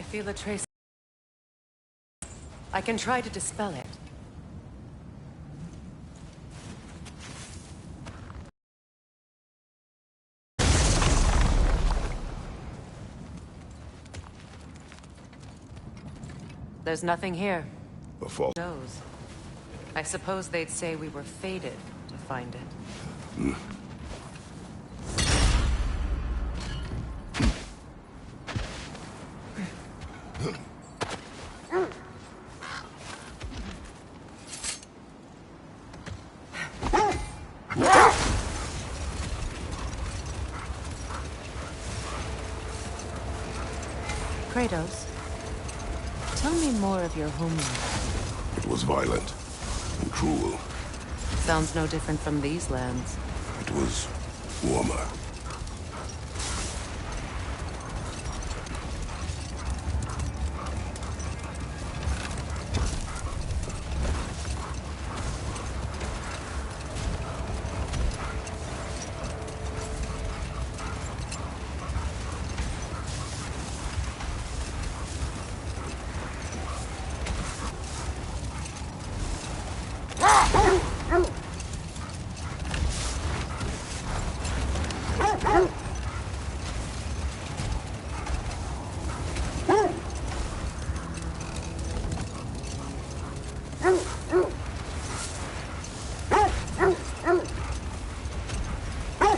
feel a trace. I can try to dispel it. There's nothing here. Before. Knows. I suppose they'd say we were fated to find it. Kratos, tell me more of your homeland. It was violent and cruel. Sounds no different from these lands. It was warmer.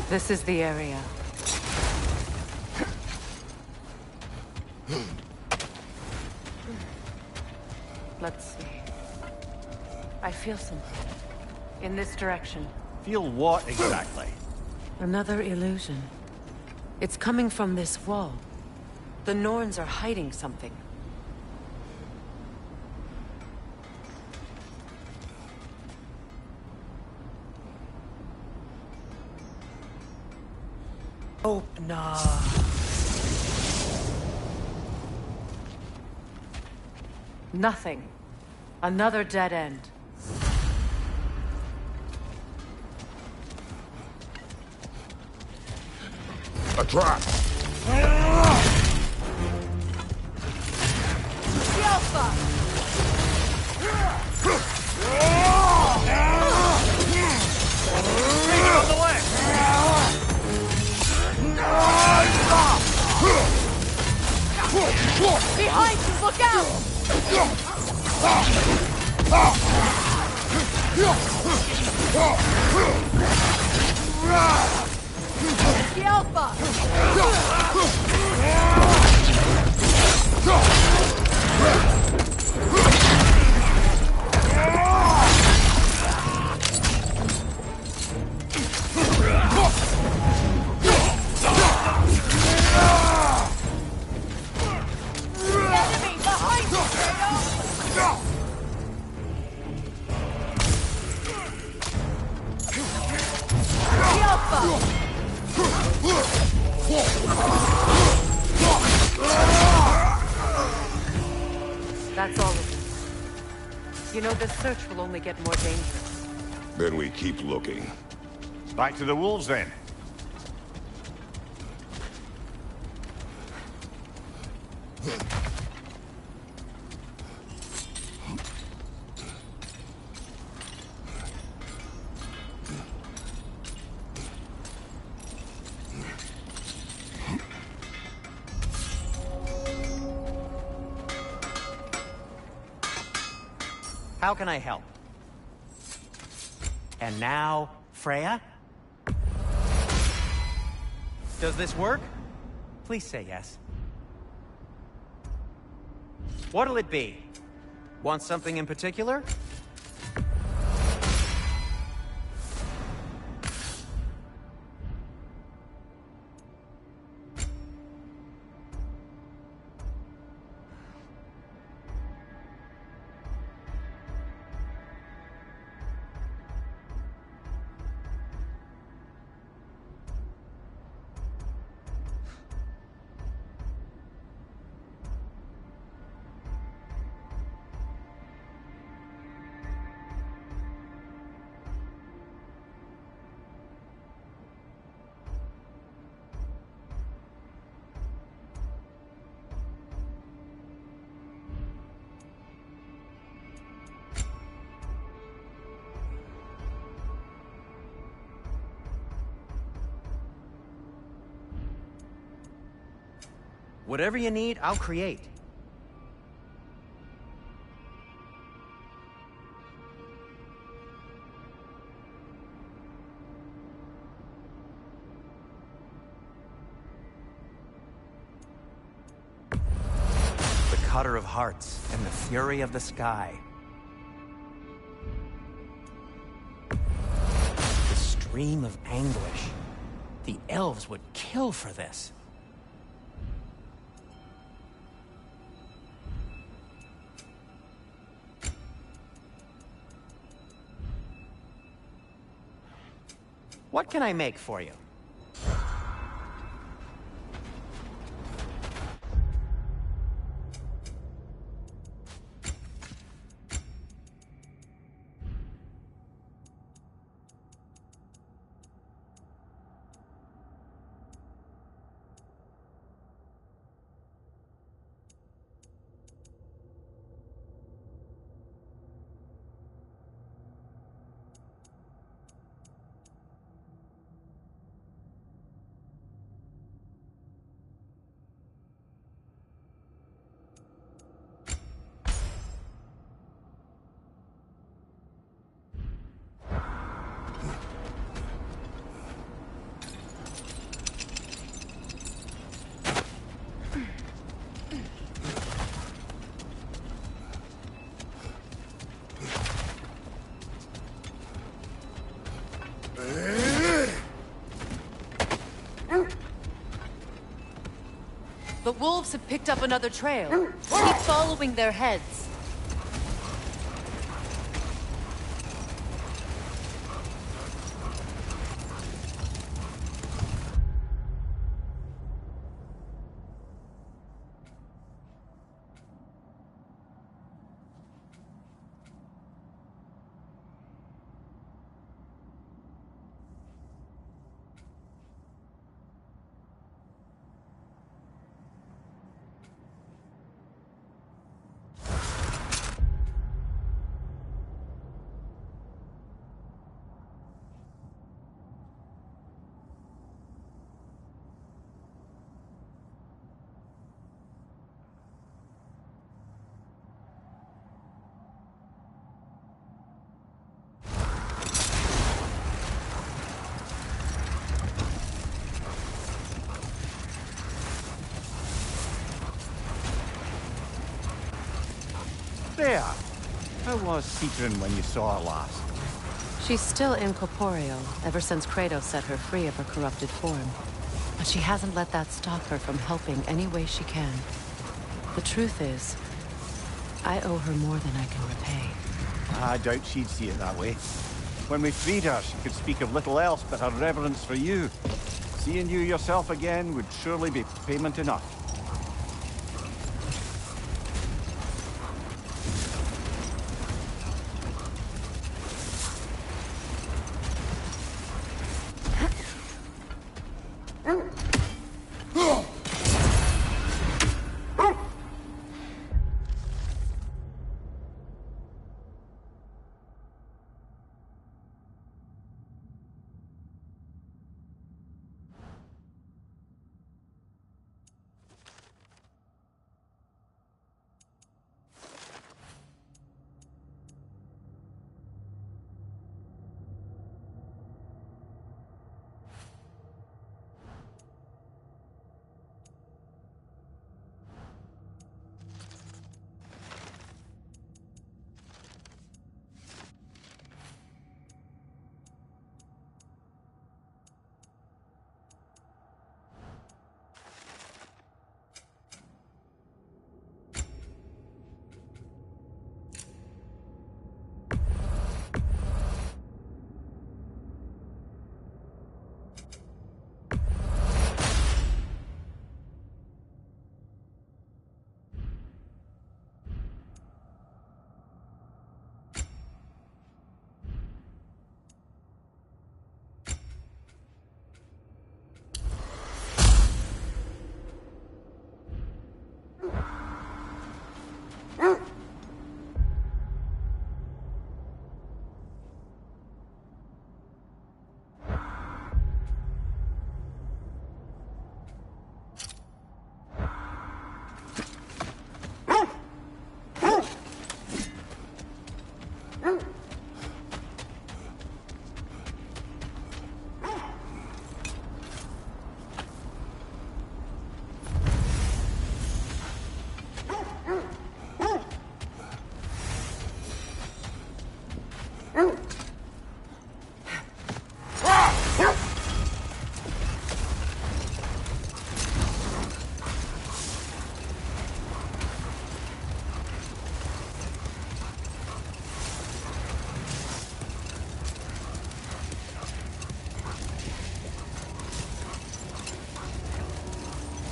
This is the area. Let's see. I feel something. In this direction. Feel what exactly? Another illusion. It's coming from this wall. The Norns are hiding something. Oh, no. Nothing. Another dead end. A trap! The Alpha! On the way! Behind you! Look out! The Alpha! Enemy behind you, Kratos! The Alpha! That's all of it. You know, this search will only get more dangerous. Then we keep looking. Back to the wolves then. How can I help? And now, Freya? Does this work? Please say yes. What'll it be? Want something in particular? Whatever you need, I'll create. The Cutter of Hearts and the Fury of the Sky. The Stream of Anguish. The elves would kill for this. What can I make for you? The wolves have picked up another trail. Keep following their heads. There! How was Citrin when you saw her last? She's still incorporeal, ever since Kratos set her free of her corrupted form. But she hasn't let that stop her from helping any way she can. The truth is, I owe her more than I can repay. I doubt she'd see it that way. When we freed her, she could speak of little else but her reverence for you. Seeing you yourself again would surely be payment enough.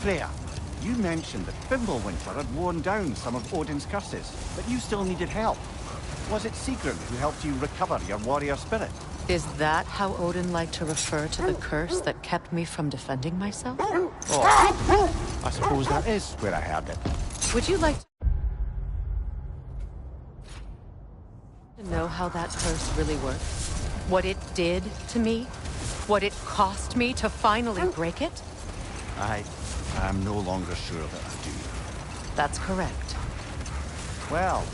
Freya, you mentioned that Fimbulwinter had worn down some of Odin's curses, but you still needed help. Was it Sigrun who helped you recover your warrior spirit? Is that how Odin liked to refer to the curse that kept me from defending myself? Oh, I suppose that is where I heard it. Would you like to know how that curse really works? What it did to me? What it cost me to finally break it? I'm no longer sure that I do. That's correct. Well,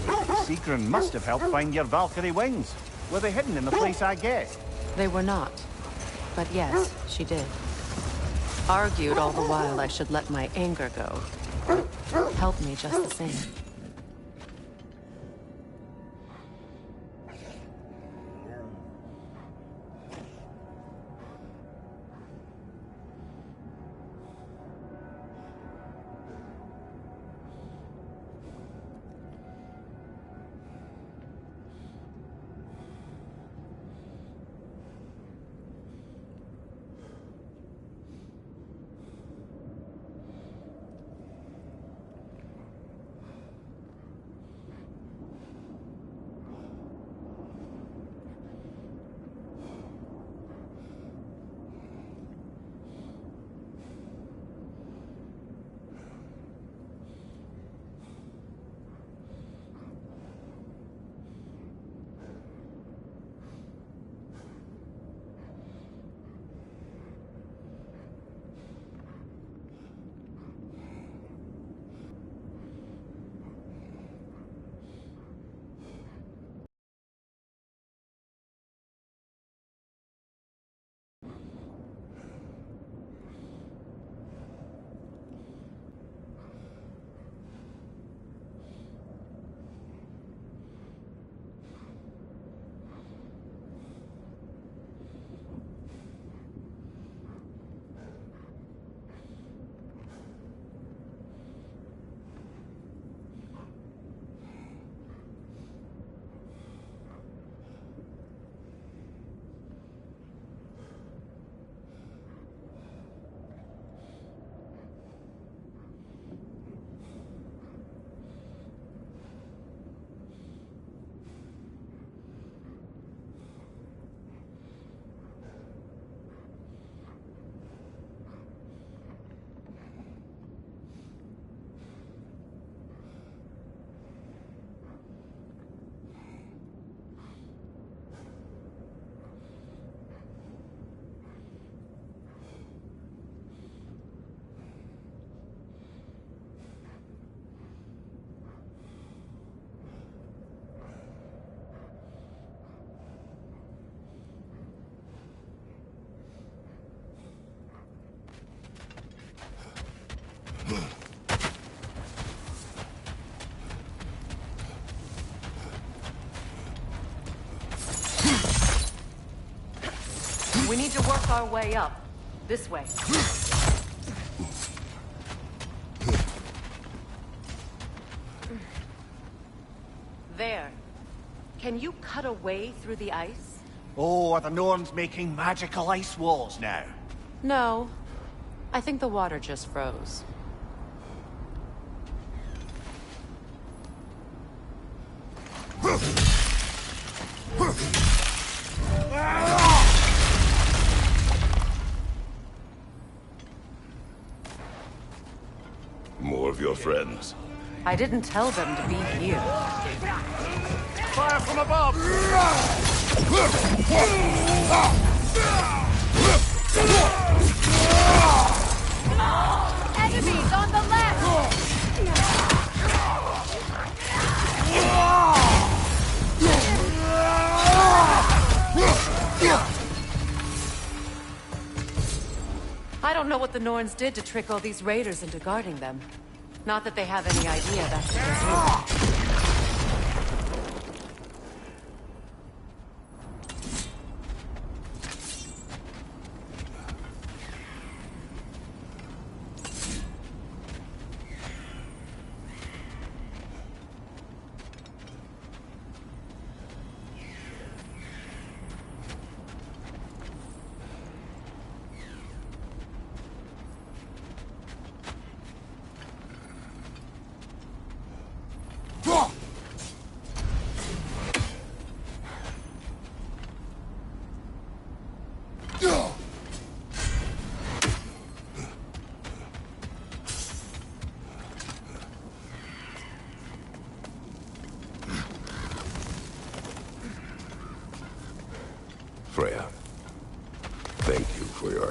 Sigrun must have helped find your Valkyrie wings. Were they hidden in the place I guessed? They were not. But yes, she did. Argued all the while I should let my anger go. Helped me just the same. We need to work our way up. This way. There. Can you cut a way through the ice? Oh, are the Norns making magical ice walls now? No. I think the water just froze. More of your friends. I didn't tell them to be here. Fire from above! Enemies on the left! I don't know what the Norns did to trick all these raiders into guarding them. Not that they have any idea that's the result.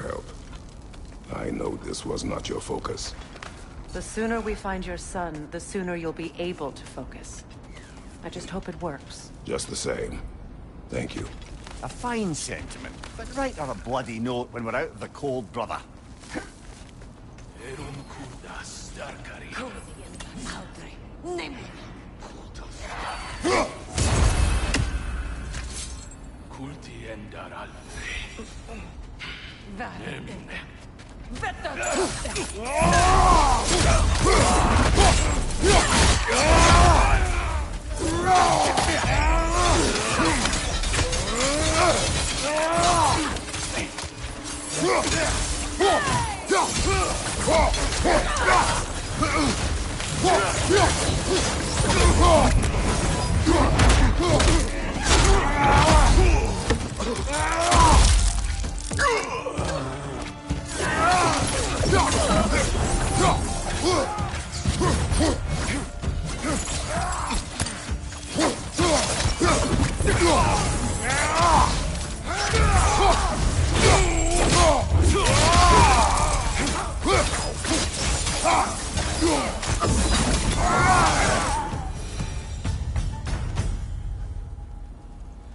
our help. I know this was not your focus. The sooner we find your son, the sooner you'll be able to focus. I just hope it works. Just the same. Thank you. A fine sentiment, but write her a bloody note when we're out of the cold, brother.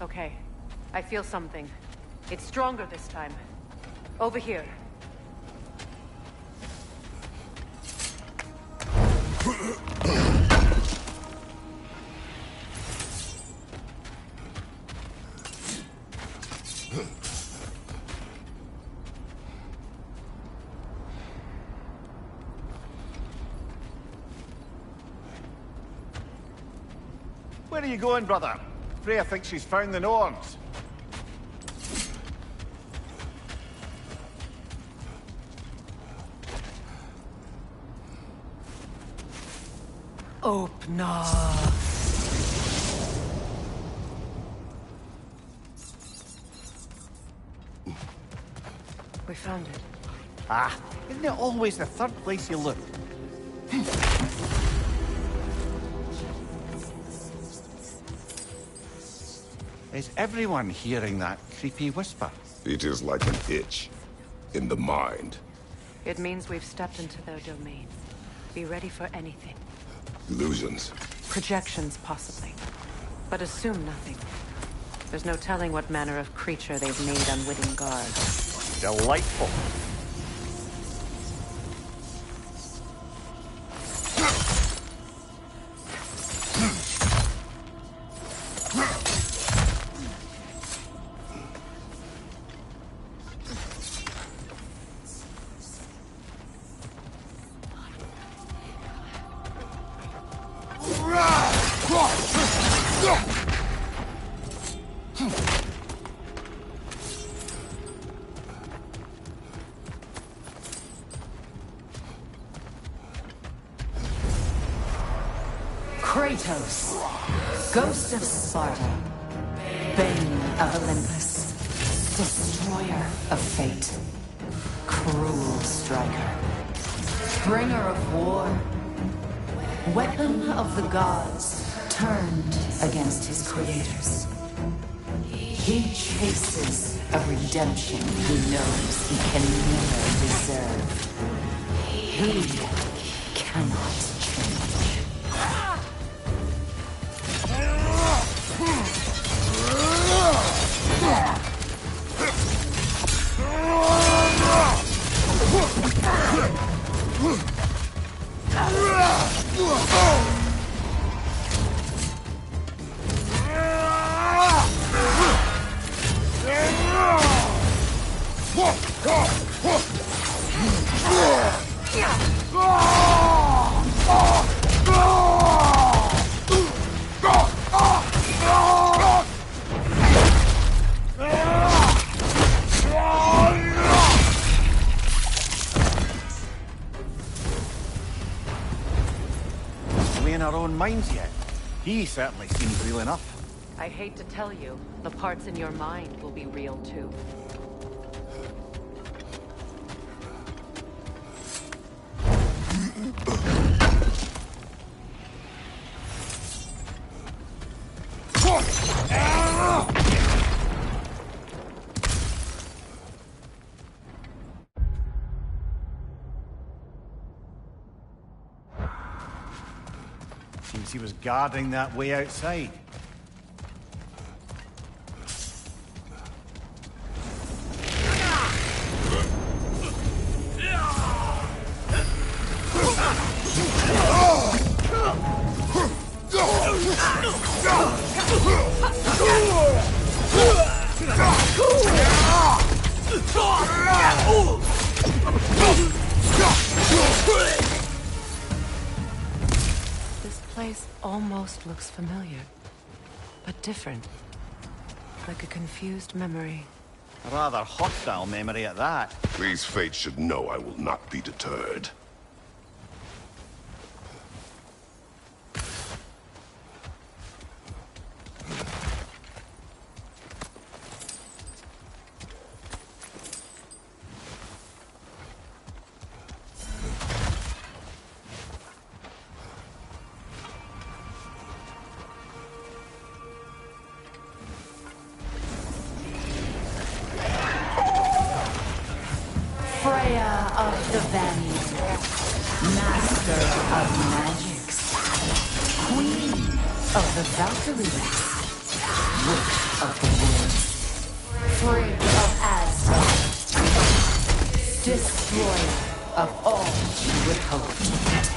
Okay, I feel something. It's stronger this time. Over here. Where are you going, brother? Freya thinks she's found the Norns. Opna. We found it. Ah, isn't it always the third place you look? Is everyone hearing that creepy whisper? It is like an itch in the mind. It means we've stepped into their domain. Be ready for anything. Illusions. Projections, possibly. But assume nothing. There's no telling what manner of creature they've made unwitting guard. Delightful. Kratos, Ghost of Sparta, Bane of Olympus, Destroyer of Fate, Cruel Striker, Bringer of War, Weapon of the Gods, turned against his creators. He chases a redemption he knows he can never deserve. He cannot change. In our own minds yet? He certainly seems real enough. I hate to tell you, the parts in your mind will be real too. Means he was guarding that way outside. This place almost looks familiar, but different. Like a confused memory. A rather hostile memory at that. These fates should know I will not be deterred. Freya of the Vanir, master of magics, queen of the Valkyries, witch of the woods, free of Asgard, destroyer of all she would hope to protect.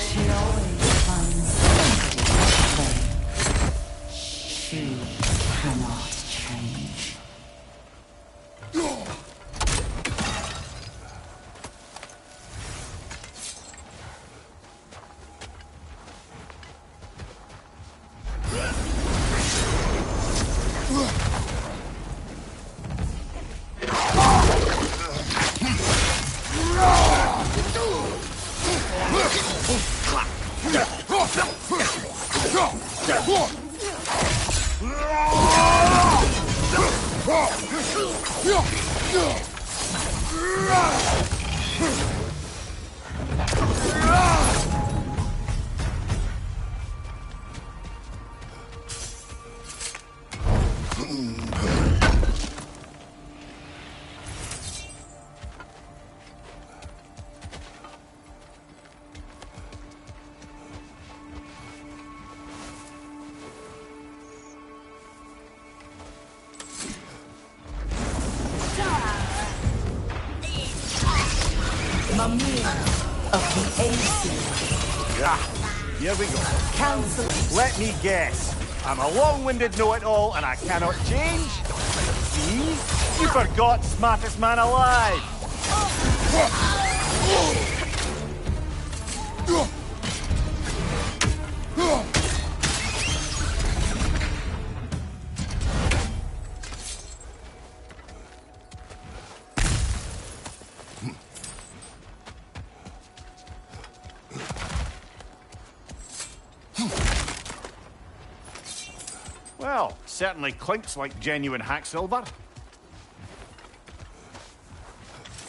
She always finds something to play. She cannot change. Here we go. Council. Let me guess. I'm a long-winded know-it-all and I cannot change? See? You forgot smartest man alive. Well, certainly clinks like genuine hack silver.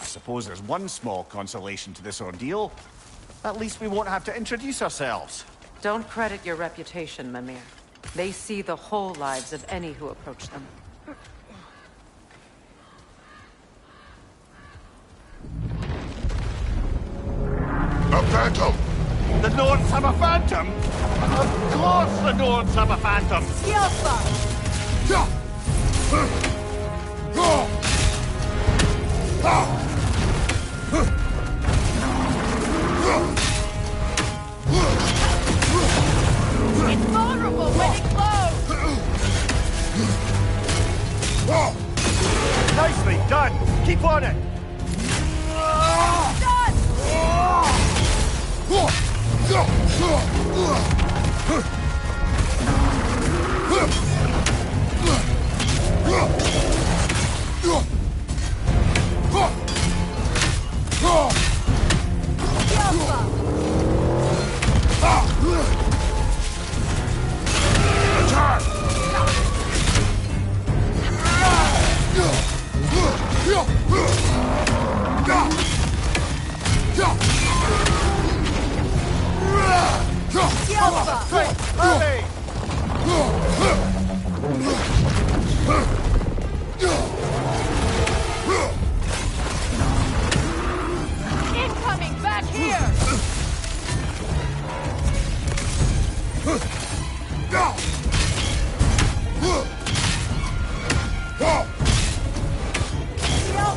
I suppose there's one small consolation to this ordeal. At least we won't have to introduce ourselves. Don't credit your reputation, Mimir. They see the whole lives of any who approach them. A phantom! The Nords have a phantom? Of course the Nords have a phantom! It's vulnerable when it glows! Nicely done! Keep on it! Done!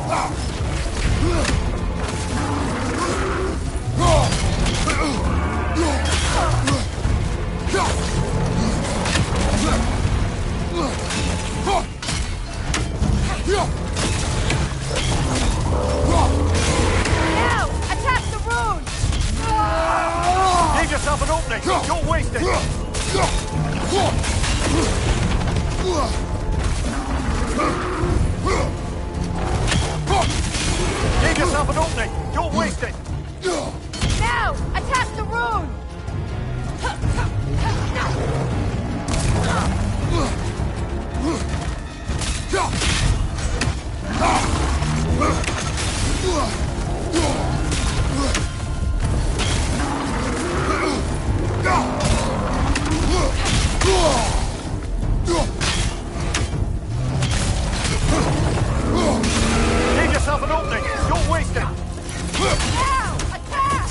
Now! Attack the rune! Give yourself an opening! Don't waste it! Give yourself an opening! Don't waste it! Now! Attack the rune! Give yourself an opening! Don't waste it! Now! Attack!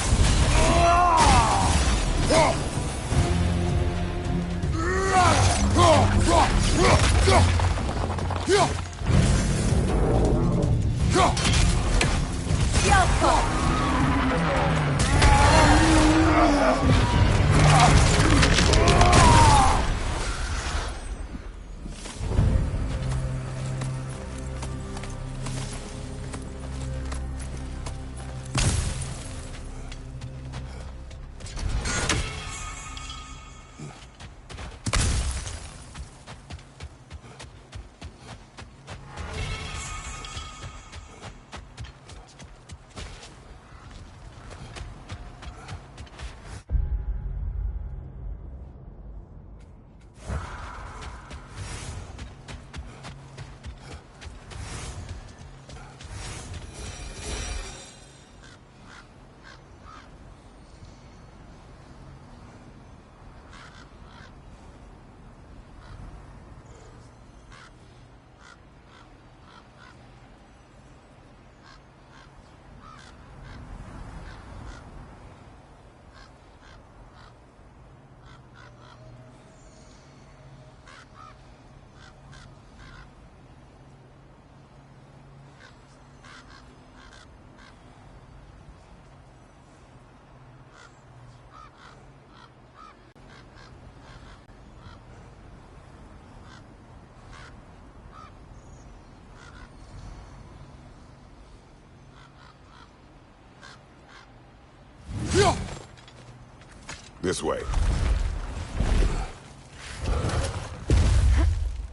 This way.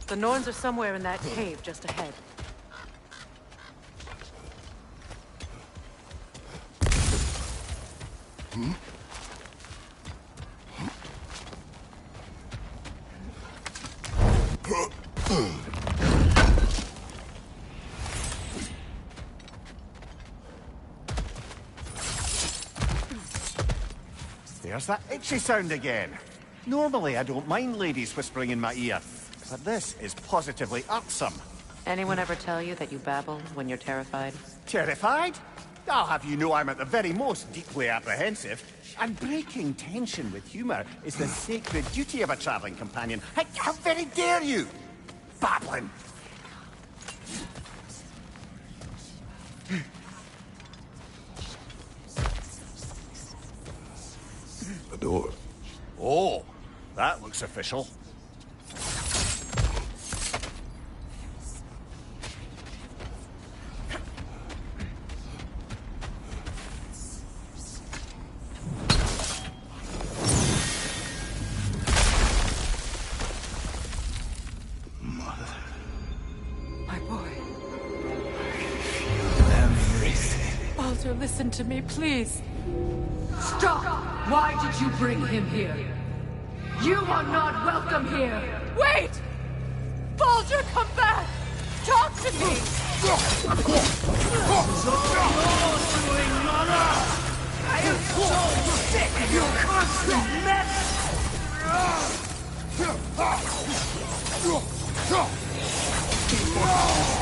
The Norns are somewhere in that cave just ahead. There's that itchy sound again. Normally, I don't mind ladies whispering in my ear, but this is positively irksome. Anyone ever tell you that you babble when you're terrified? Terrified? I'll have you know I'm at the very most deeply apprehensive. And breaking tension with humour is the sacred duty of a travelling companion. How very dare you! Babbling! A door. Oh, that looks official. My boy. Baldur, listen to me, please. Stop! Why did you bring him here? You are not welcome here! Wait! Baldur, come back! Talk to me! I am so sick of your constant mess!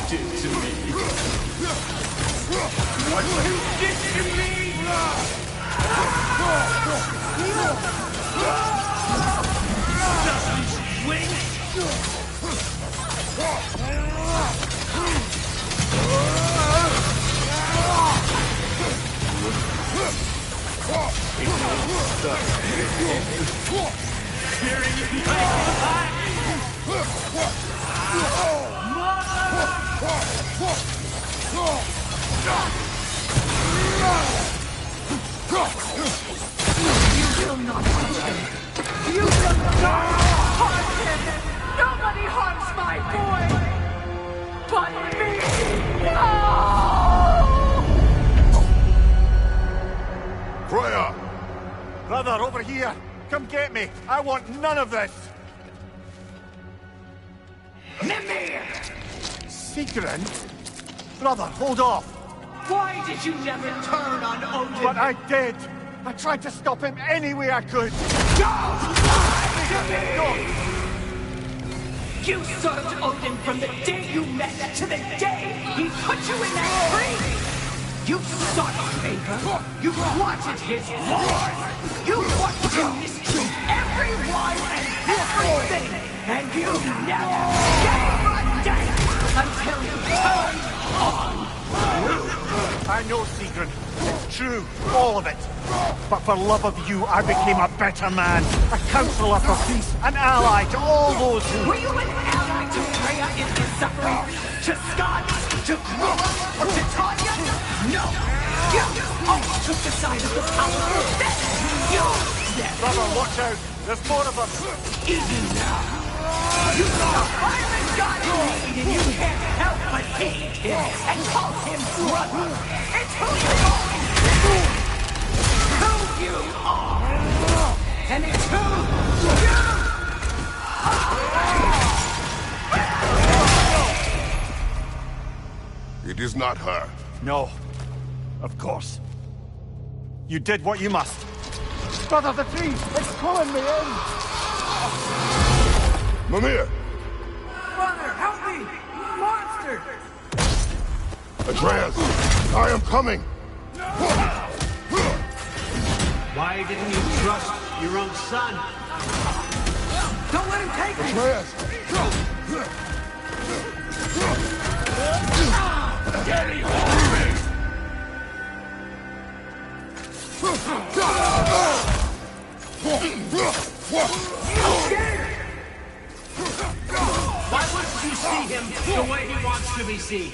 Did to me. What you did to me! Doesn't wait! You will not touch him. You will not harm him. Nobody harms my boy. But me. No! Freya! Brother, over here! Come get me! I want none of this! Mimir! Sigrun? Brother, hold off! Why did you never turn on Odin? But I did! I tried to stop him any way I could! Don't lie to me! Go! You served Odin from the day you met to the day he put you in that tree! You sought favor! You wanted his wars! You wanted to mistreat everyone and everything! And you never gave a damn until you turned on! I know, Sigrun. It's true, all of it. But for love of you, I became a better man. A counselor for peace, an ally to all those who... Were you an ally to Freya in her suffering? To Scott? To Grover? Or to Tanya? No! You always took the side of the power. Then you stepped. Brother, watch out. There's more of them. Easy now. You saw Iron God in need and you can't help but hate him and call him brother. It's who you always been. Who you are. And it's who you are. It is not her. No. Of course. You did what you must. Brother, the tree! It's pulling me in! Mimir! Brother, help me! Monster! Atreus! I am coming! Why didn't you trust your own son? Don't let him take me! Atreus! Getting hungry! Why wouldn't you see him the way he wants to be seen?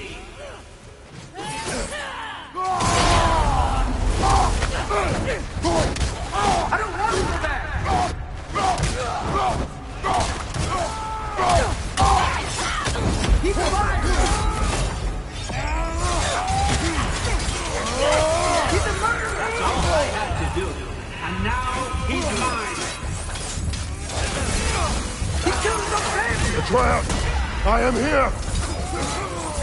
I don't want him for that! He's alive! He's a murderer! That's all I had to do. And now he's mine. He killed his own family! Atreus! I am here!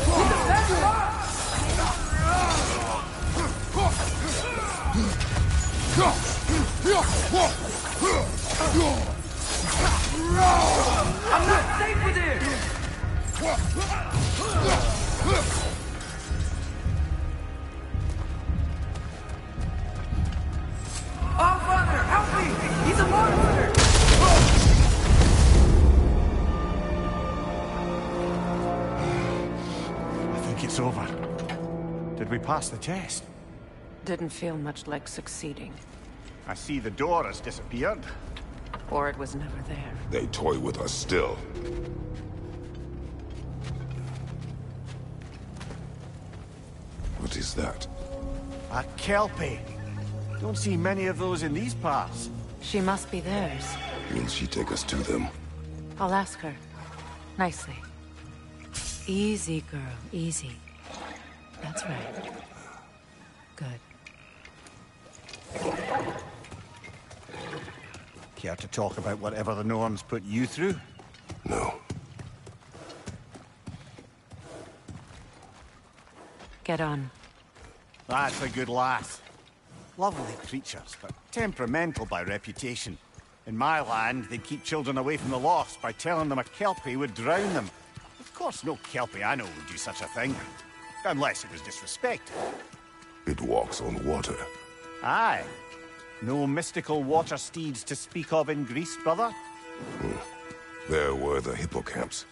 He's a bad boss! I'm not safe with him! Oh, Father, help me! He's a monster! I think it's over. Did we pass the test? Didn't feel much like succeeding. I see the door has disappeared. Or it was never there. They toy with us still. What is that? A Kelpie. Don't see many of those in these parts. She must be theirs. Will she take us to them? I'll ask her. Nicely. Easy, girl. Easy. That's right. Good. Care to talk about whatever the Norns put you through? No. Get on. That's a good lass. Lovely creatures, but temperamental by reputation. In my land, they'd keep children away from the lost by telling them a Kelpie would drown them. Of course, no Kelpie I know would do such a thing. Unless it was disrespect. It walks on water. Aye. No mystical water steeds to speak of in Greece, brother? There were the hippocamps.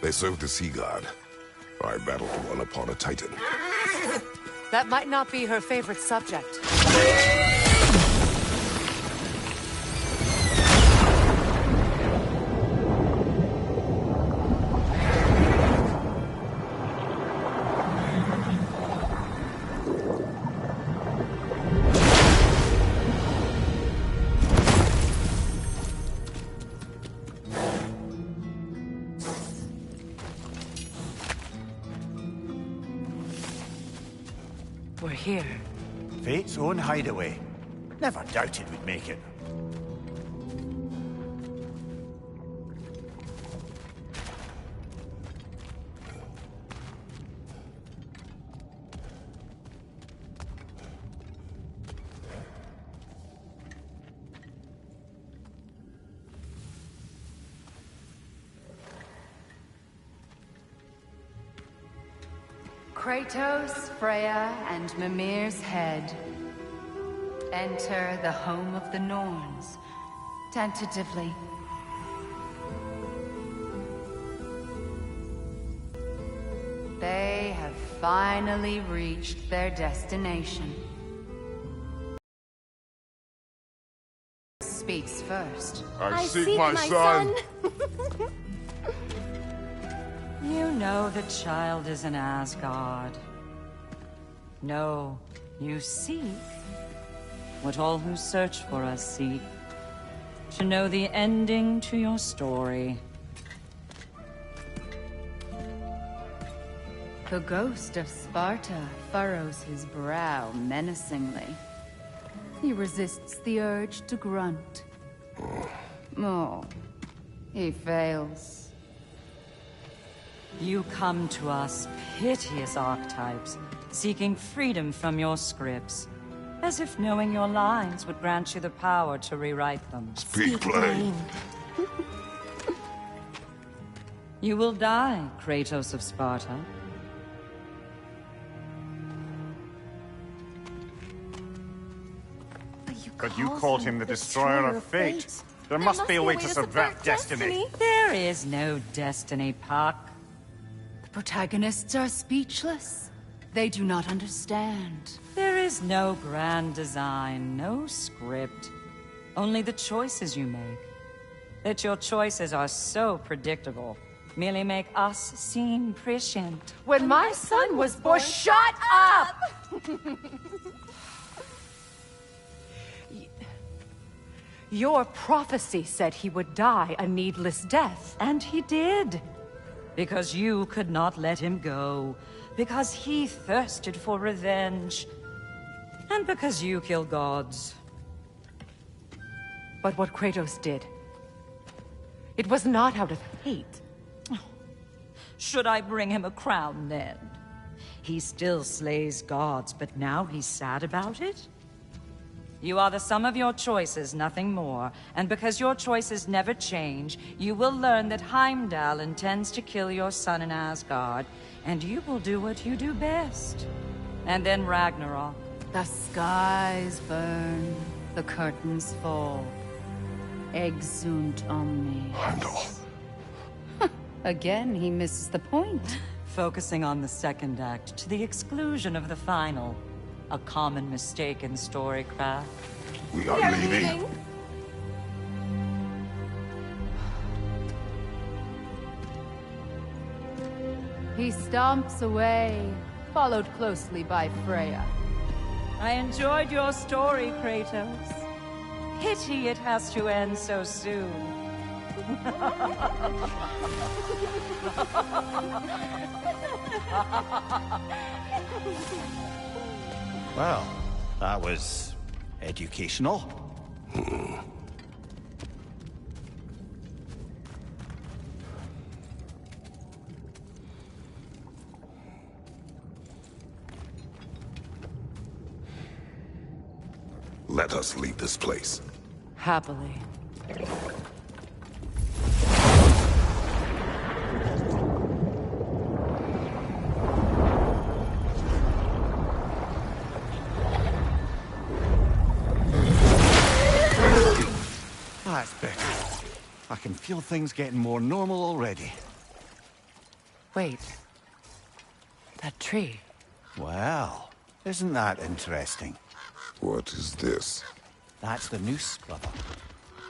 They served the sea god. I battled one upon a titan. That might not be her favorite subject. we're here. Fate's own hideaway. Never doubted we'd make it. Kratos, Freya, and Mimir's head. Enter the home of the Norns, tentatively. They have finally reached their destination. Speaks first. I seek my son. You know the child is in Asgard. No, you seek what all who search for us seek. To know the ending to your story. The ghost of Sparta furrows his brow menacingly. He resists the urge to grunt. Oh, he fails. You come to us, piteous archetypes, seeking freedom from your scripts. As if knowing your lines would grant you the power to rewrite them. Speak plain. You will die, Kratos of Sparta. But you called him the Destroyer of Fate. There must be a way to subvert destiny. There is no destiny, Puck. The protagonists are speechless. They do not understand. There is no grand design, no script. Only the choices you make. That your choices are so predictable merely make us seem prescient. When my son was born, shut up! Your prophecy said he would die a needless death. And he did. Because you could not let him go. Because he thirsted for revenge. And because you kill gods. But what Kratos did, it was not out of hate. Should I bring him a crown then? He still slays gods, but now he's sad about it? You are the sum of your choices, nothing more. And because your choices never change, you will learn that Heimdall intends to kill your son in Asgard, and you will do what you do best. And then Ragnarok. The skies burn, the curtains fall. Exunt omnes. Heimdall. Again, he misses the point. Focusing on the second act to the exclusion of the final. A common mistake in storycraft. We are leaving. He stomps away, followed closely by Freya. I enjoyed your story, Kratos. Pity it has to end so soon. Well, that was educational. Let us leave this place. Happily. That's better. I can feel things getting more normal already. Wait. That tree. Well, isn't that interesting? What is this? That's the noose, brother.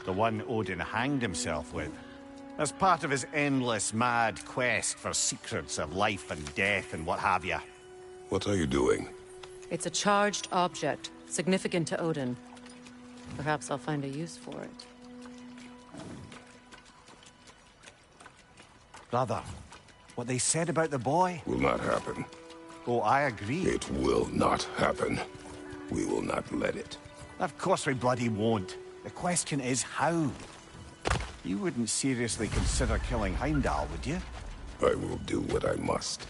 The one Odin hanged himself with. As part of his endless, mad quest for secrets of life and death and what have you. What are you doing? It's a charged object, significant to Odin. Perhaps I'll find a use for it. Brother, what they said about the boy? Will not happen. Oh, I agree. It will not happen. We will not let it. Of course we bloody won't. The question is how. You wouldn't seriously consider killing Heimdall, would you? I will do what I must.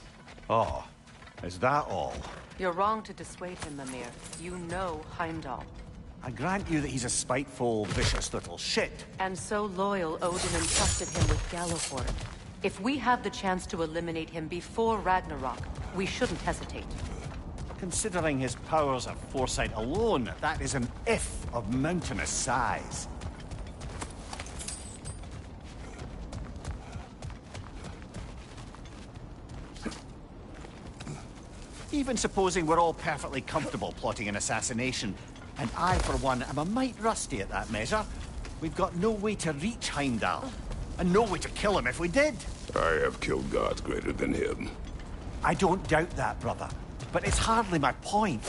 Oh, is that all? You're wrong to dissuade him, Mimir. You know Heimdall. I grant you that he's a spiteful, vicious little shit. And so loyal, Odin entrusted him with Gjallarhorn. If we have the chance to eliminate him before Ragnarok, we shouldn't hesitate. Considering his powers of foresight alone, that is an if of mountainous size. Even supposing we're all perfectly comfortable plotting an assassination, and I, for one, am a mite rusty at that measure, we've got no way to reach Heimdall, and no way to kill him if we did. I have killed gods greater than him. I don't doubt that, brother, but it's hardly my point.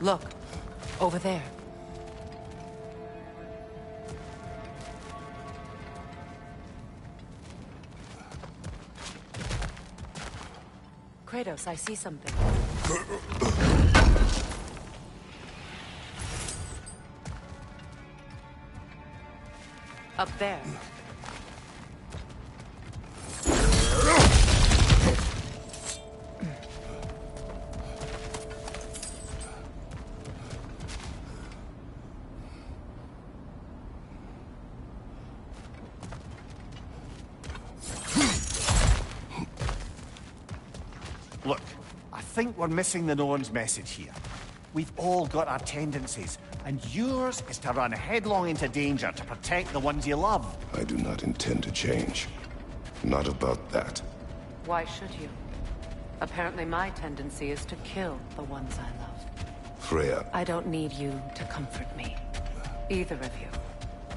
Look, over there. Kratos, I see something. Up there. Look, I think we're missing the Norn's message here. We've all got our tendencies, and yours is to run headlong into danger to protect the ones you love. I do not intend to change. Not about that. Why should you? Apparently my tendency is to kill the ones I love. Freya. I don't need you to comfort me. Either of you.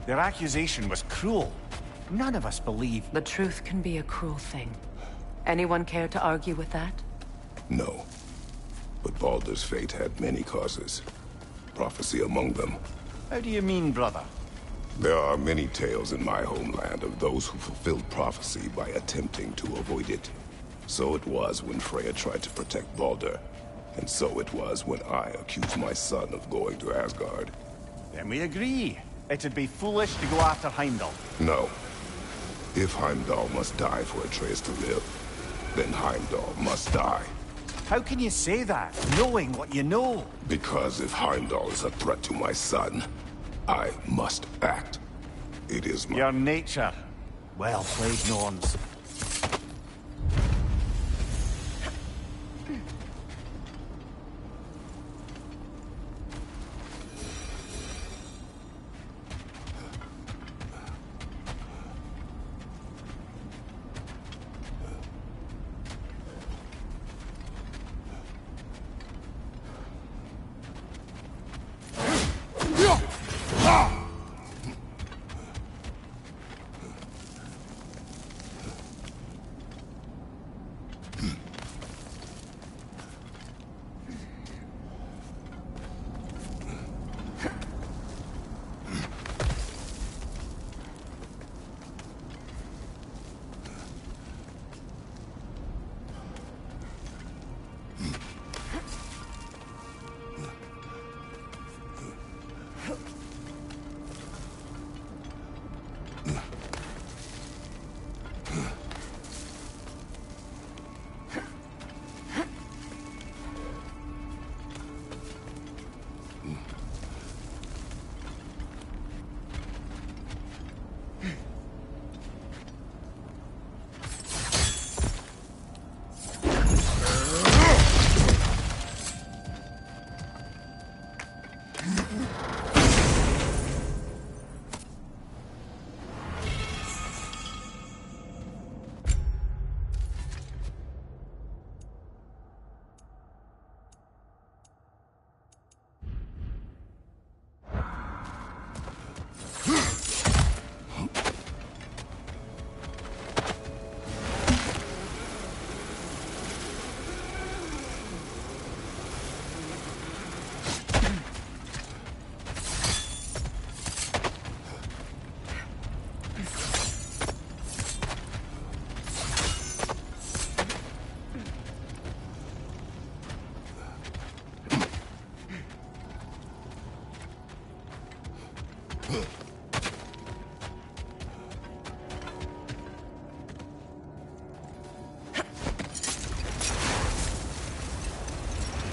Their accusation was cruel. None of us believe. The truth can be a cruel thing. Anyone care to argue with that? No. But Baldur's fate had many causes. Prophecy among them. How do you mean, brother? There are many tales in my homeland of those who fulfilled prophecy by attempting to avoid it. So it was when Freya tried to protect Baldur. And so it was when I accused my son of going to Asgard. Then we agree. It'd be foolish to go after Heimdall. No. If Heimdall must die for Atreus to live, then Heimdall must die. How can you say that, knowing what you know? Because if Heimdall is a threat to my son, I must act. It is my... Your nature. Well played, Norns.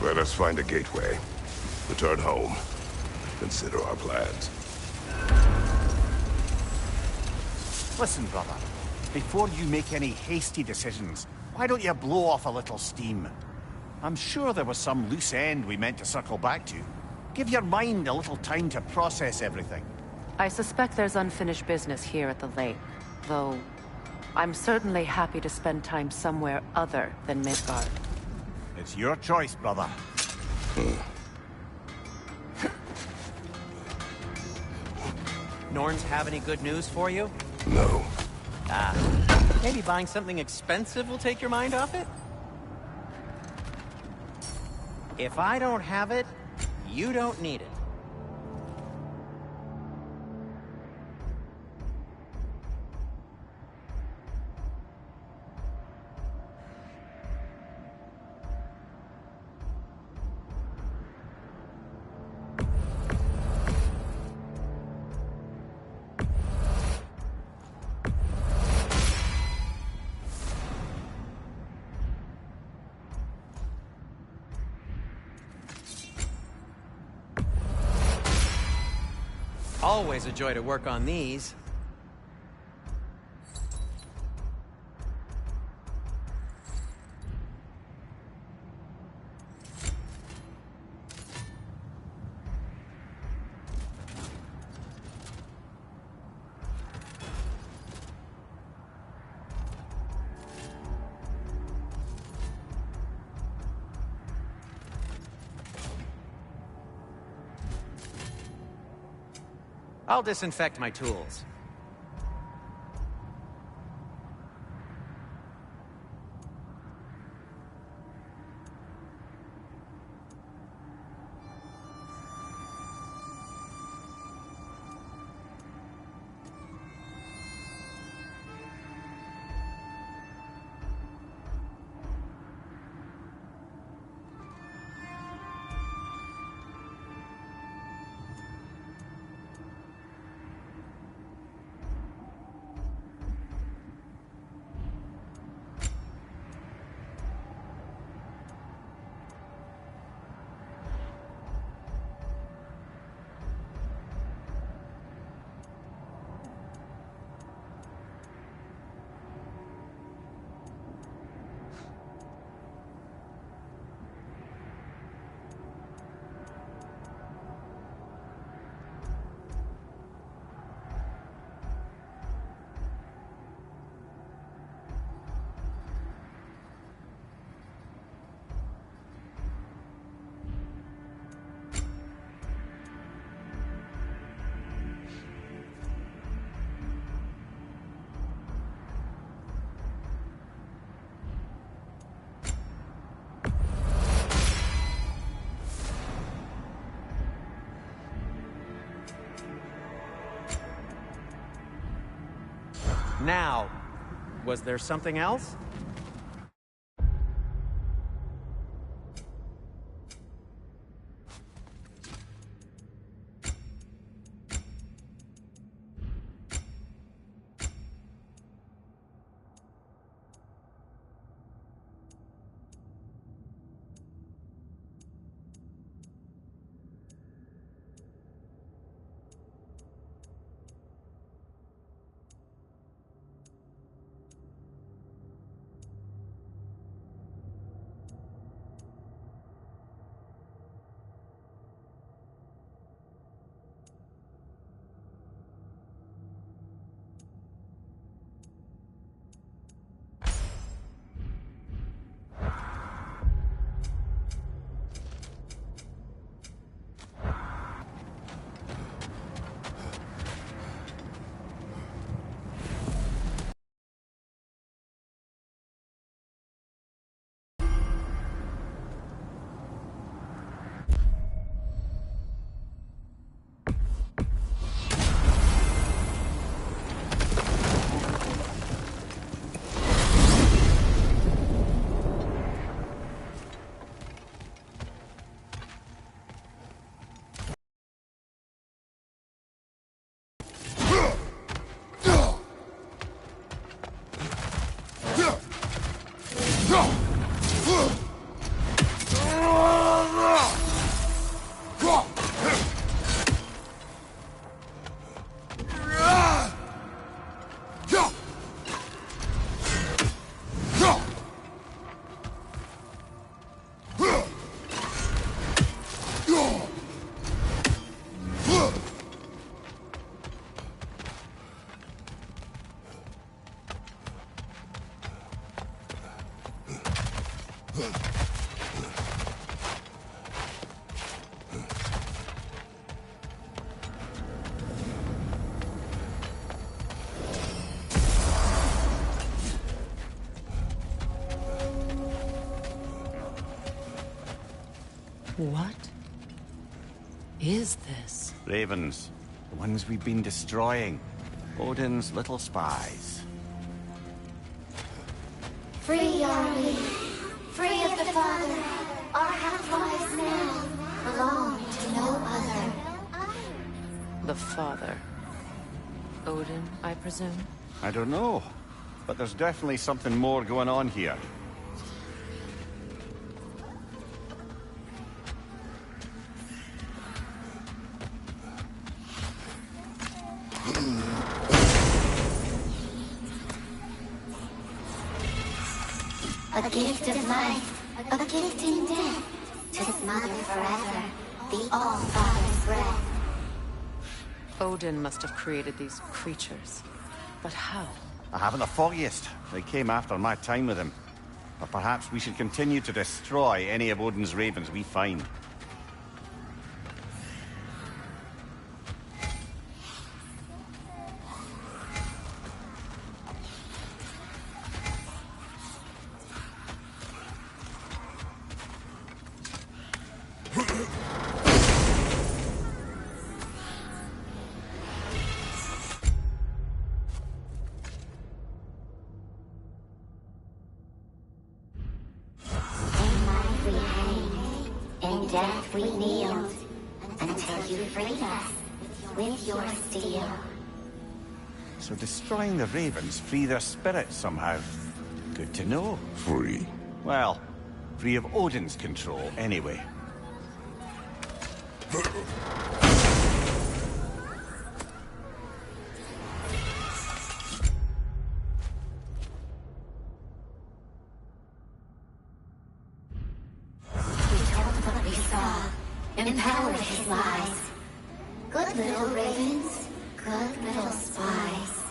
Let us find a gateway. Return home. Consider our plans. Listen, brother. Before you make any hasty decisions, why don't you blow off a little steam? I'm sure there was some loose end we meant to circle back to. Give your mind a little time to process everything. I suspect there's unfinished business here at the lake, though I'm certainly happy to spend time somewhere other than Midgard. It's your choice, brother. Norns have any good news for you? No. Maybe buying something expensive will take your mind off it? If I don't have it, you don't need it. Always a joy to work on these. I'll disinfect my tools. Now, was there something else? What is this? Ravens. The ones we've been destroying. Odin's little spies. Free are we. Free of the Father. Our half-lives now belong to no other. The Father. Odin, I presume? I don't know, but there's definitely something more going on here. A gift of life, a gift in death, to his mother forever, the All-Father's breath. Odin must have created these creatures. But how? I haven't the foggiest. They came after my time with him. But perhaps we should continue to destroy any of Odin's ravens we find. In death we kneeled, until you freed us with your steel. So destroying the ravens free their spirits somehow. Good to know. Free? Well, free of Odin's control, anyway. Empowered his lies. Good little ravens, good little spies.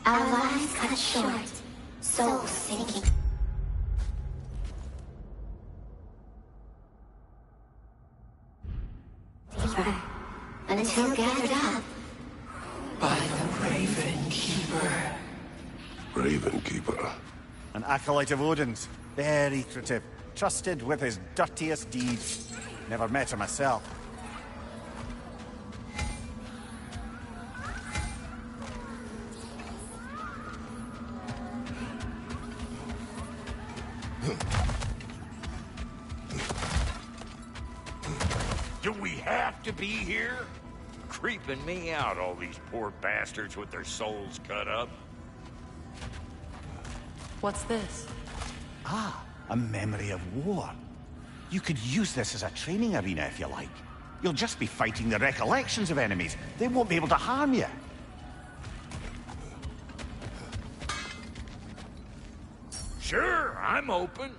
Our lives cut short, souls sinking. Deeper, until gathered up. By the Raven Keeper. Raven Keeper. An acolyte of Odin's. Very secretive. Trusted with his dirtiest deeds. Never met him myself. Do we have to be here? Creeping me out, all these poor bastards with their souls cut up. What's this? Ah, a memory of war. You could use this as a training arena if you like. You'll just be fighting the recollections of enemies. They won't be able to harm you. Sure, I'm open.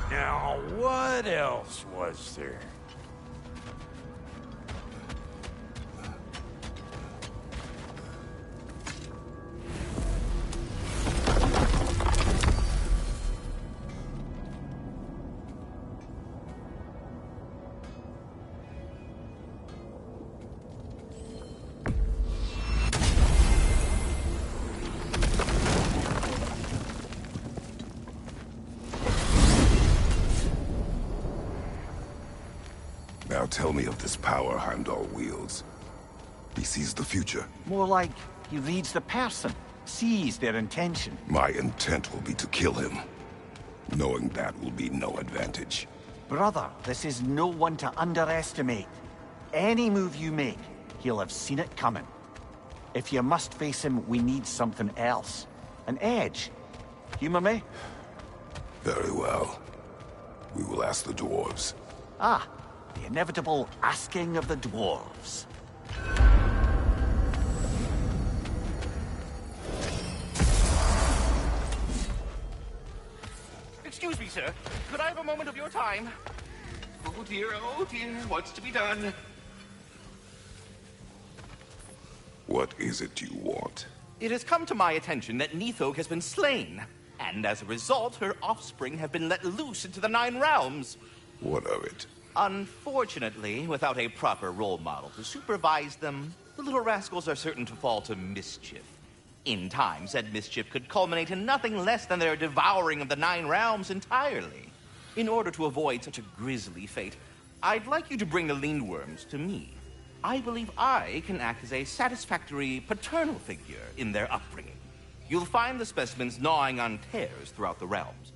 Now, what else was there? Now tell me of this power Heimdall wields. He sees the future. More like he reads the person, sees their intention. My intent will be to kill him. Knowing that will be no advantage. Brother, this is no one to underestimate. Any move you make, he'll have seen it coming. If you must face him, we need something else. An edge. Humor me? Very well. We will ask the dwarves. Ah, the inevitable asking of the dwarves. Excuse me, sir. Could I have a moment of your time? Oh dear, what's to be done? What is it you want? It has come to my attention that Nithog has been slain, and as a result, her offspring have been let loose into the Nine Realms. What of it? Unfortunately, without a proper role model to supervise them, the little rascals are certain to fall to mischief. In time, said mischief could culminate in nothing less than their devouring of the Nine Realms entirely. In order to avoid such a grisly fate, I'd like you to bring the Lindworms to me. I believe I can act as a satisfactory paternal figure in their upbringing. You'll find the specimens gnawing on tears throughout the realms.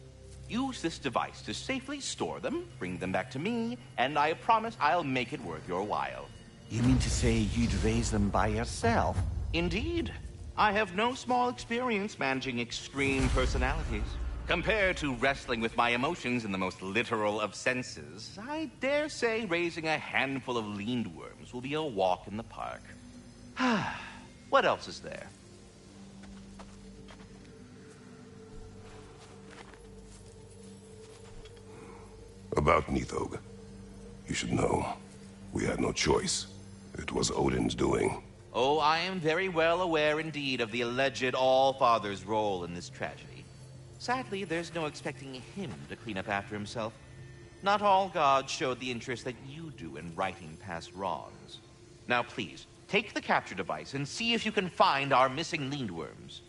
Use this device to safely store them, bring them back to me, and I promise I'll make it worth your while. You mean to say you'd raise them by yourself? Indeed. I have no small experience managing extreme personalities. Compared to wrestling with my emotions in the most literal of senses, I dare say raising a handful of Lindworms will be a walk in the park. What else is there? About Nithog. You should know. We had no choice. It was Odin's doing. Oh, I am very well aware indeed of the alleged All-Father's role in this tragedy. Sadly, there's no expecting him to clean up after himself. Not all gods showed the interest that you do in righting past wrongs. Now please, take the capture device and see if you can find our missing Lindworms.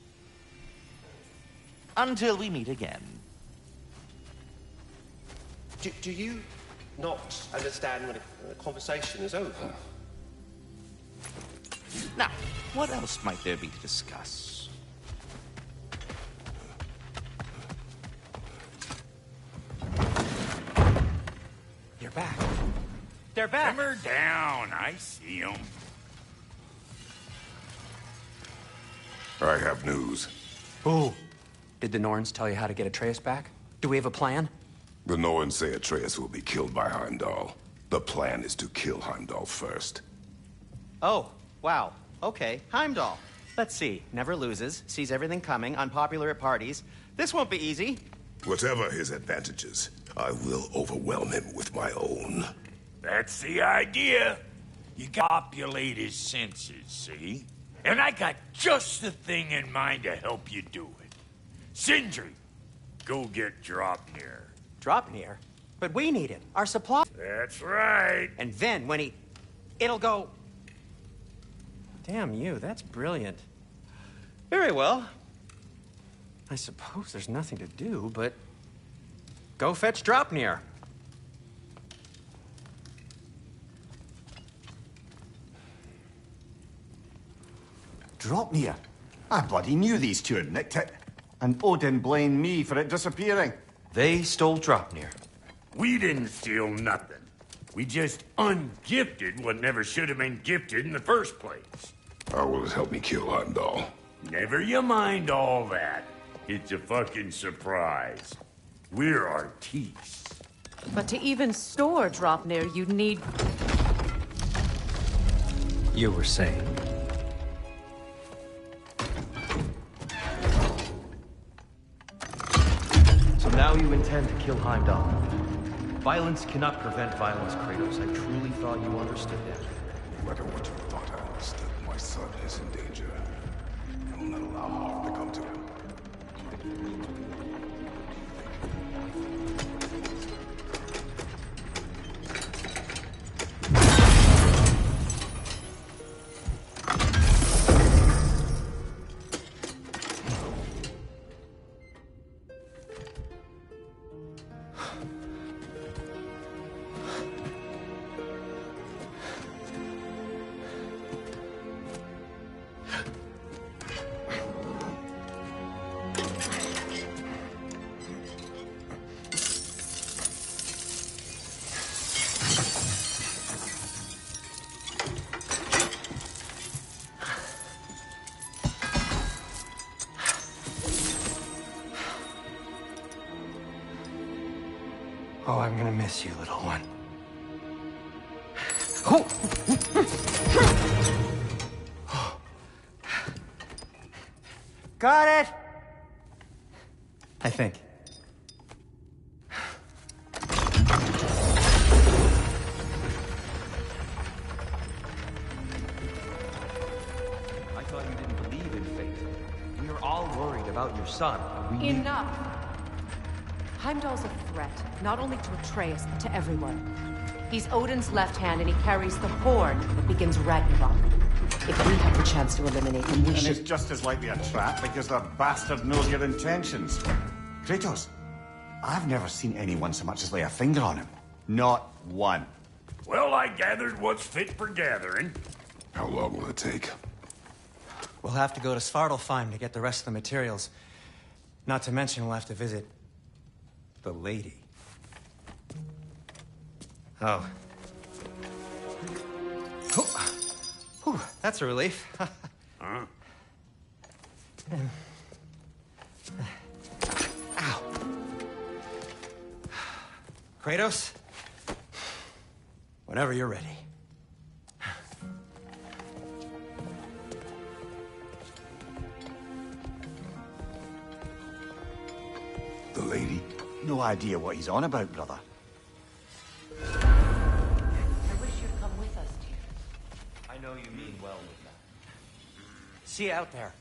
Until we meet again. Do you not understand when a conversation is over? Now, what else might there be to discuss? You're back. They're back. Simmer down. I see them. I have news. Ooh. Did the Norns tell you how to get Atreus back? Do we have a plan? The Norns say Atreus will be killed by Heimdall. The plan is to kill Heimdall first. Oh, wow. Okay, Heimdall. Let's see. Never loses, sees everything coming, unpopular at parties. This won't be easy. Whatever his advantages, I will overwhelm him with my own. That's the idea. You gotta populate his senses, see? And I got just the thing in mind to help you do it. Sindri, go get Dropnir. Dropnir? But we need it. Our supply. That's right. And then when it'll go... Damn you, that's brilliant. Very well. I suppose there's nothing to do, but... Go fetch Dropnir. Dropnir? I bloody knew these two had nicked it. And Odin blamed me for it disappearing. They stole Dropnir. We didn't steal nothing. We just ungifted what never should have been gifted in the first place. How will it help me kill Heimdall? Never you mind all that. It's a fucking surprise. We're artistes. But to even store Dropnir, you'd need... You were saying? So now you intend to kill Heimdall. Violence cannot prevent violence, Kratos. I truly thought you understood that. No matter what you thought I understood, my son is in danger. I will not allow harm to come to him. Oh, I'm gonna miss you, little one. Got it! I think. I thought you didn't believe in fate. We are all worried about your son. We Enough! Heimdall's a threat, not only to Atreus, but to everyone. He's Odin's left hand, and he carries the horn that begins Ragnarok. If we have the chance to eliminate him, we and should... it's just as likely a trap because the bastard knows your intentions. Kratos, I've never seen anyone so much as lay a finger on him. Not one. Well, I gathered what's fit for gathering. How long will it take? We'll have to go to Svartalfheim to get the rest of the materials. Not to mention we'll have to visit the lady. Oh. Whew, that's a relief. Huh? Ow. Kratos? Whenever you're ready. The lady? No idea what he's on about, brother. I wish you'd come with us, dear. I know you mean well with that. See you out there.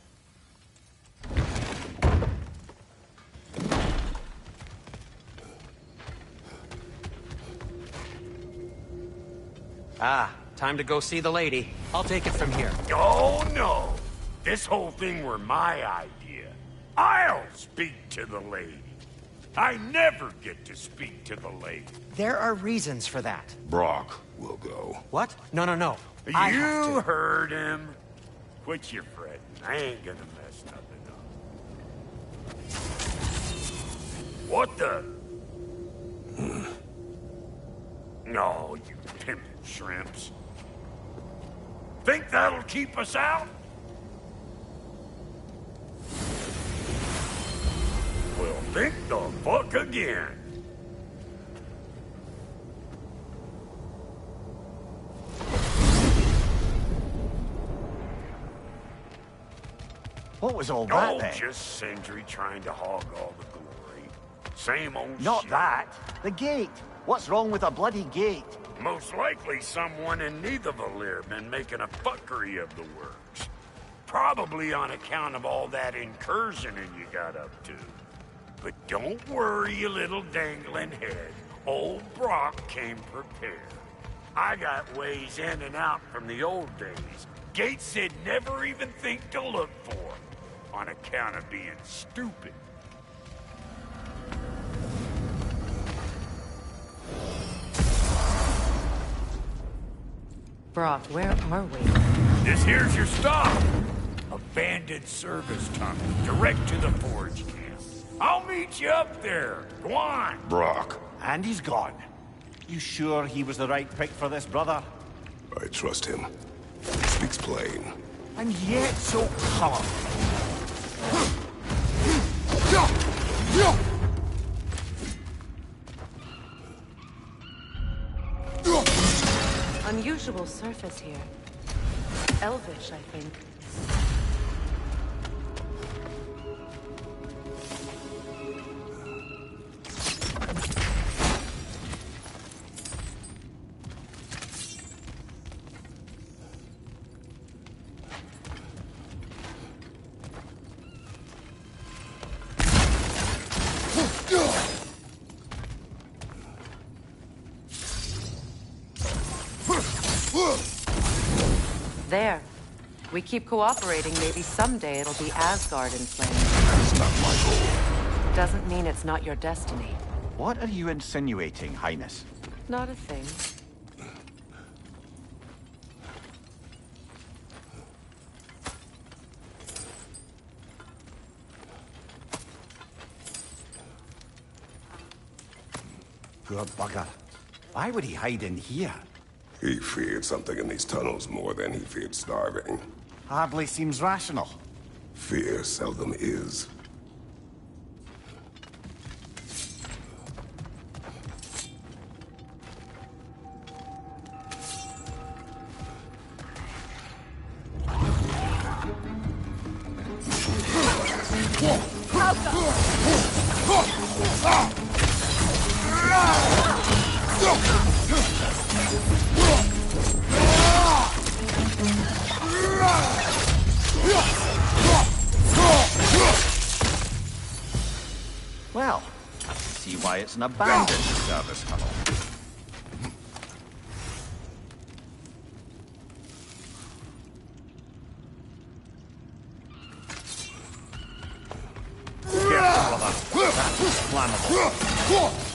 Ah, time to go see the lady. I'll take it from here. Oh, no. This whole thing were my idea. I'll speak to the lady. I never get to speak to the lady. There are reasons for that. Brock will go. What? No, no, no. I have You to. heard him. Quit your fretting. I ain't gonna mess nothing up. What the? No, you pimpin' shrimps. Think that'll keep us out? Well, think the fuck again. What was all that, Oh, then? just Sindri trying to hog all the glory. Same old Not shit. that. The gate. What's wrong with a bloody gate? Most likely someone in Nidavellir been making a fuckery of the works. Probably on account of all that incursioning you got up to. But don't worry, you little dangling head. Old Brock came prepared. I got ways in and out from the old days. Gates said never even think to look for, on account of being stupid. Brock, where are we? This here's your stop. Abandoned service tunnel, direct to the forge camp. I'll meet you up there. Go on. Brock. And he's gone. You sure he was the right pick for this, brother? I trust him. He speaks plain. And yet so colorful. Unusual surface here. Elvish, I think. There. We keep cooperating, maybe someday it'll be Asgard in flames. That's not my goal. Doesn't mean it's not your destiny. What are you insinuating, Highness? Not a thing. Good bugger. Why would he hide in here? He feared something in these tunnels more than he feared starving. Hardly seems rational. Fear seldom is. Well, I see why it's an abandoned service tunnel. Careful, brother. That's flammable.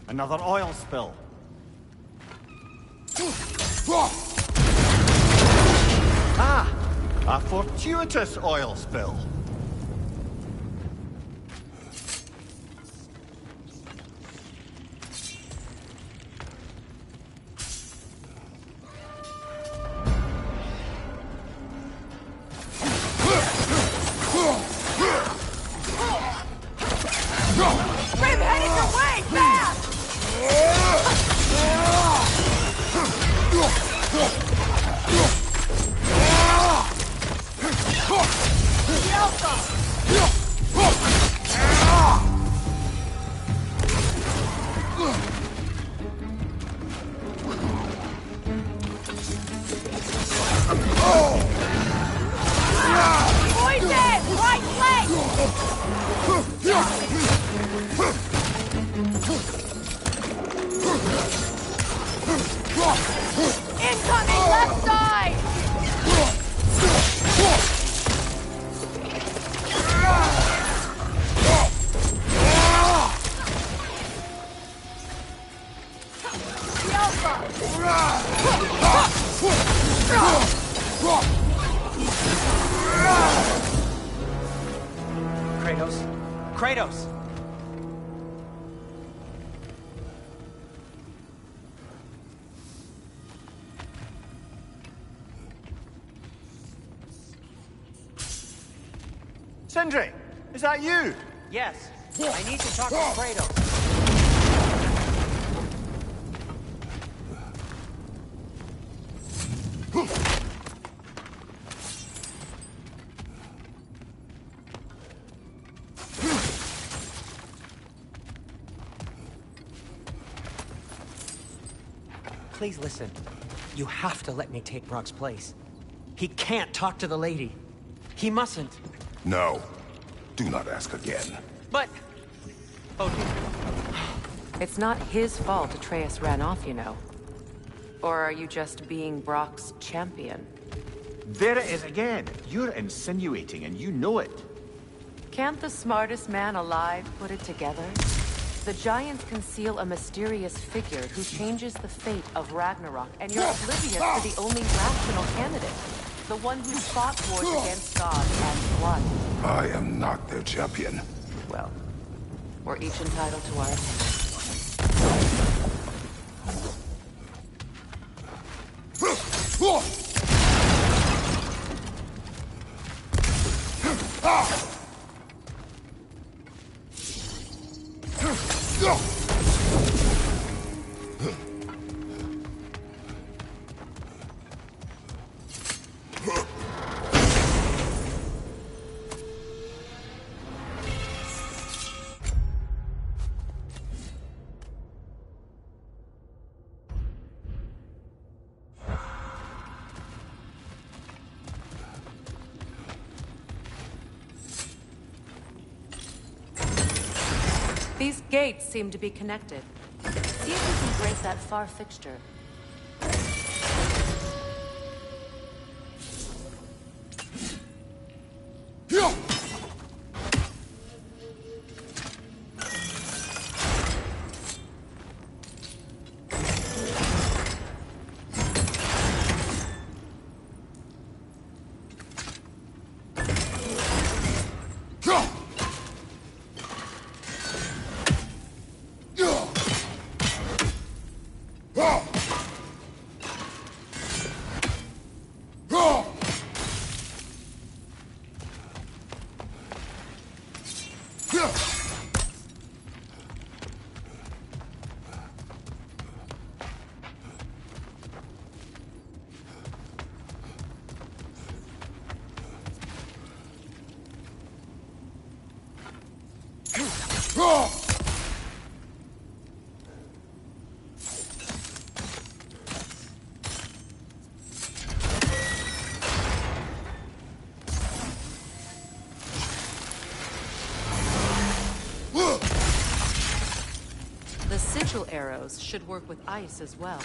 Another oil spill. Ah! A fortuitous oil spill. Incoming left side! Kratos. Kratos! Sindri, is that you? Yes. I need to talk to Kratos. Please listen. You have to let me take Brock's place. He can't talk to the lady. He mustn't. No. Do not ask again. But... Oh, It's not his fault Atreus ran off, you know. Or are you just being Brock's champion? There it is again. You're insinuating and you know it. Can't the smartest man alive put it together? The Giants conceal a mysterious figure who changes the fate of Ragnarok, and you're oblivious to the only rational candidate. The one who fought wars against God and won. I am not their champion. Well, we're each entitled to ours. These gates seem to be connected. See if we can break that far fixture. The sigil arrows should work with ice as well.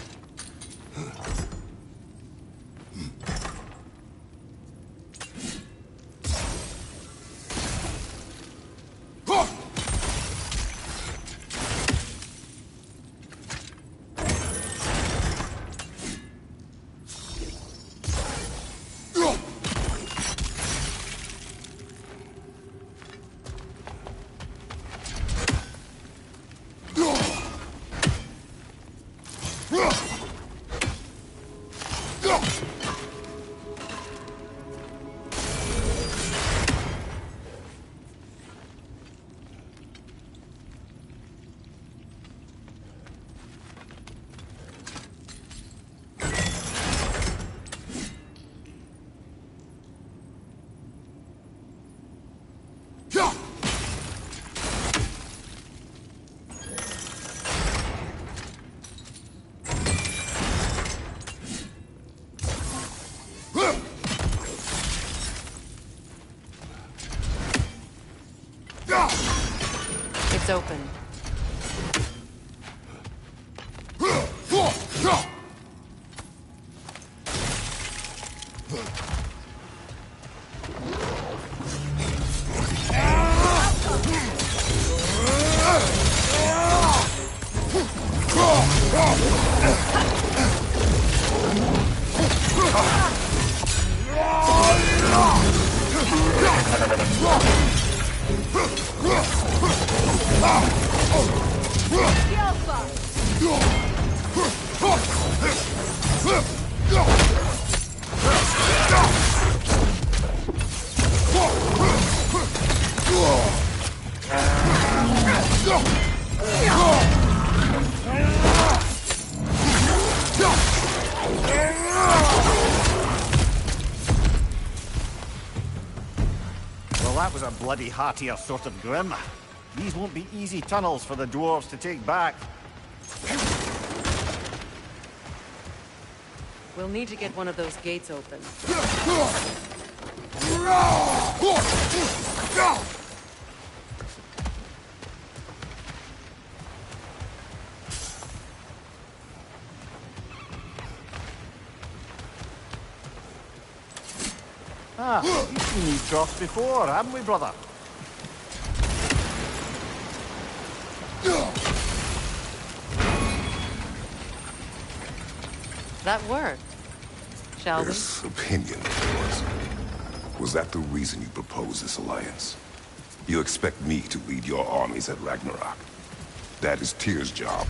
It's open. Well, that was a bloody heartier sort of grim. These won't be easy tunnels for the dwarves to take back. We'll need to get one of those gates open. Ah, we've seen these troughs before, haven't we, brother? That worked. Shall we? This opinion of yours, was that the reason you proposed this alliance? You expect me to lead your armies at Ragnarok? That is Tyr's job,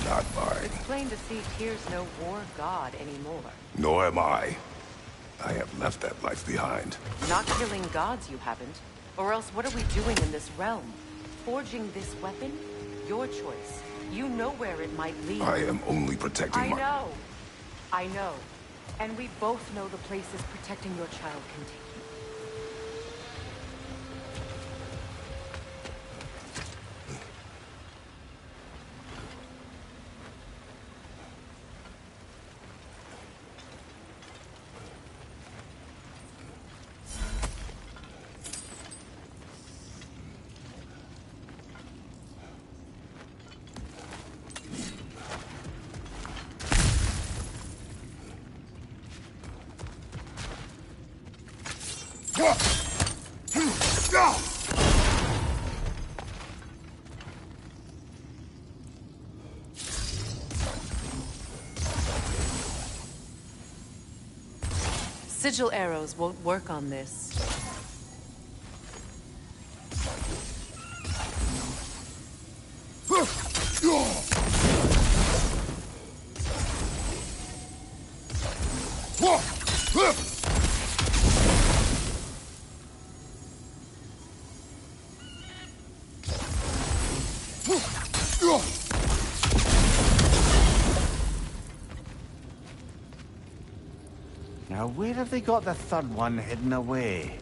not mine. It's plain to see Tyr's no war god anymore. Nor am I. I have left that life behind. Not killing gods, you haven't. Or else what are we doing in this realm? Forging this weapon? Your choice. You know where it might lead. I am only protecting I know. And we both know the places protecting your child can take you. Sigil arrows won't work on this. Now, where have they got the third one hidden away?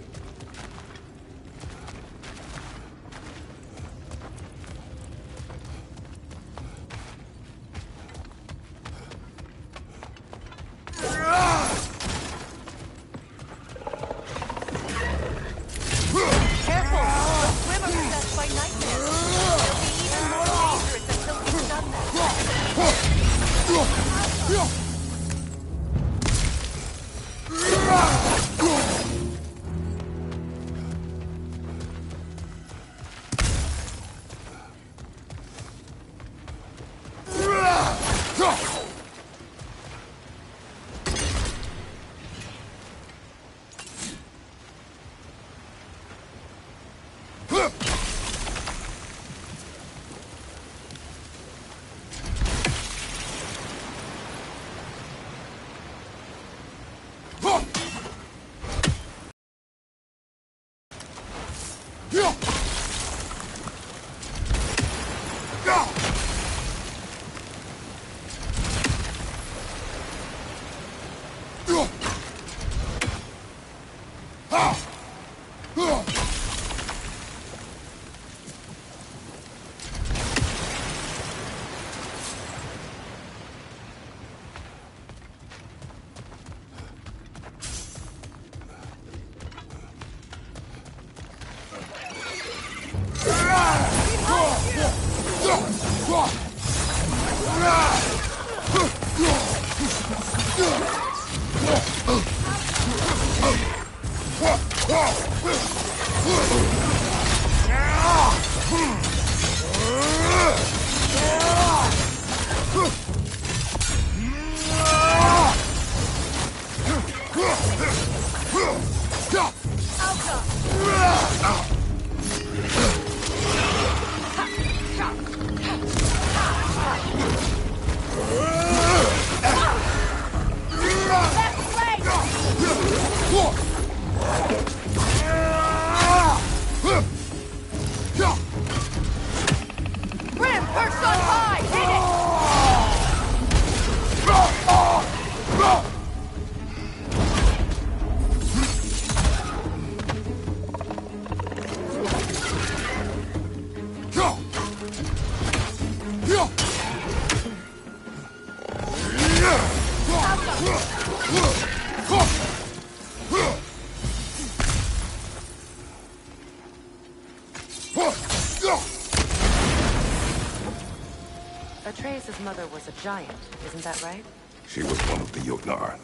Atreus' mother was a giant, isn't that right? She was one of the Jotnar.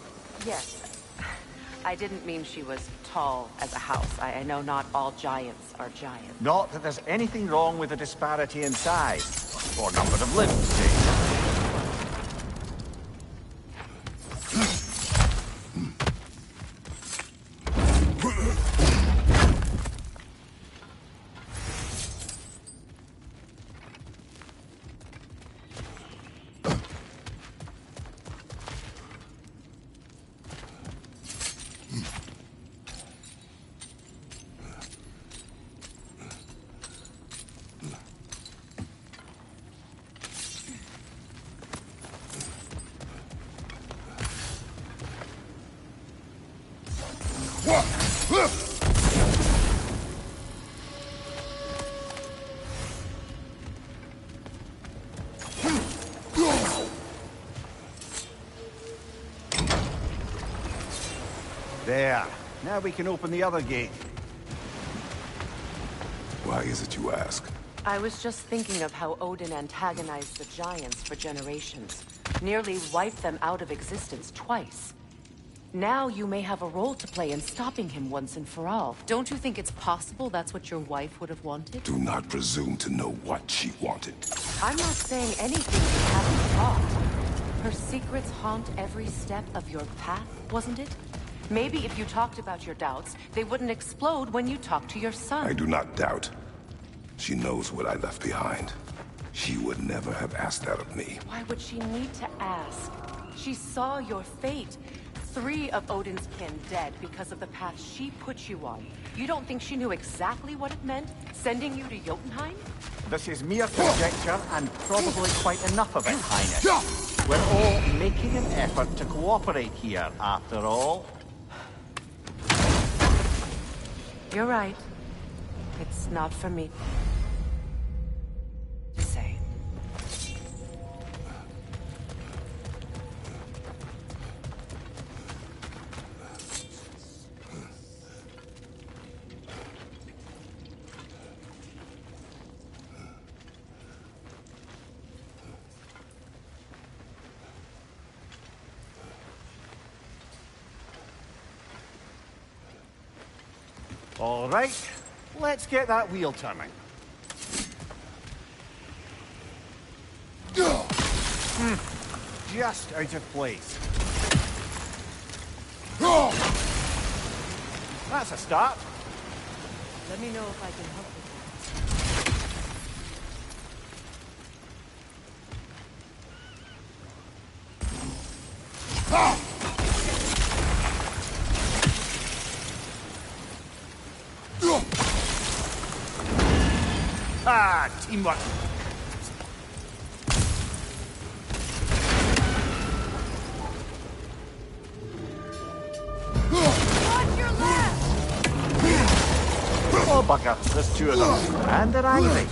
Yes. I didn't mean she was tall as a house. I know not all giants are giants. Not that there's anything wrong with the disparity in size, or number of limbs, say. There. Now we can open the other gate. Why is it you ask? I was just thinking of how Odin antagonized the giants for generations. Nearly wiped them out of existence twice. Now you may have a role to play in stopping him once and for all. Don't you think it's possible that's what your wife would have wanted? Do not presume to know what she wanted. I'm not saying anything you haven't thought. Her secrets haunt every step of your path, wasn't it? Maybe if you talked about your doubts, they wouldn't explode when you talked to your son. I do not doubt. She knows what I left behind. She would never have asked that of me. Why would she need to ask? She saw your fate. 3 of Odin's kin dead because of the path she put you on. You don't think she knew exactly what it meant, sending you to Jotunheim? This is mere conjecture, and probably quite enough of it, Highness. We're all making an effort to cooperate here, after all. You're right. It's not for me to say. All right, let's get that wheel turning. Just out of place. That's a start. Let me know if I can help with Ah, teamwork. Watch your left! Oh, bugger, there's 2 of them, and they're angry.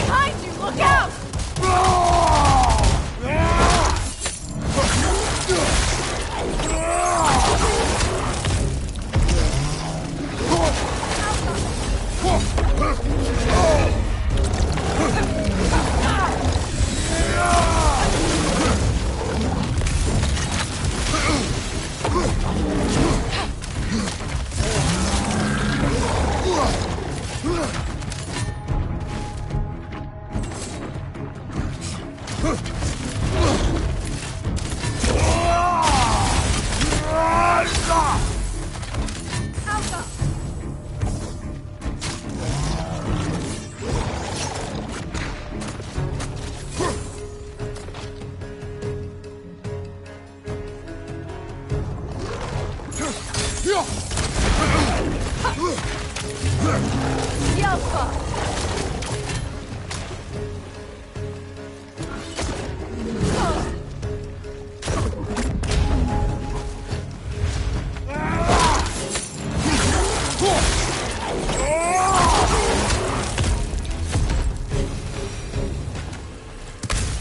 Behind you, look out!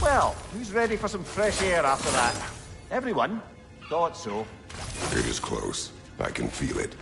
Well, who's ready for some fresh air after that? Everyone? Thought so. It is close. I can feel it.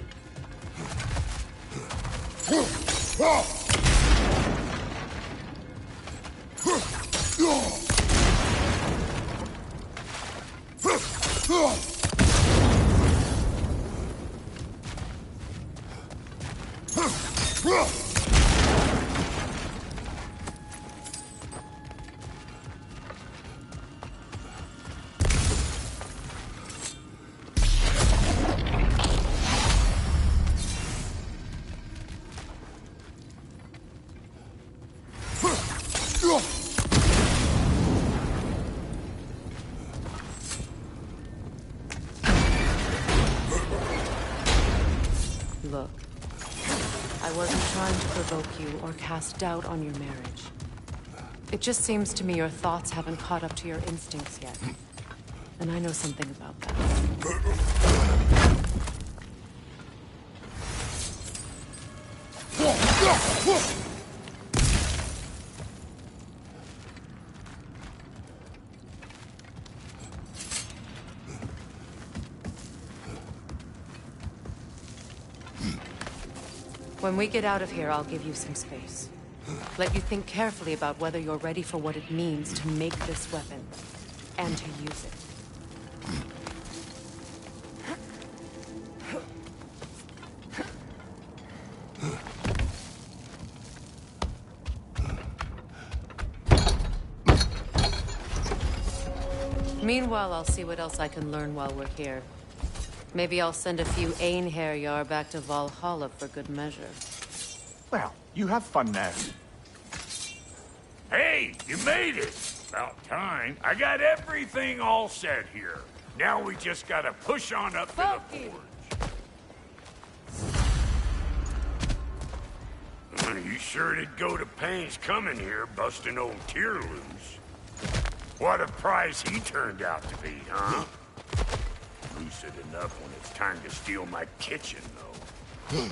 Look, I wasn't trying to provoke you or cast doubt on your marriage. It just seems to me your thoughts haven't caught up to your instincts yet. And I know something about that. When we get out of here, I'll give you some space. Let you think carefully about whether you're ready for what it means to make this weapon, and to use it. Meanwhile, I'll see what else I can learn while we're here. Maybe I'll send a few Einherjar back to Valhalla for good measure. Well, you have fun now. Hey, you made it! About time. I got everything all set here. Now we just gotta push on up to the forge. You sure did go to pains coming here, busting old Tyr loose. What a prize he turned out to be, huh? Lucid enough when it's time to steal my kitchen, though.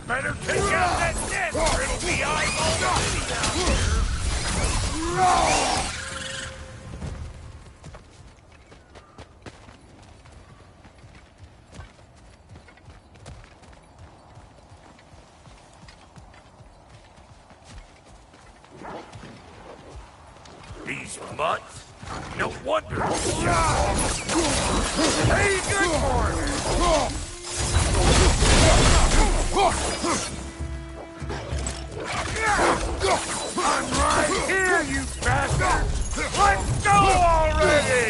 Better take out that net, or it'll be eyeball city down here. These mutts? No wonder. Hey, good morning! I'm right here, you bastard! Let's go already!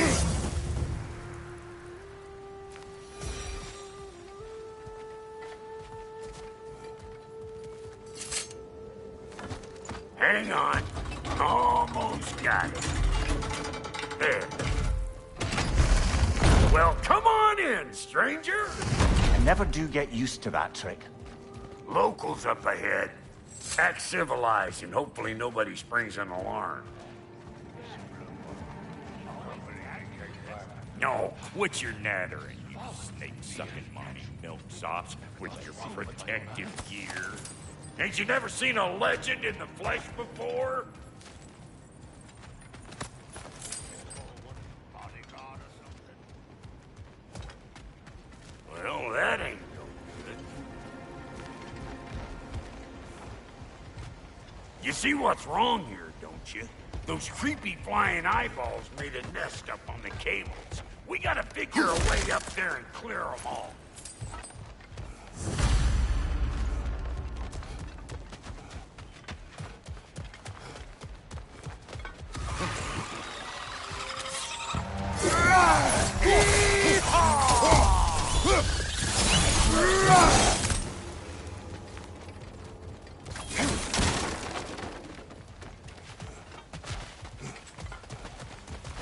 Hang on. Almost got it. There. Well, come on in, stranger. I never do get used to that trick. Locals up ahead. Act civilized, and hopefully nobody springs an alarm. No, quit your nattering, you snake-sucking mommy milksops with your protective gear. Ain't you never seen a legend in the flesh before? Well, that ain't no good. You see what's wrong here, don't you? Those creepy flying eyeballs made a nest up on the cables. We gotta figure a way up there and clear them all.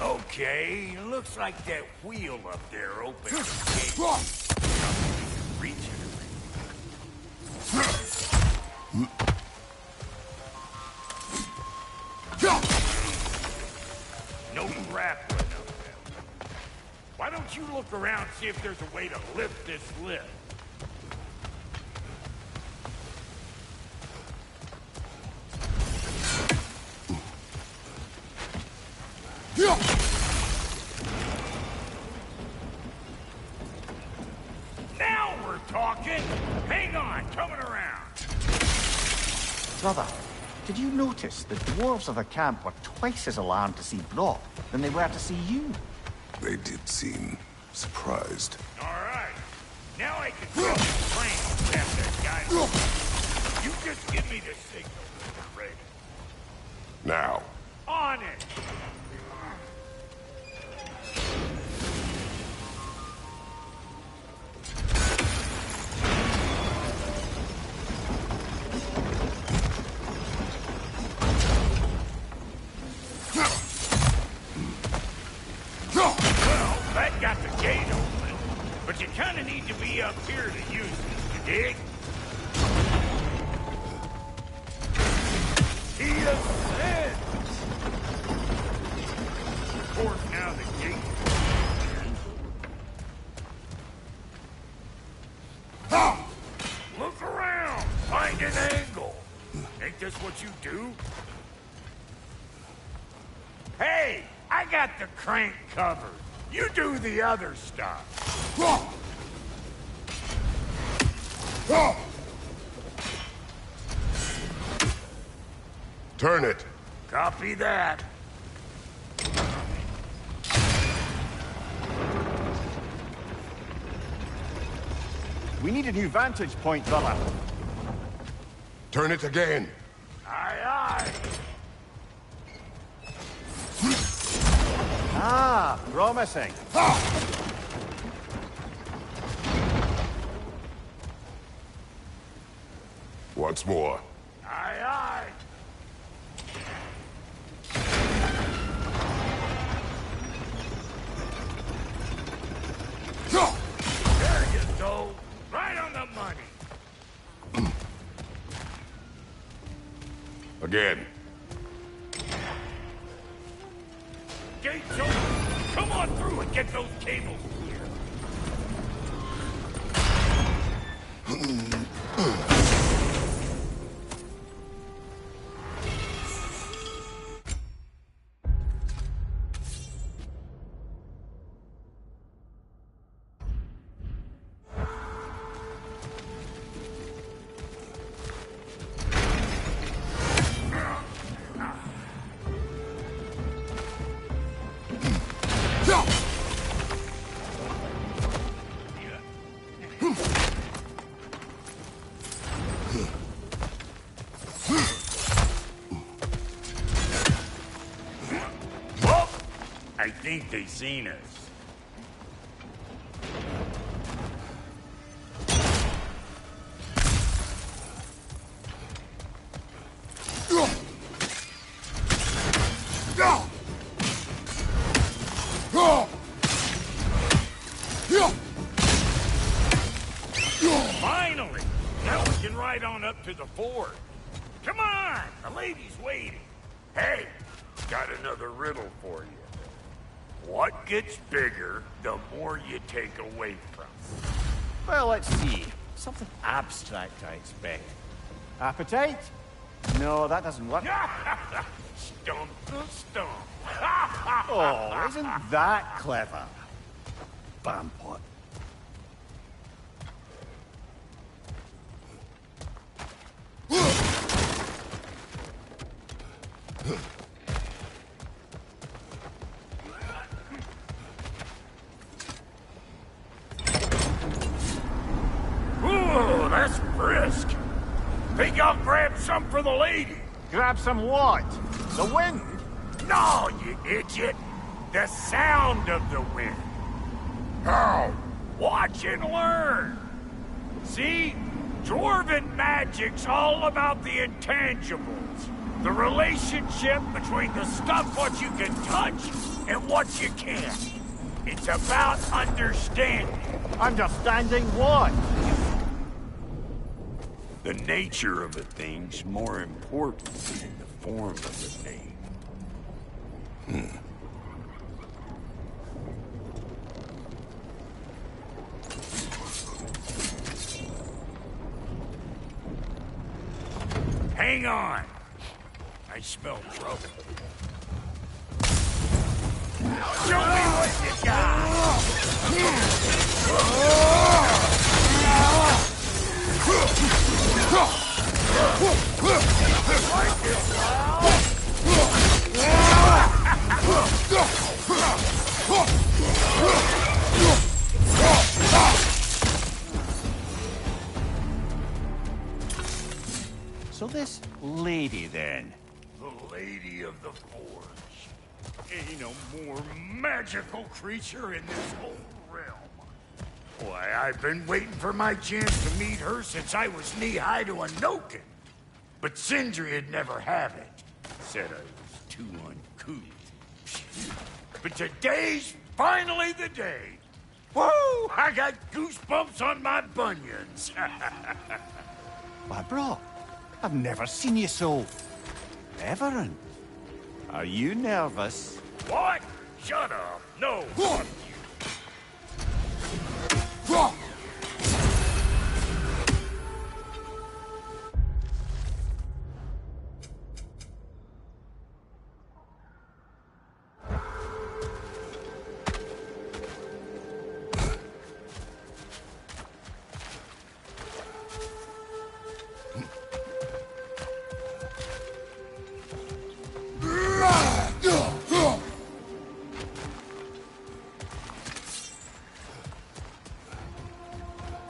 Okay, looks like that wheel up there opens the gate. Regenerate. No grappling up there. Why don't you look around, see if there's a way to lift this lift? Now we're talking! Hang on, coming around! Brother, did you notice the dwarves of the camp were twice as alarmed to see Brock than they were to see you? They did seem surprised. All right. Now I can drop the plane and that guy. You just give me the signal when you're ready. Now. On it! That got the gate open, but you kind of need to be up here to use it, you dig? He ascends! Of course, now the gate is open. Look around! Find an angle! what you do? Hey, I got the crank covered. You do the other stuff. Turn it. Copy that. We need a new vantage point, brother. Turn it again. Aye, aye. Ah, promising. Once more. Aye, aye. There you go. Right on the money. Again. Gates open. Come on through and get those cables clear. I think they seen us. Finally! Now we can ride on up to the fort. Come on! The lady's waiting. Hey, got another riddle for you. What gets bigger the more you take away from it? Well, let's see. Something abstract, I expect. Appetite? No, that doesn't work. Stump the stump. Oh, isn't that clever? Bampot. Ooh, that's brisk. Think I'll grab some for the lady. Grab some what? The wind? No, you idiot. The sound of the wind. How? Watch and learn. See? Dwarven magic's all about the intangibles. The relationship between the stuff what you can touch and what you can't. It's about understanding. Understanding what? The nature of a thing's more important than the form of the thing. Hang on. I smell trouble. Show me what you got! Like this So this lady, then? The Lady of the Forge. Ain't no more magical creature in this whole realm. Why, I've been waiting for my chance to meet her since I was knee-high to a Noken. But Sindri'd never have it. Said I was too uncouth. But today's finally the day. Woo! I got goosebumps on my bunions. Why, bro, I've never seen you so... reverent. Are you nervous? What? Shut up. No, fuck you.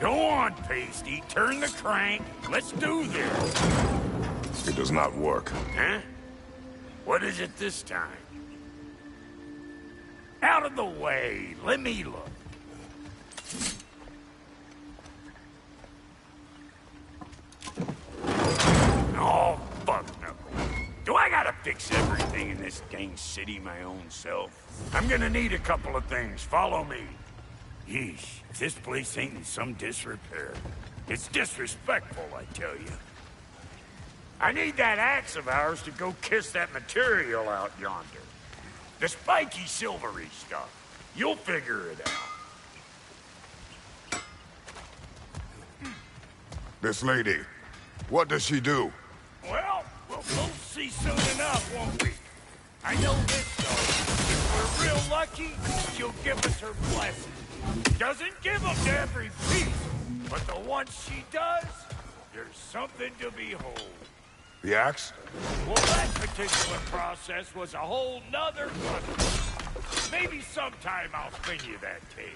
Go on, Pasty. Turn the crank. Let's do this. It does not work. Huh? What is it this time? Out of the way. Let me look. Oh, fuck no. Do I gotta fix everything in this dang city my own self? I'm gonna need a couple of things. Follow me. Yeesh, if this place ain't in some disrepair. It's disrespectful, I tell you. I need that axe of ours to go kiss that material out yonder. The spiky silvery stuff. You'll figure it out. This lady, what does she do? Well, we'll both see soon enough, won't we? I know this, though. If we're real lucky, she'll give us her blessing. Doesn't give them to every piece, but the ones she does, there's something to behold. The axe? Well, that particular process was a whole nother fun. Maybe sometime I'll spin you that tale.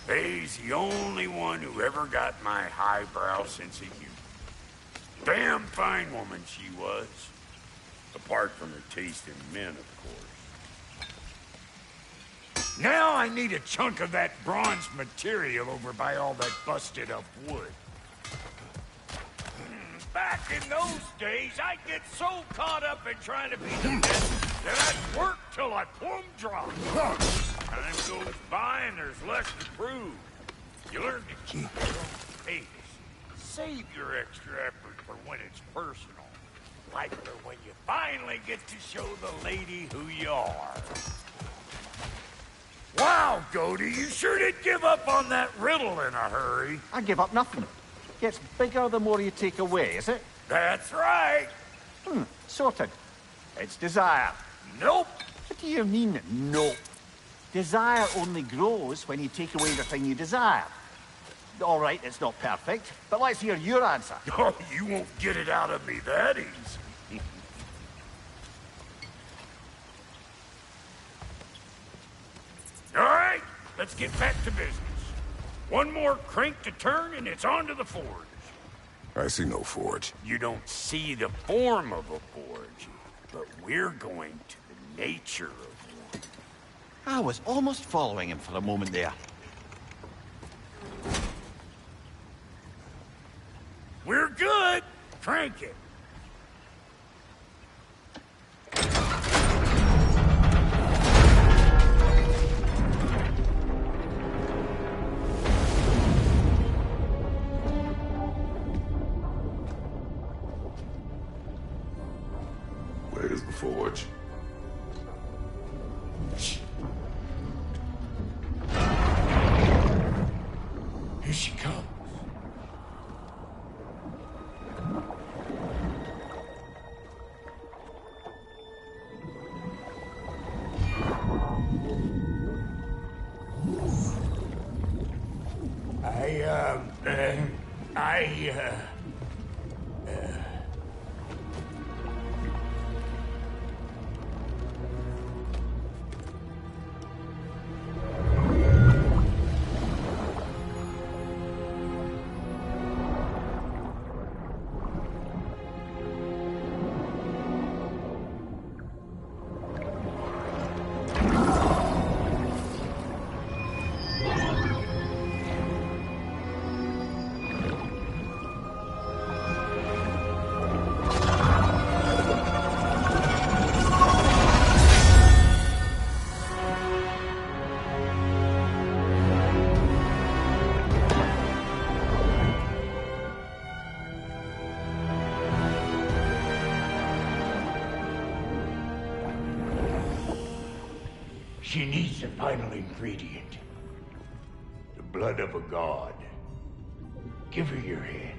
Faye's the only one who ever got my highbrow sense of humor. Damn fine woman she was. Apart from her taste in men, of course. Now I need a chunk of that bronze material over by all that busted up wood. Back in those days, I'd get so caught up in trying to be the best that I'd work till I plumb dropped. Time goes by and there's less to prove. You learn to keep your own pace. Save your extra effort for when it's personal. Like for when you finally get to show the lady who you are. Wow, Goldie, you sure did give up on that riddle in a hurry. I give up nothing. Gets bigger the more you take away, is it? That's right. Sorted. It's desire. Nope. What do you mean, nope? Desire only grows when you take away the thing you desire. All right, it's not perfect, but let's hear your answer. Oh, you won't get it out of me that easy. All right, let's get back to business. One more crank to turn and it's on to the forge. I see no forge. You don't see the form of a forge, but we're going to the nature of one. I was almost following him for a moment there. We're good. Crank it. Where's the forge? Here she comes. She needs the final ingredient. The blood of a god. Give her your hand.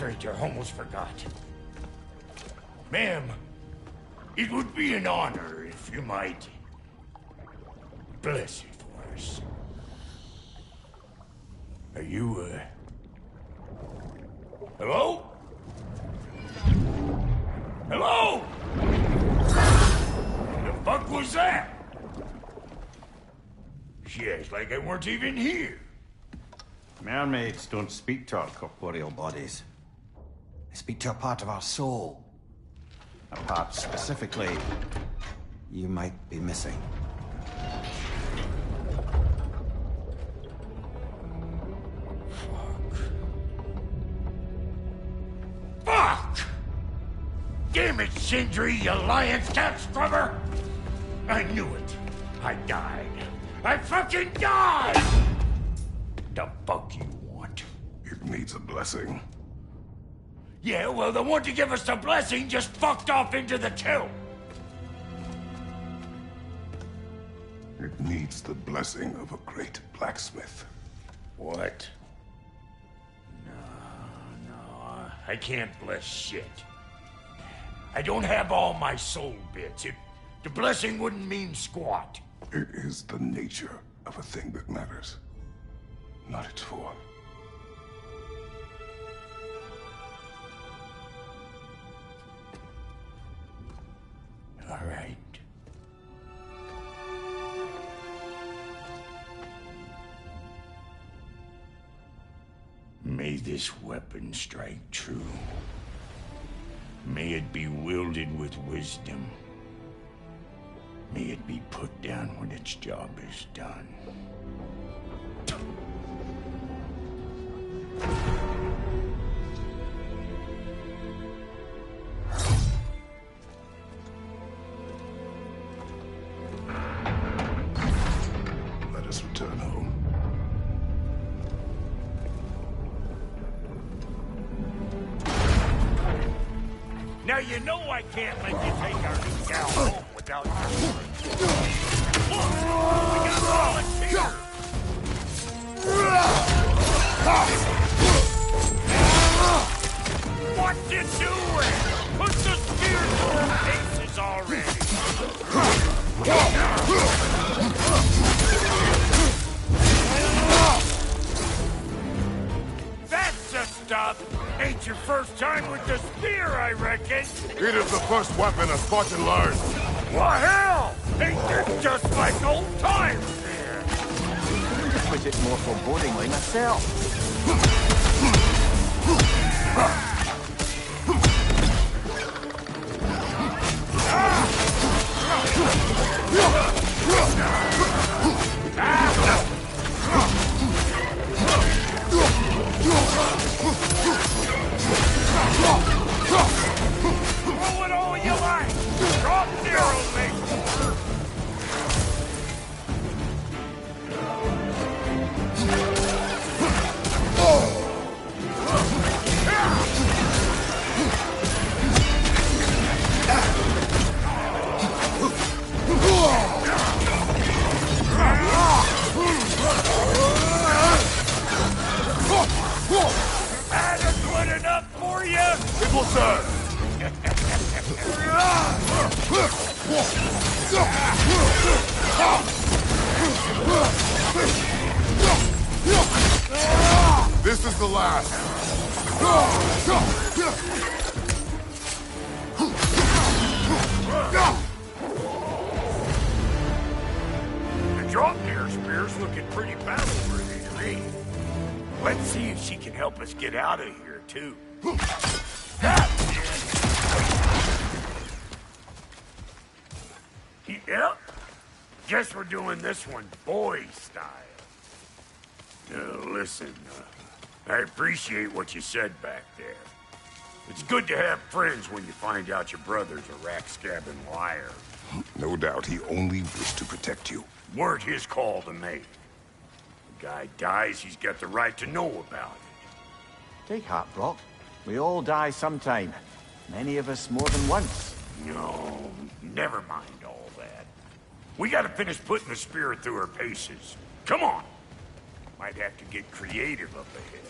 right, I almost forgot. Ma'am, it would be an honor if you might bless it for us. Are you, hello? Hello? The fuck was that? Yes, like I weren't even here. Mermaids don't speak to our corporeal bodies. They speak to a part of our soul. A part specifically you might be missing. Fuck! Damn it, Sindri, you lion's cat scrubber! I knew it. I died. I fucking died! The fuck you want? It needs a blessing. Yeah, well, the one to give us the blessing just fucked off into the tomb. It needs the blessing of a great blacksmith. What? No, I can't bless shit. I don't have all my soul bits. The blessing wouldn't mean squat. It is the nature of a thing that matters, not its form. All right. May this weapon strike true. May it be wielded with wisdom. May it be put down when its job is done. Let us return home. Now you know I can't let you take our new gal home without your Look! We got volunteers! What you doing? Put the spear through our faces already! That's the stuff! Ain't your first time with the spear, I reckon. It is the first weapon a Spartan learned. Well, hell! Ain't this just like old times here? Put it more forebodingly myself. Throw it all you like! Drop zero, mate! Adequate enough for you? It will serve. This is the last. The Draupnir spear's looking pretty battle-worthy to me. Let's see if she can help us get out of here, too. Yep. Guess we're doing this one boy style. Listen, I appreciate what you said back there. It's good to have friends when you find out your brother's a rack-scabbing liar. No doubt he only wished to protect you. Weren't his call to make. The guy dies, he's got the right to know about it. Take heart, Brock. We all die sometime. Many of us more than once. No, never mind all that. We gotta finish putting the spirit through her paces. Come on! Might have to get creative up ahead.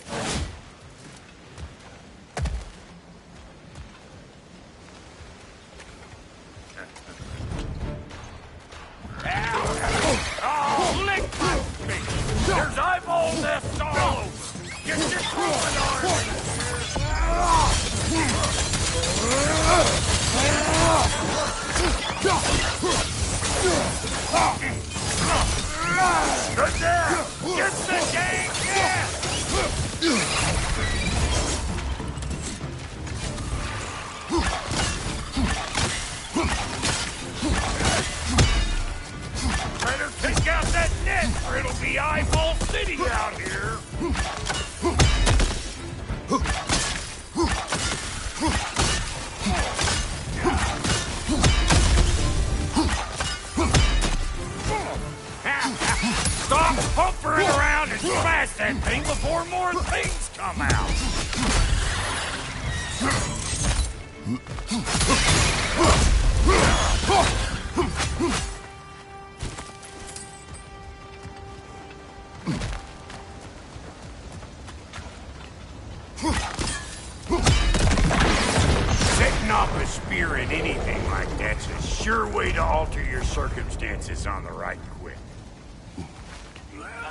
Good there! Get the dang gas! Better take out that net, or it'll be Eyeball City out here! Stop pumpering around and smash that thing before more things come out! Setting off a spear in anything like that's a sure way to alter your circumstances on the right quick.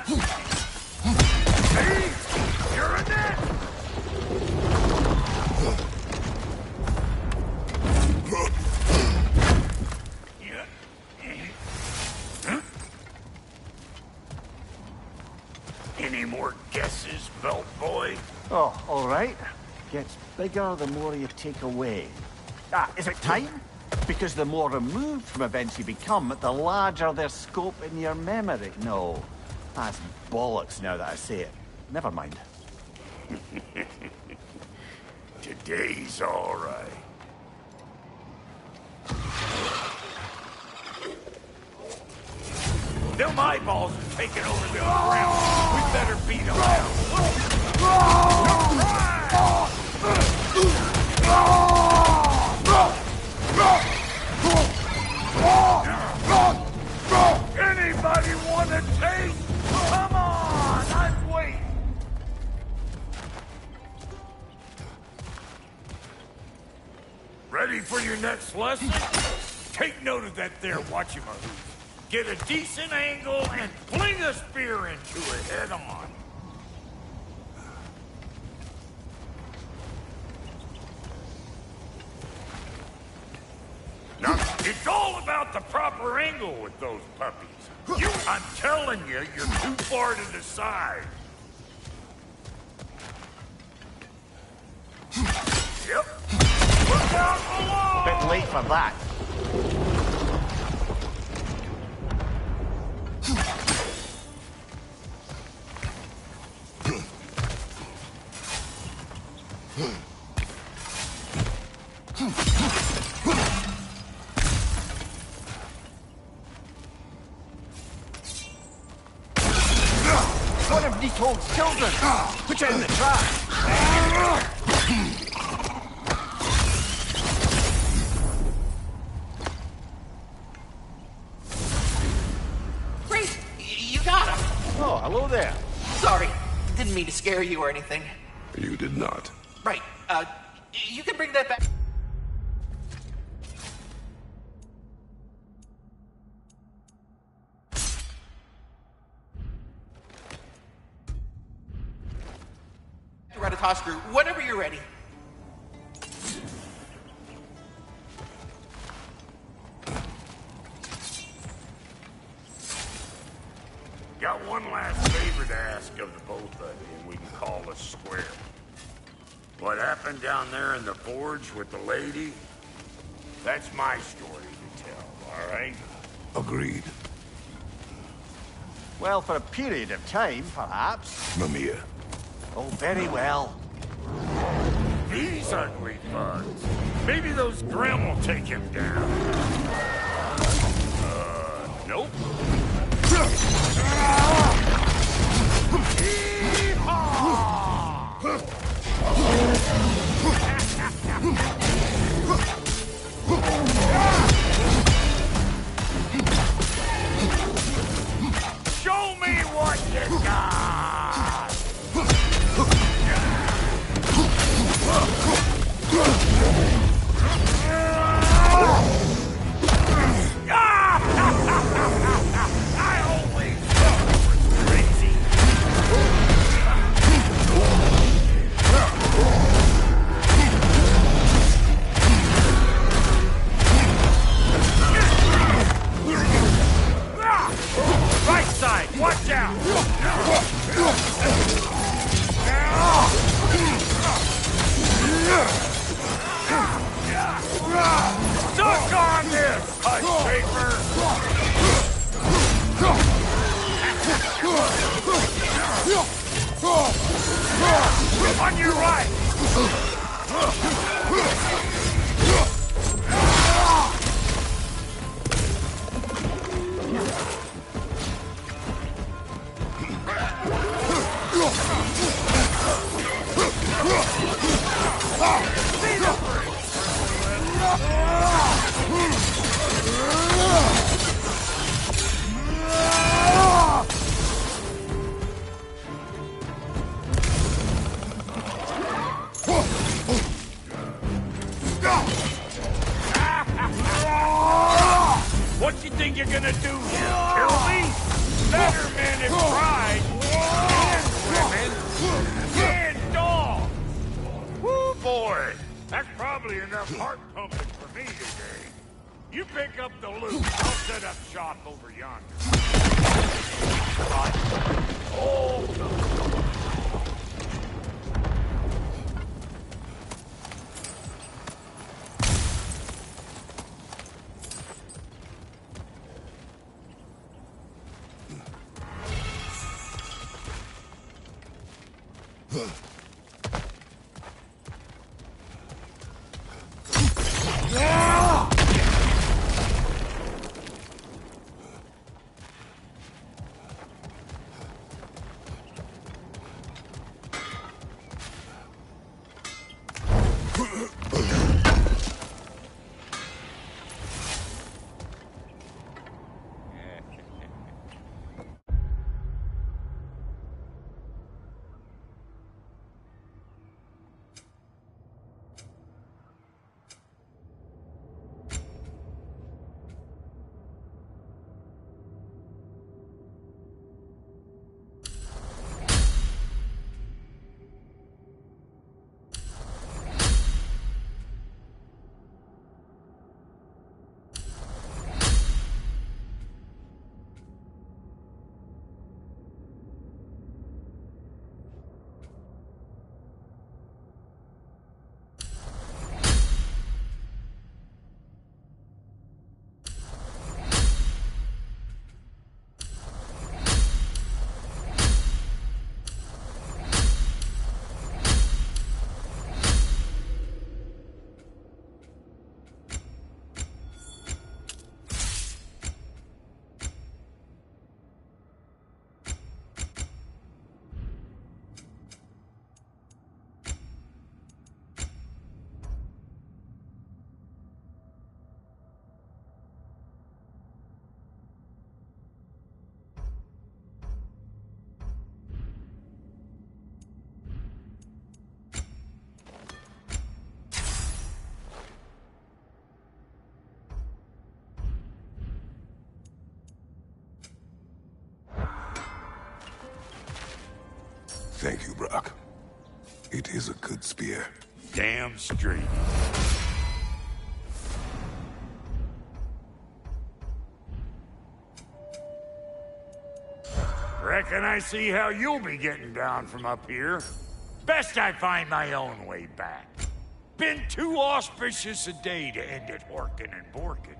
See? You're a net! Any more guesses, belt boy? Oh, all right. Gets bigger the more you take away. Ah, is it time? Because the more removed from events you become, the larger their scope in your memory. No, that's bollocks now that I say it. Never mind. Today's all right. Them eyeballs are taking over the ground. We better beat them Anybody want a taste? Come on, I'm waiting. Ready for your next lesson? Take note of that there whatchamahoo. Get a decent angle and fling a spear into it head on. Now, it's all about the proper angle with those puppies. I'm telling you, you're too far to the side. Yep. Look out below! Bit late for that. One of Nito's children! Put you in the trap! Great! You got him! Oh, hello there. Sorry, didn't mean to scare you or anything. You did not. Right, you can bring that back. Toss through whenever you're ready. Got one last favor to ask of the both of you, and we can call us square. What happened down there in the forge with the lady? That's my story to tell, all right? Agreed. Well, for a period of time, perhaps. Mamiya. Oh, very well. These ugly bugs. Maybe those Grim will take him down. Nope. Show me what you got! On your right! What you think you're gonna do here? Kill me? Better men have tried. And women. And dogs. Woo, boy. That's probably enough heart pumping for me today. You pick up the loot. I'll set up shop over yonder. Oh, Thank you, Brock. It is a good spear. damn straight. Reckon I see how you'll be getting down from up here. Best I find my own way back. Been too auspicious a day to end it horkin' and borkin'.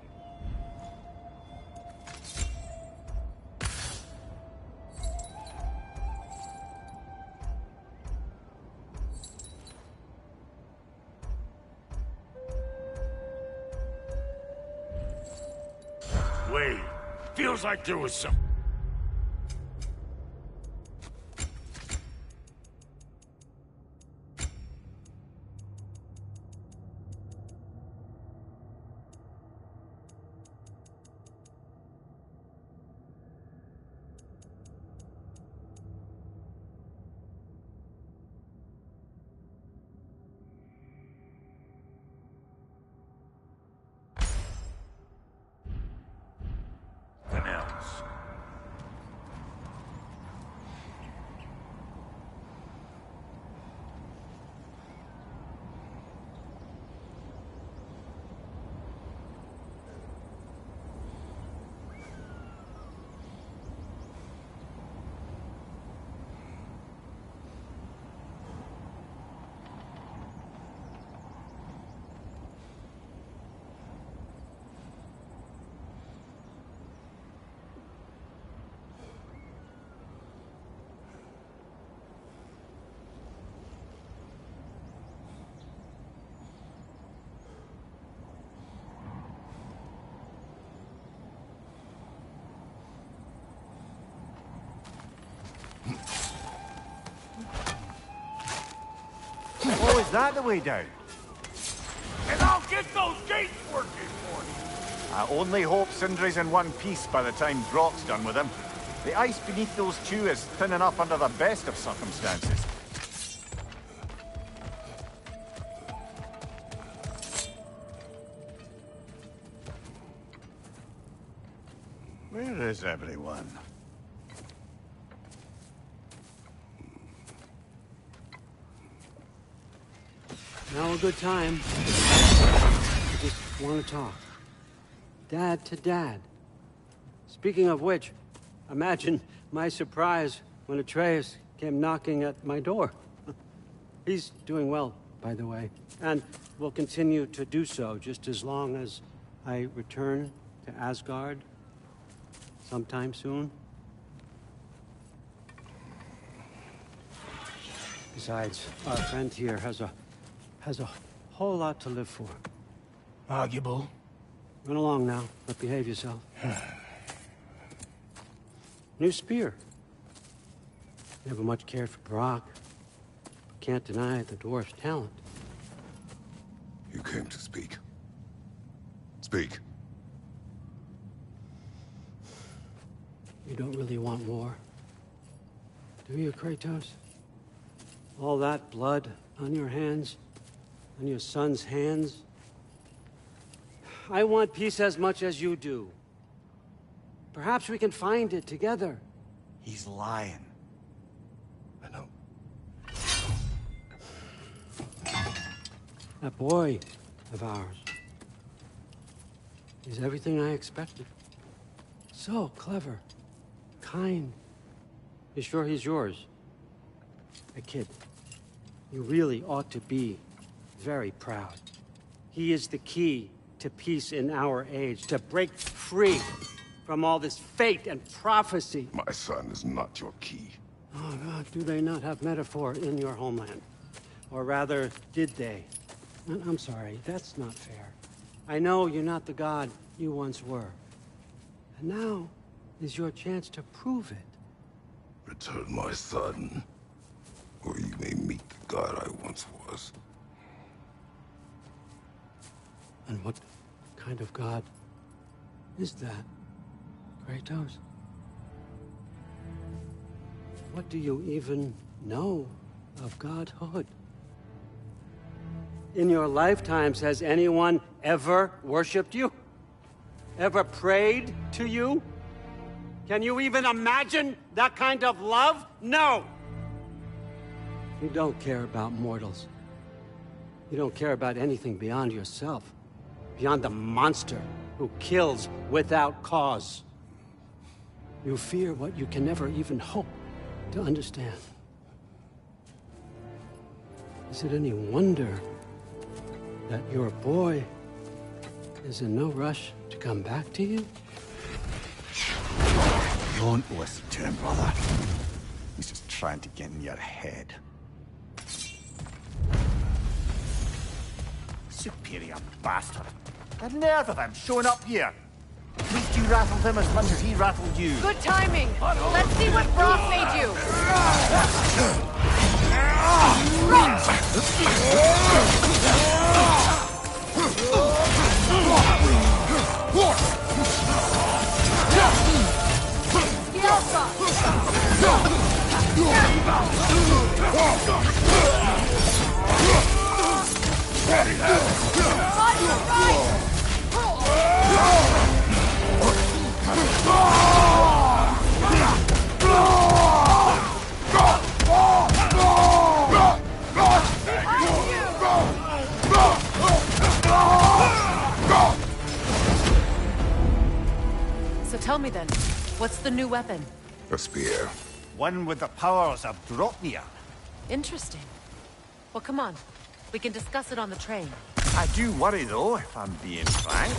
Wait, feels like there was some... else. that the way down? And I'll get those gates working for you. I only hope Sindri's in one piece by the time Brock's done with him. The ice beneath those two is thin enough under the best of circumstances. Where is everyone? Now a good time. I just want to talk. Dad to Dad. Speaking of which, imagine my surprise when Atreus came knocking at my door. He's doing well, by the way, and will continue to do so just as long as I return to Asgard sometime soon. Besides, our friend here has a whole lot to live for. Arguable. Run along now, but behave yourself. New spear. Never much cared for Brock, but can't deny the dwarf's talent. You came to speak. Speak. You don't really want war, do you, Kratos? All that blood on your hands, on your son's hands? I want peace as much as you do. Perhaps we can find it together. He's lying. I know. That boy of ours. He's everything I expected. So clever. Kind. You sure he's yours? A kid. You really ought to be very proud. He is the key to peace in our age, to break free from all this fate and prophecy. My son is not your key. Oh, God, do they not have metaphor in your homeland? Or rather, did they? I'm sorry, that's not fair. I know you're not the god you once were. And now is your chance to prove it. Return my son, or you may meet the god I once was. And what kind of god is that, Kratos? What do you even know of godhood? In your lifetimes, has anyone ever worshipped you? Ever prayed to you? Can you even imagine that kind of love? No! You don't care about mortals. You don't care about anything beyond yourself. Beyond the monster who kills without cause. You fear what you can never even hope to understand. Is it any wonder that your boy is in no rush to come back to you? Don't listen to him, brother. He's just trying to get in your head. Superior bastard. The nerve of him showing up here. At least you rattled him as much as he rattled you. Good timing. Let's see what Brock made you. So tell me then, what's the new weapon? A spear. One with the powers of Draupnir. Interesting. Well, come on. We can discuss it on the train. I do worry, though, if I'm being frank.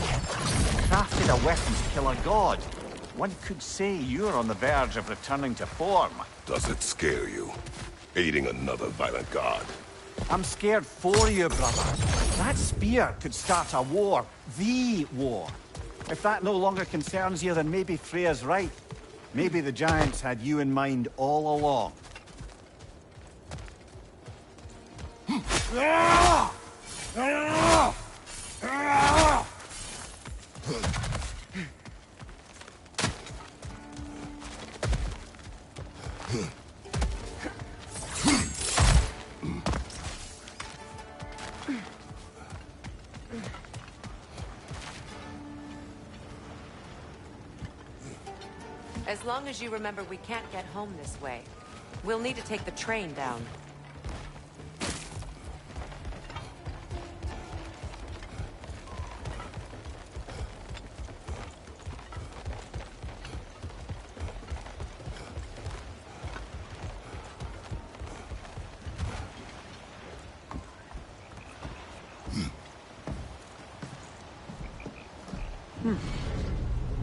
Crafted a weapon to kill a god. One could say you're on the verge of returning to form. Does it scare you? Aiding another violent god? I'm scared for you, brother. That spear could start a war. The war. If that no longer concerns you, then maybe Freya's right. Maybe the Giants had you in mind all along. As long as you remember we can't get home this way. We'll need to take the train down.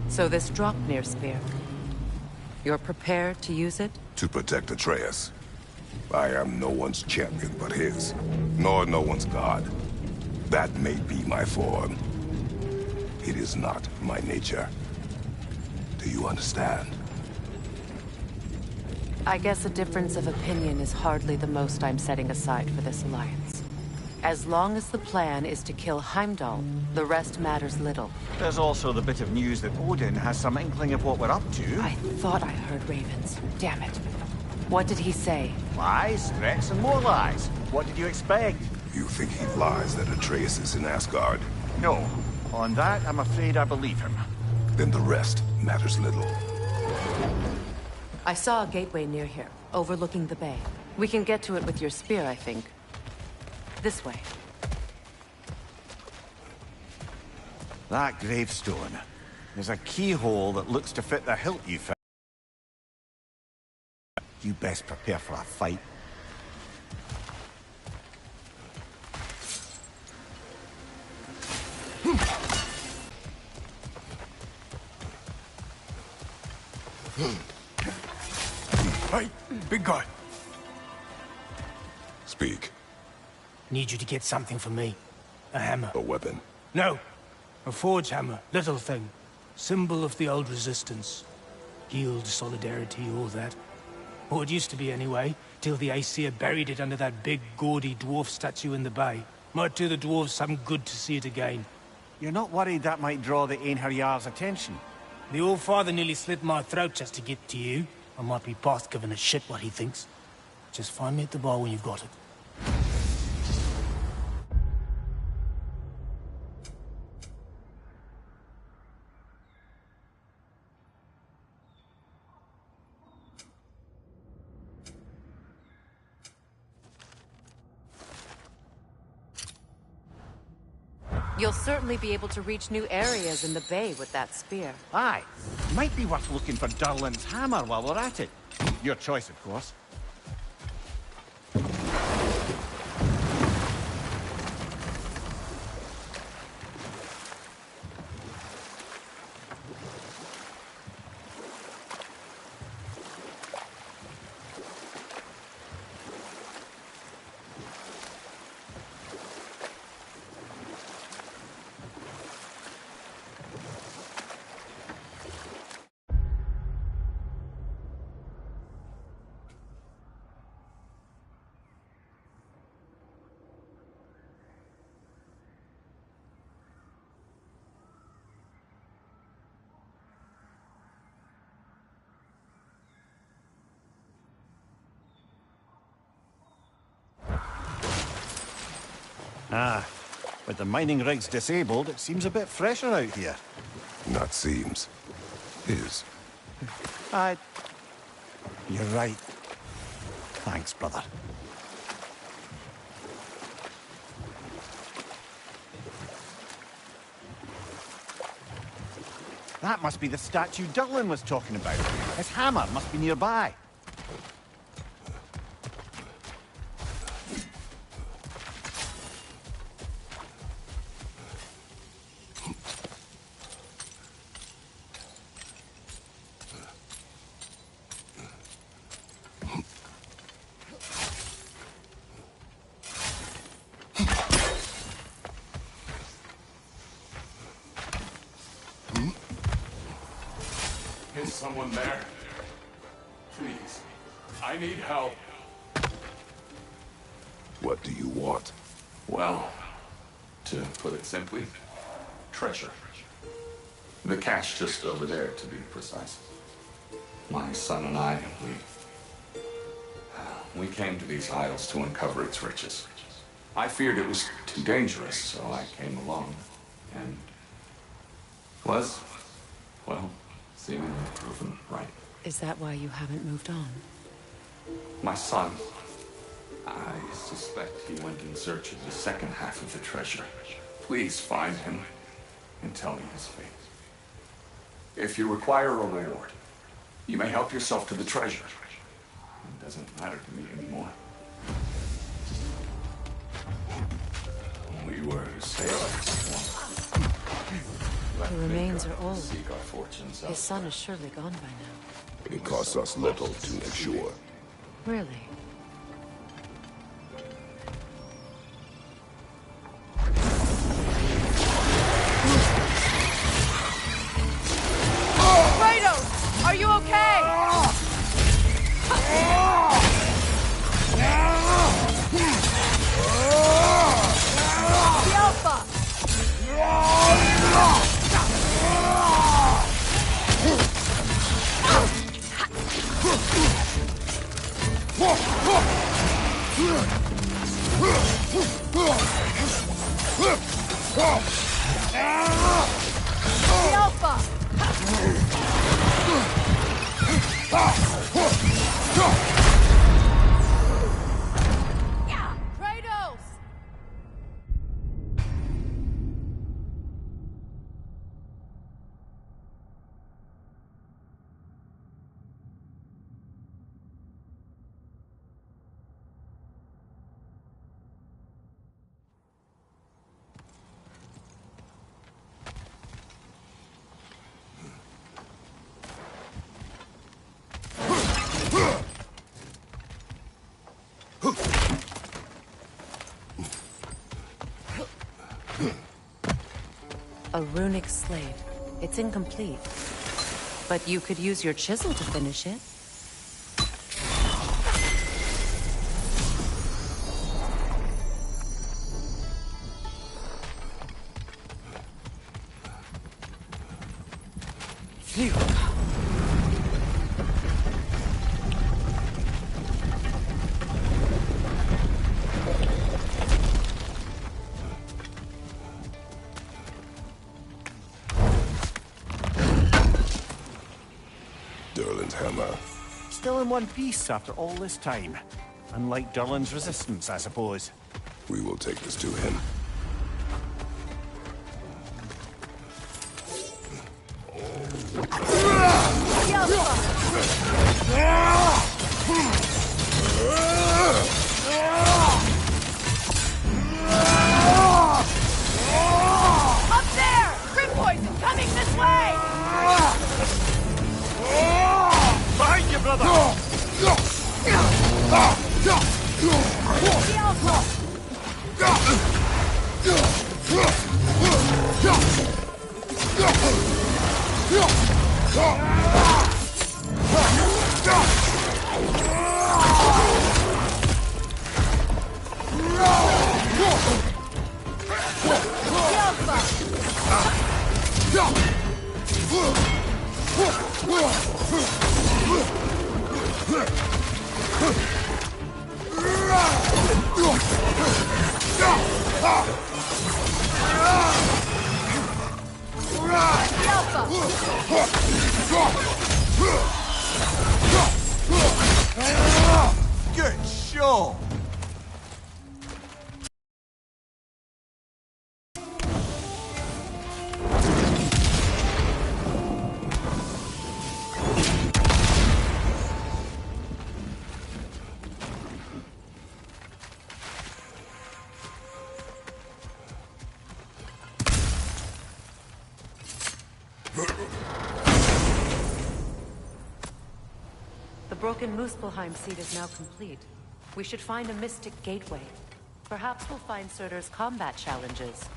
So this Draupnir spear. You're prepared to use it? To protect Atreus. I am no one's champion but his, nor no one's god. That may be my form. It is not my nature. Do you understand? I guess a difference of opinion is hardly the most I'm setting aside for this alliance. As long as the plan is to kill Heimdall, the rest matters little. There's also the bit of news that Odin has some inkling of what we're up to. I thought I heard ravens. Damn it. What did he say? Lies, threats, and more lies. What did you expect? You think he lies that Atreus is in Asgard? No. On that, I'm afraid I believe him. Then the rest matters little. I saw a gateway near here, overlooking the bay. We can get to it with your spear, I think. This way. That gravestone. There's a keyhole that looks to fit the hilt you found. You best prepare for a fight. Hey, big guy. Speak. Need you to get something for me. A hammer. A weapon? No. A forge hammer. Little thing. Symbol of the old resistance. Guild, solidarity, all that. Or it used to be anyway, till the Aesir buried it under that big, gaudy dwarf statue in the bay. Might do the dwarves some good to see it again. You're not worried that might draw the Einherjar's Jarl's attention? The All-Father nearly slit my throat just to get to you. I might be past giving a shit what he thinks. Just find me at the bar when you've got it. You'll certainly be able to reach new areas in the bay with that spear. Aye. Might be worth looking for Durlin's hammer while we're at it. Your choice, of course. Ah, with the mining rigs disabled, it seems a bit fresher out here. Not seems. Is. You're right. Thanks, brother. That must be the statue Durlin was talking about. His hammer must be nearby. Is someone there? Please. I need help. What do you want? Well, to put it simply, treasure. The cache just over there, to be precise. My son and I, we came to these isles to uncover its riches. I feared it was too dangerous, so I came along, and was, well, seemingly proven right. Is that why you haven't moved on? My son, I suspect he went in search of the second half of the treasure. Please find him and tell me his fate. If you require a reward, you may help yourself to the treasure. It doesn't matter to me anymore. We were sailors. The remains are old. Seek our fortunes His son is surely gone by now. It costs us little to make sure. Really? Kratos! Are you okay? The Alpha! The Alpha! Kratos! A runic slate. It's incomplete. But you could use your chisel to finish it. Phew. Durlin's hammer. Still in one piece after all this time. Unlike Durlin's resistance, I suppose. We will take this to him. Up there! Grim poison coming this way! Behind you, brother! The Alpha! Good show! The broken Muspelheim seed is now complete. We should find a mystic gateway. Perhaps we'll find Surtur's combat challenges.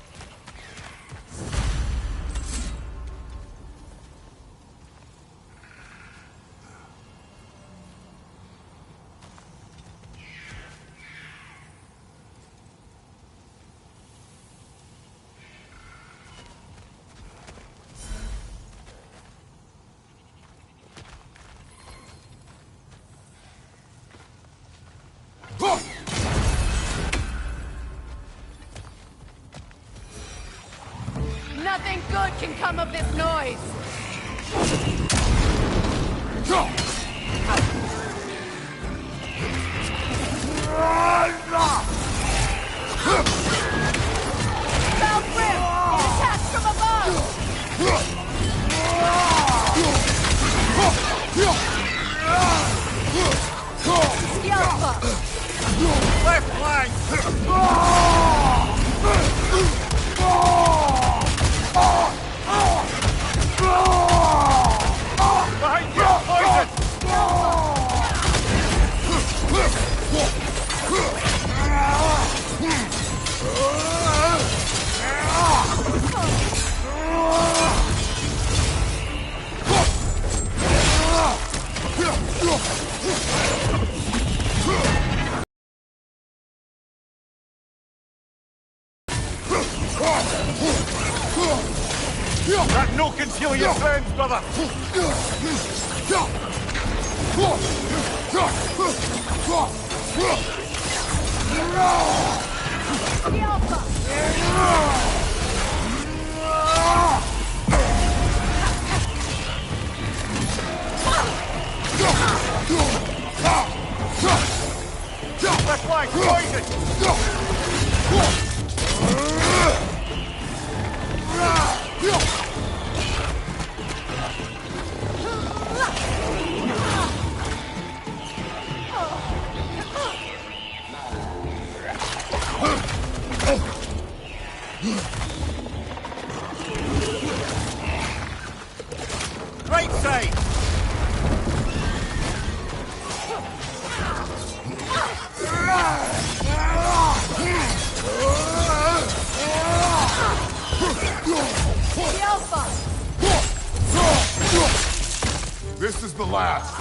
good can come of this noise? South Rim! Attack from above! Yelpa! Left flank! Behind you! Poison! That no conceal your friends, brother! Left flank, poison! Right side! This is the last.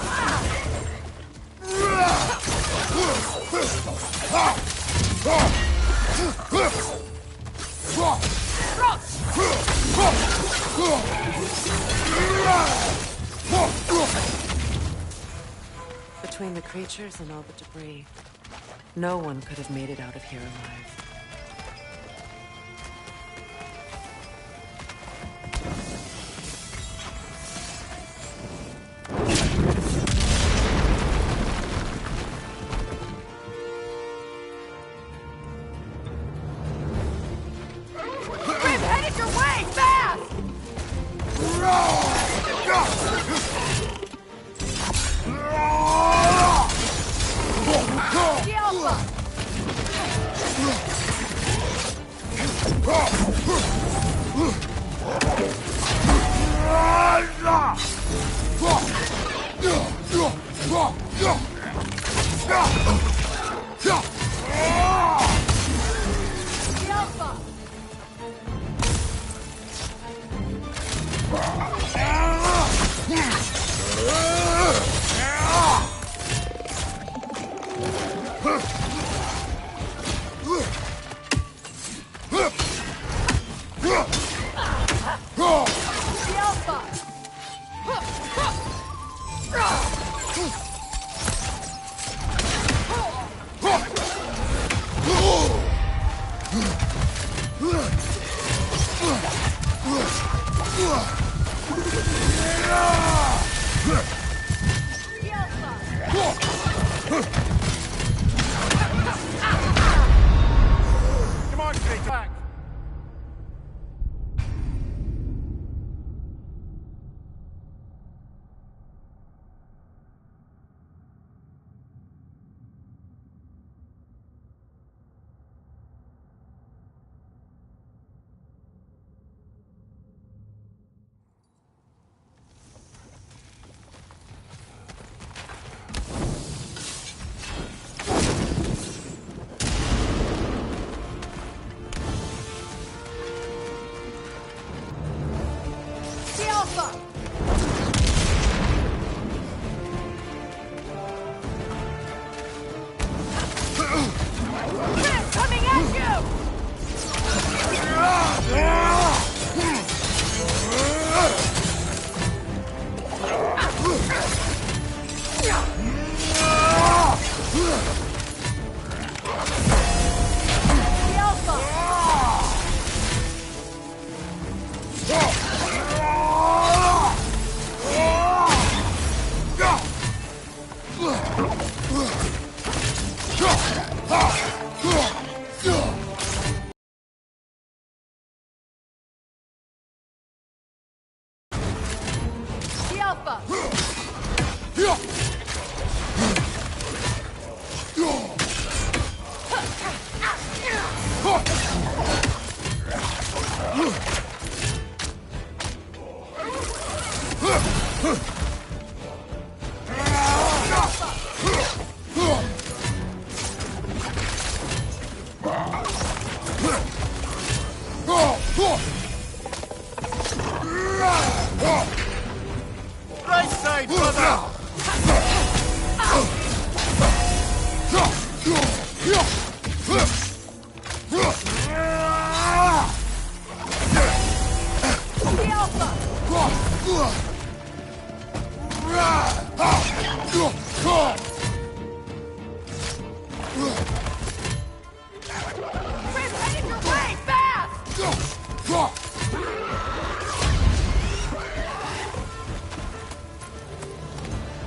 Between the creatures and all the debris, no one could have made it out of here alive. Grim, headed your way! Fast! Come on, straight back!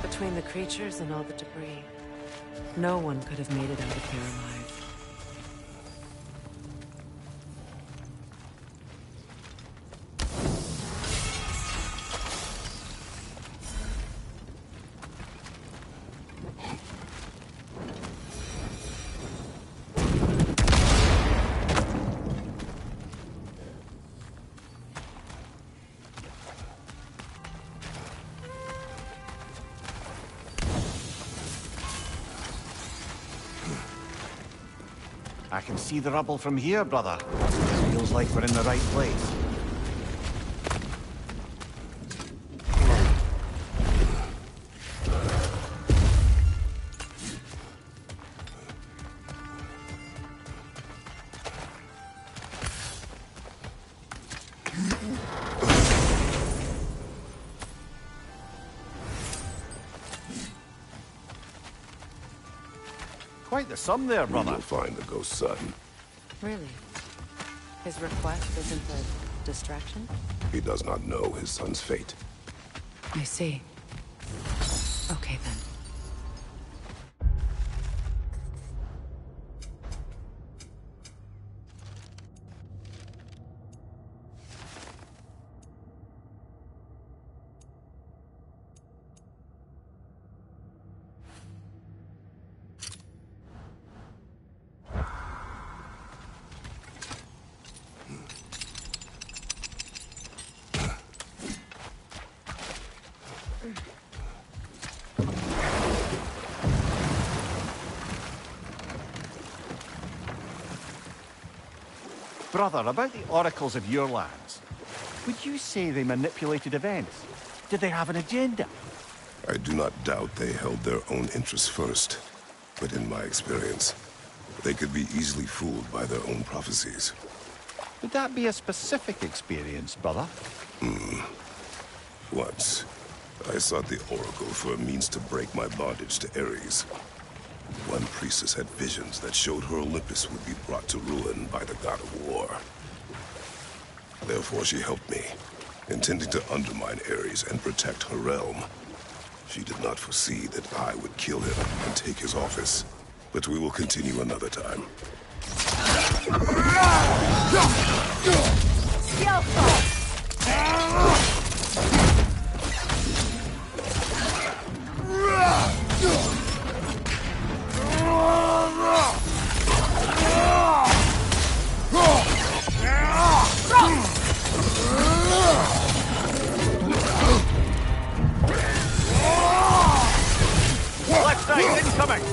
Between the creatures and all the debris, no one could have made it out of here alive. I can see the rubble from here, brother. Feels like we're in the right place. Quite the sum there, brother. You'll find the ghost son. Really? His request isn't a distraction? He does not know his son's fate. I see. Okay, then. Brother, about the oracles of your lands, would you say they manipulated events? Did they have an agenda? I do not doubt they held their own interests first. But in my experience, they could be easily fooled by their own prophecies. Would that be a specific experience, brother? Once, I sought the Oracle for a means to break my bondage to Ares. One priestess had visions that showed her Olympus would be brought to ruin by the god of war. Therefore she helped me, intending to undermine Ares and protect her realm. She did not foresee that I would kill him and take his office. But we will continue another time. Left side incoming!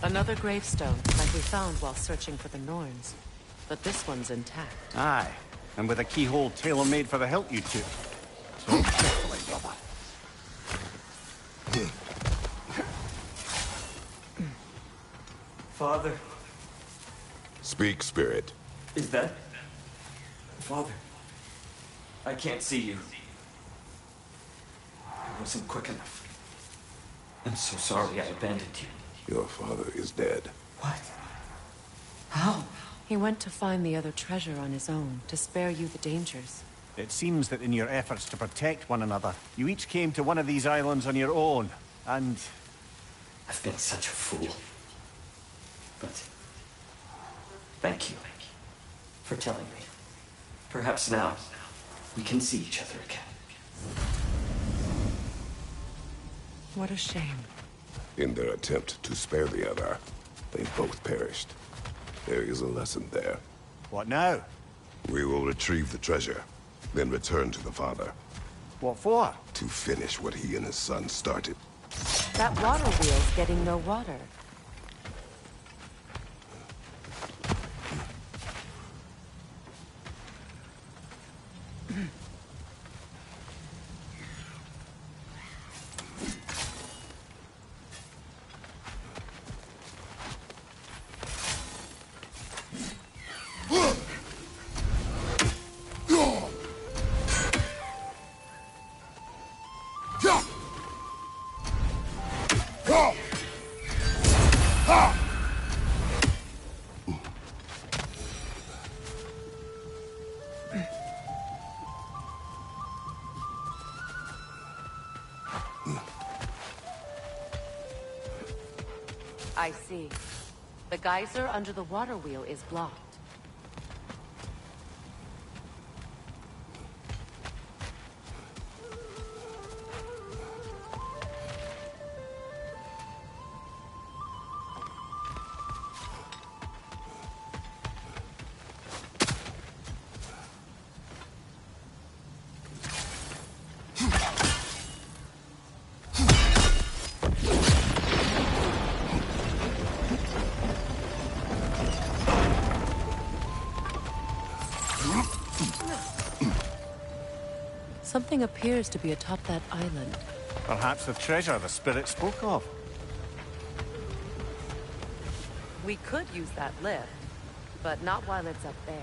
Another gravestone, like we found while searching for the Norns. But this one's intact. Aye, and with a keyhole tailor-made for the hilt you took. So carefully, brother. Father. Speak, spirit. Is that... Father? I can't see you. I wasn't quick enough. I'm so sorry I abandoned you. Your father is dead. What? How? He went to find the other treasure on his own, to spare you the dangers. It seems that in your efforts to protect one another, you each came to one of these islands on your own, and... I've been such a fool. But... thank you for telling me. Perhaps now, we can see each other again. What a shame. In their attempt to spare the other, They both perished. There is a lesson there. What now? We will retrieve the treasure, then return to the father. What for? To finish what he and his son started. That water wheel's getting no water. I see. The geyser under the water wheel is blocked. Something appears to be atop that island. Perhaps the treasure the spirit spoke of. We could use that lift, but not while it's up there.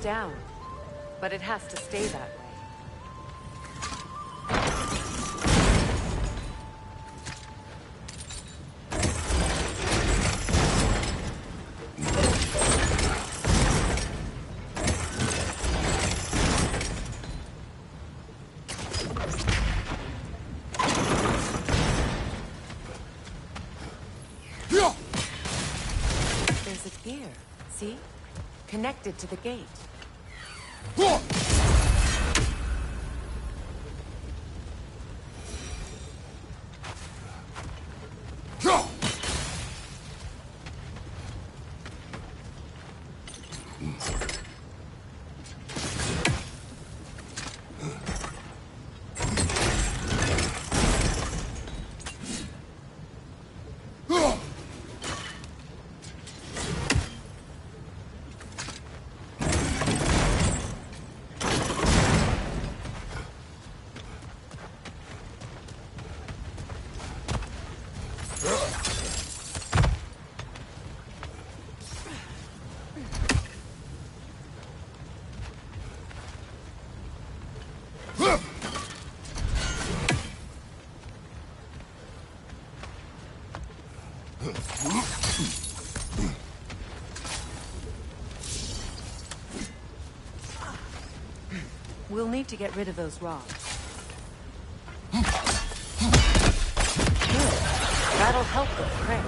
Down, but it has to stay that way. There's a gear, see? Connected to the gate. We'll need to get rid of those rocks. Good. That'll help with prey.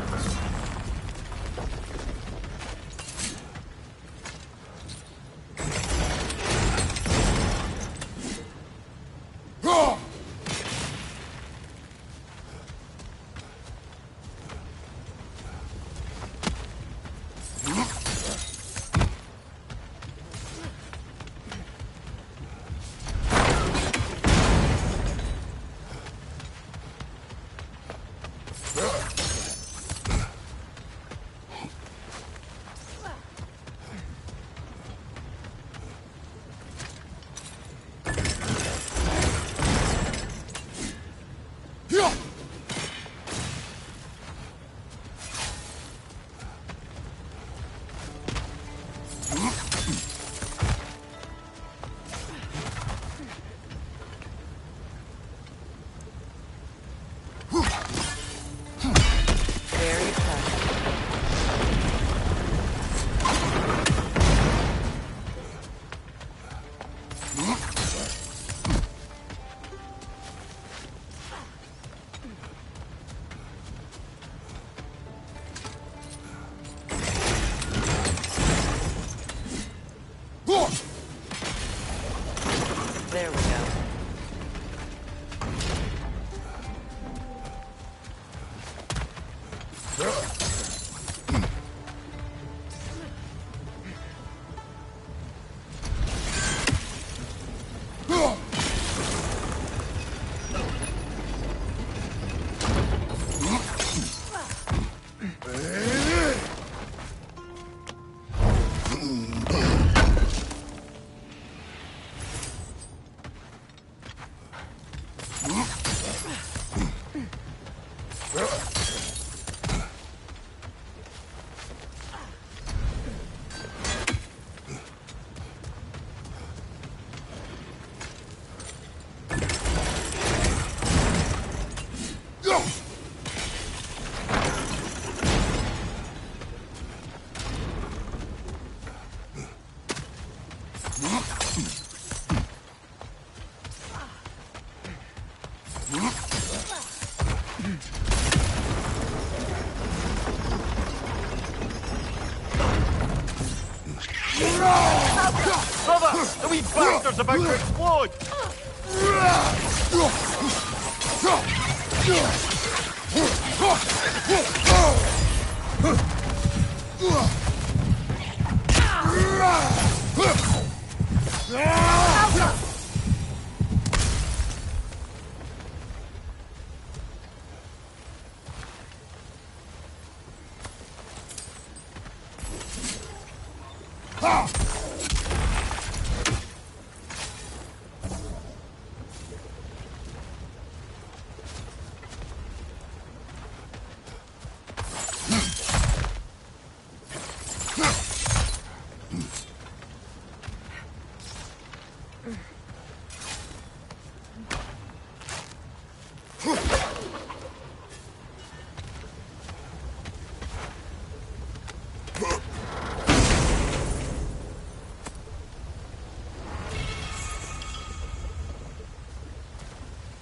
Brother! The wee bastard's about to explode!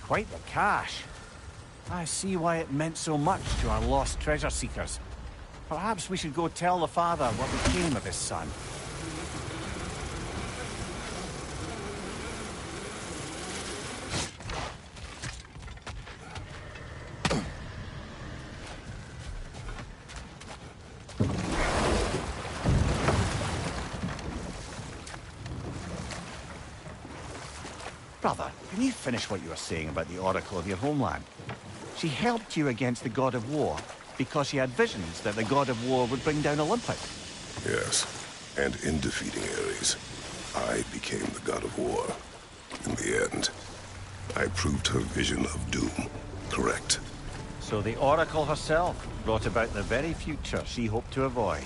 Quite the cache. I see why it meant so much to our lost treasure seekers. Perhaps we should go tell the father what became of his son. Brother, can you finish what you were saying about the Oracle of your homeland? She helped you against the God of War because she had visions that the God of War would bring down Olympus. Yes, and in defeating Ares, I became the God of War. In the end, I proved her vision of doom correct. So the Oracle herself brought about the very future she hoped to avoid.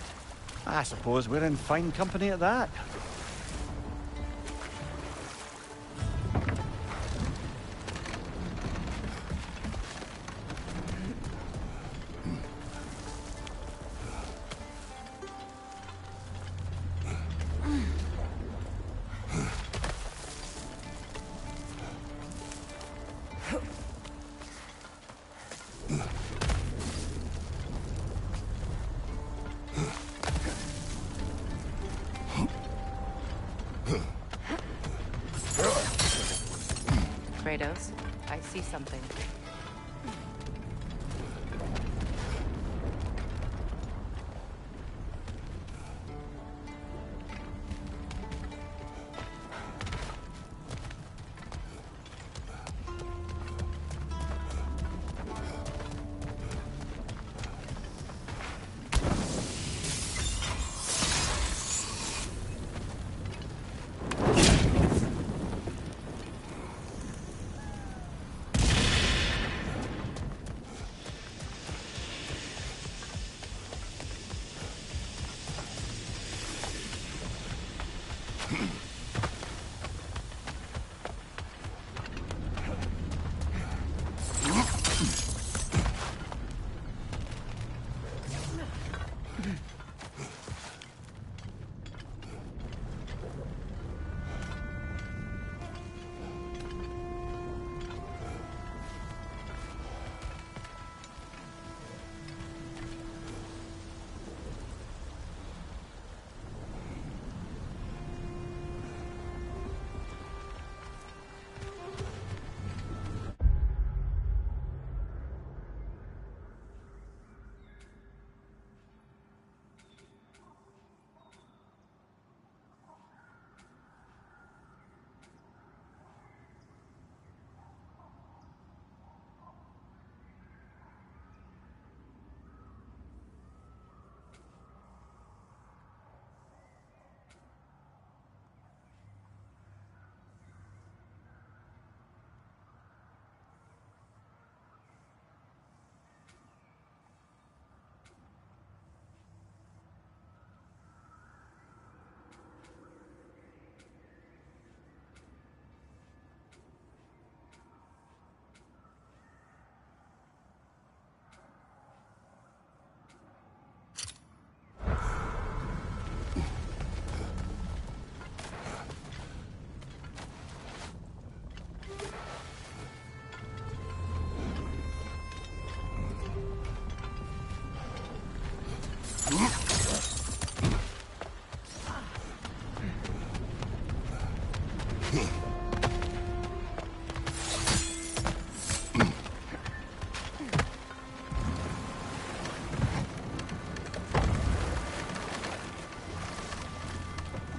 I suppose we're in fine company at that. Kratos, I see something.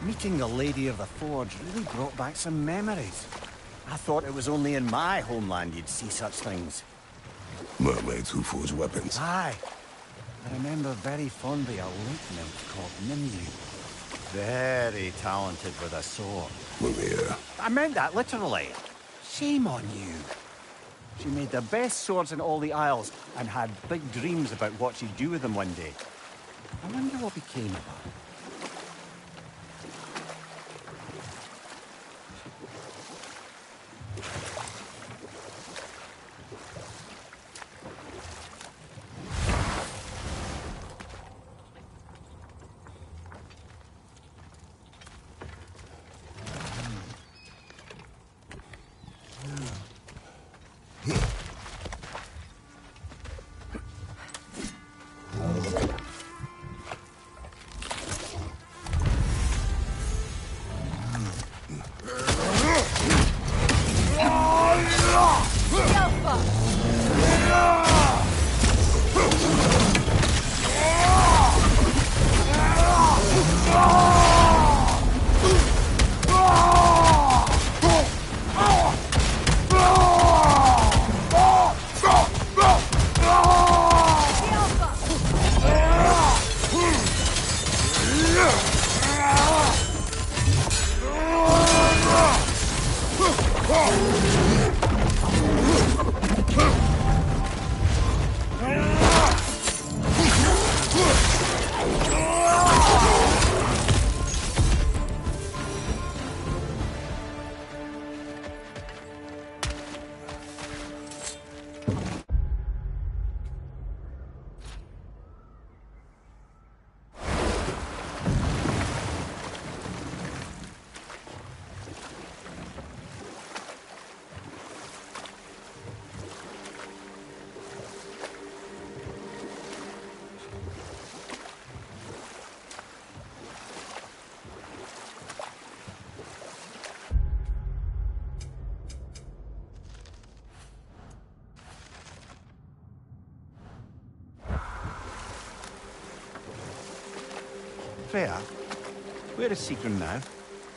Meeting the Lady of the Forge really brought back some memories. I thought it was only in my homeland you'd see such things. Mermaids who forge weapons. Aye. I remember very fondly a lake nymph called Nimue. Very talented with a sword. Mimir. I meant that literally. Shame on you. She made the best swords in all the Isles and had big dreams about what she'd do with them one day. I wonder what became of her. Freya, where is Sigrun now?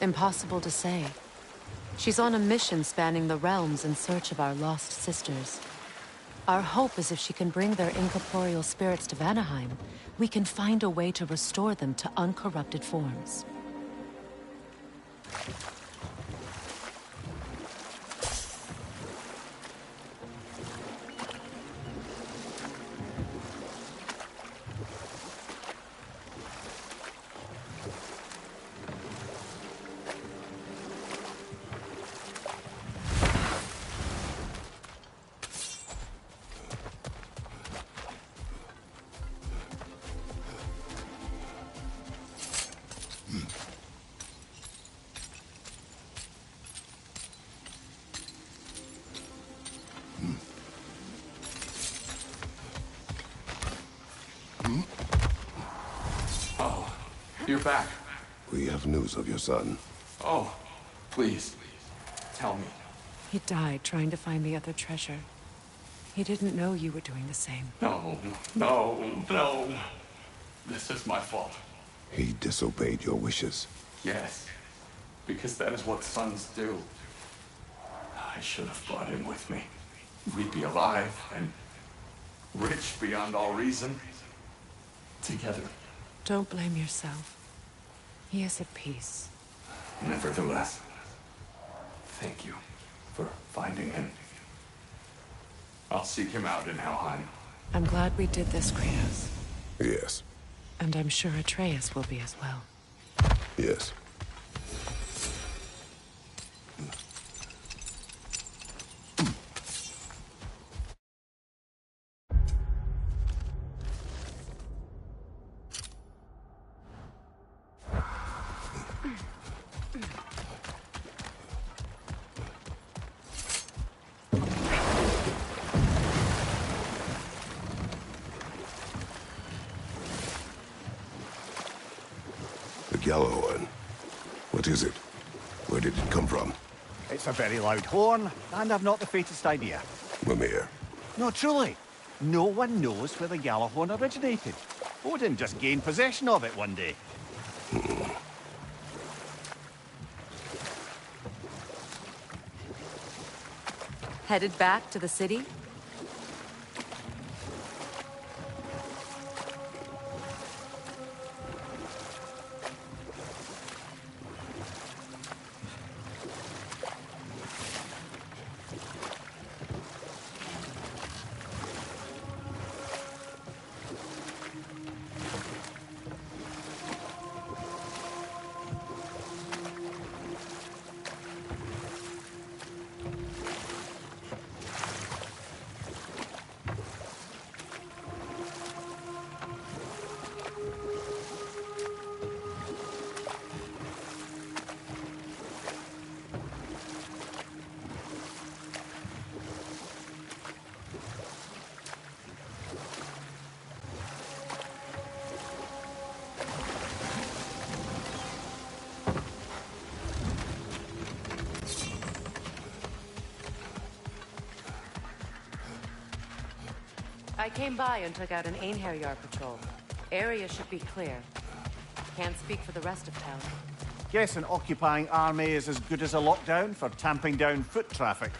Impossible to say. She's on a mission spanning the realms in search of our lost sisters. Our hope is if she can bring their incorporeal spirits to Vanaheim, we can find a way to restore them to uncorrupted forms. Oh, you're back. We have news of your son. Oh, please, tell me. He died trying to find the other treasure. He didn't know you were doing the same. No, no, no. This is my fault. He disobeyed your wishes. Yes, because that is what sons do. I should have brought him with me. We'd be alive and rich beyond all reason. Together. Don't blame yourself. He is at peace. Nevertheless, thank you for finding him. I'll seek him out in Helheim. I'm glad we did this, Kratos. Yes. And I'm sure Atreus will be as well. Yes. Gjallarhorn. What is it? Where did it come from? It's a very loud horn, and I've not the faintest idea. Mimir. No, truly. No one knows where the Gjallarhorn originated. Odin just gained possession of it one day. Headed back to the city? I came by and took out an Einherjar patrol. Area should be clear. Can't speak for the rest of town. Guess an occupying army is as good as a lockdown for tamping down foot traffic.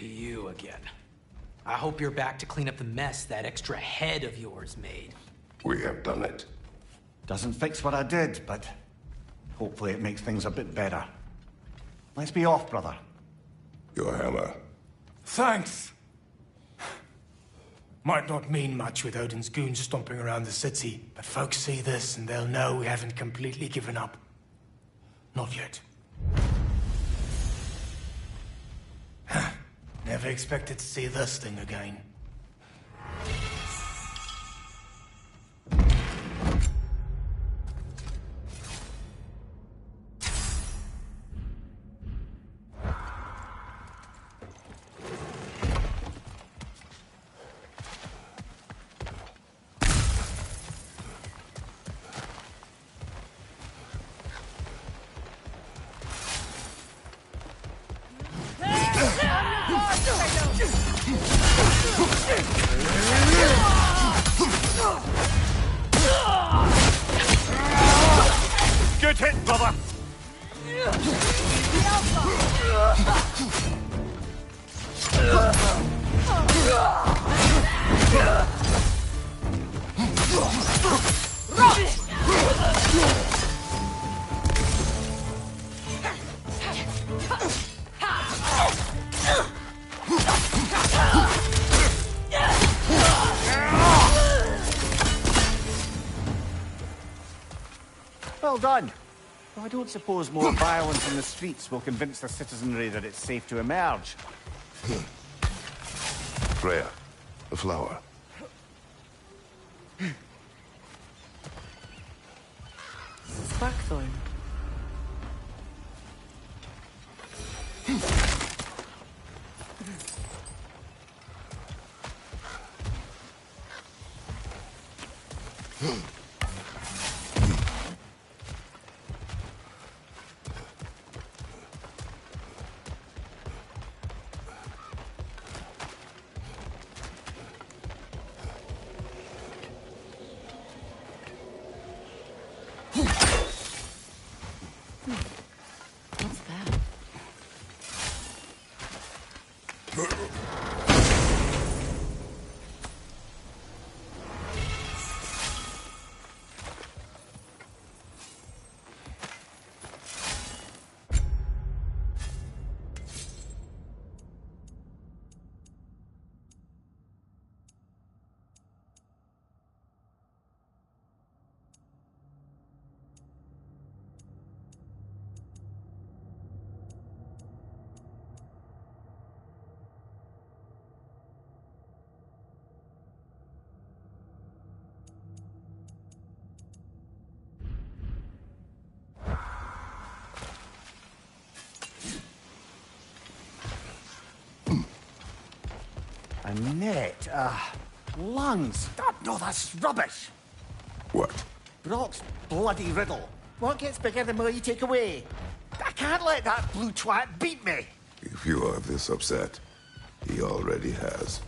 You again. I hope you're back to clean up the mess that extra head of yours made. We have done it. Doesn't fix what I did, but hopefully it makes things a bit better. Let's be off, brother. Your hammer. Thanks. Might not mean much with Odin's goons stomping around the city, but folks see this and they'll know we haven't completely given up. Not yet. Never expected to see this thing again. Good hit, brother! Well done. Though I don't suppose more violence in the streets will convince the citizenry that it's safe to emerge. Freya, the flower. Sparkthorn. What's that? A net, lungs. No, that's rubbish. What? Brock's bloody riddle. What gets bigger the more you take away? I can't let that blue twat beat me. If you are this upset, he already has.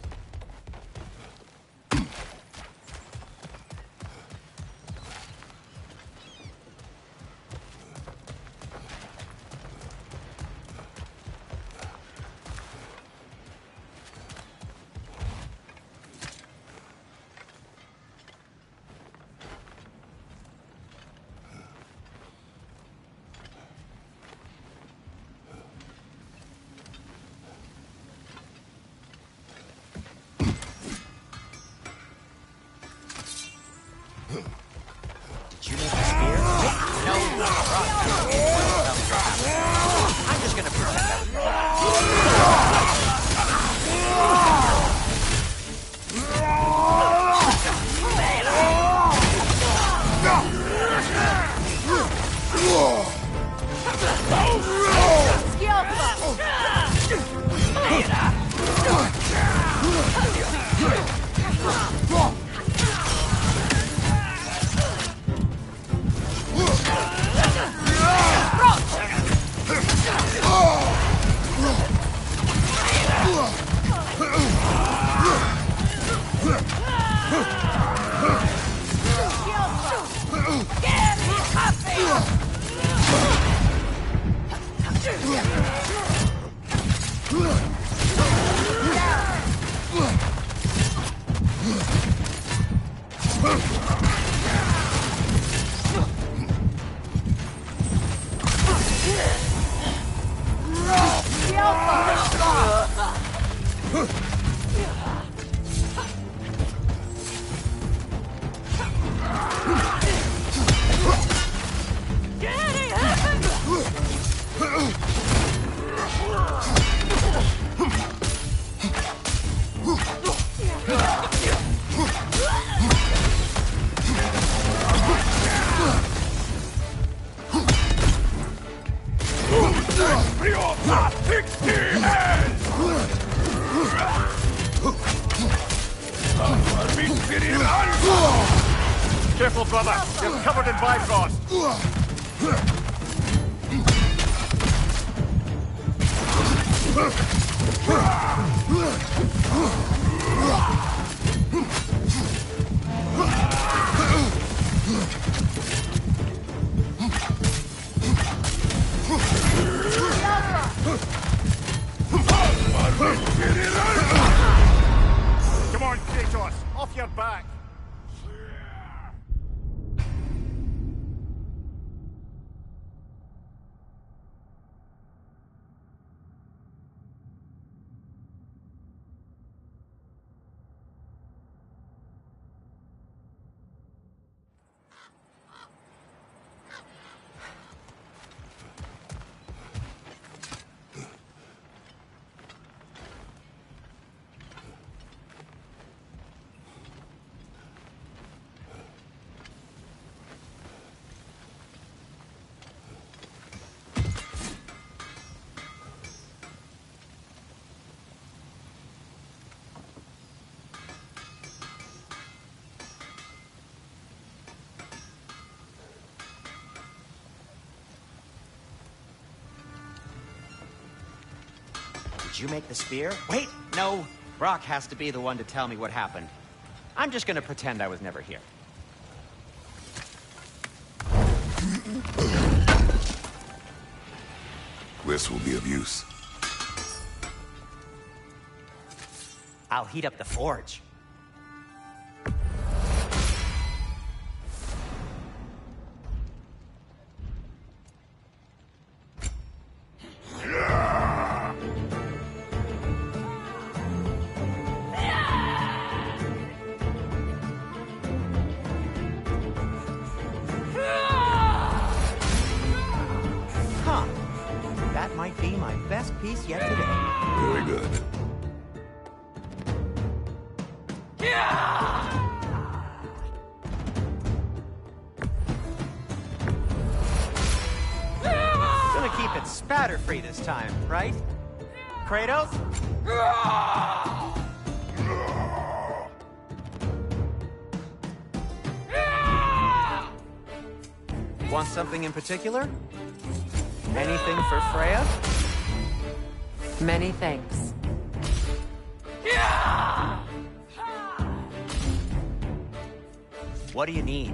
Did you make a spear? No, I'm just gonna pretend Careful, brother. You're covered in Bifrost. Come on, Kratos. Off your back. Did you make the spear? Wait, no. Brock has to be the one to tell me what happened. I'm just gonna pretend I was never here. This will be of use. I'll heat up the forge. That might be my best piece yet today. Very good. Gonna keep it spatter-free this time, right? Kratos? Want something in particular? Anything for Freya? Many thanks. What do you need?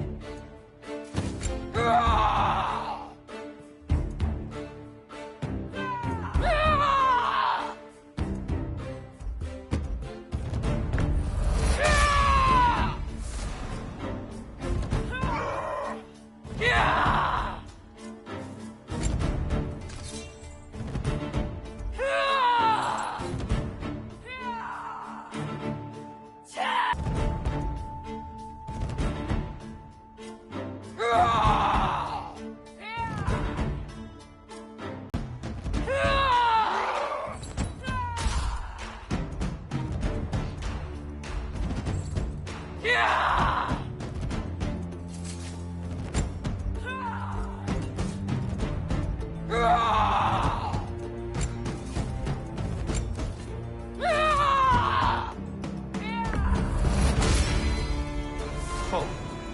Oh,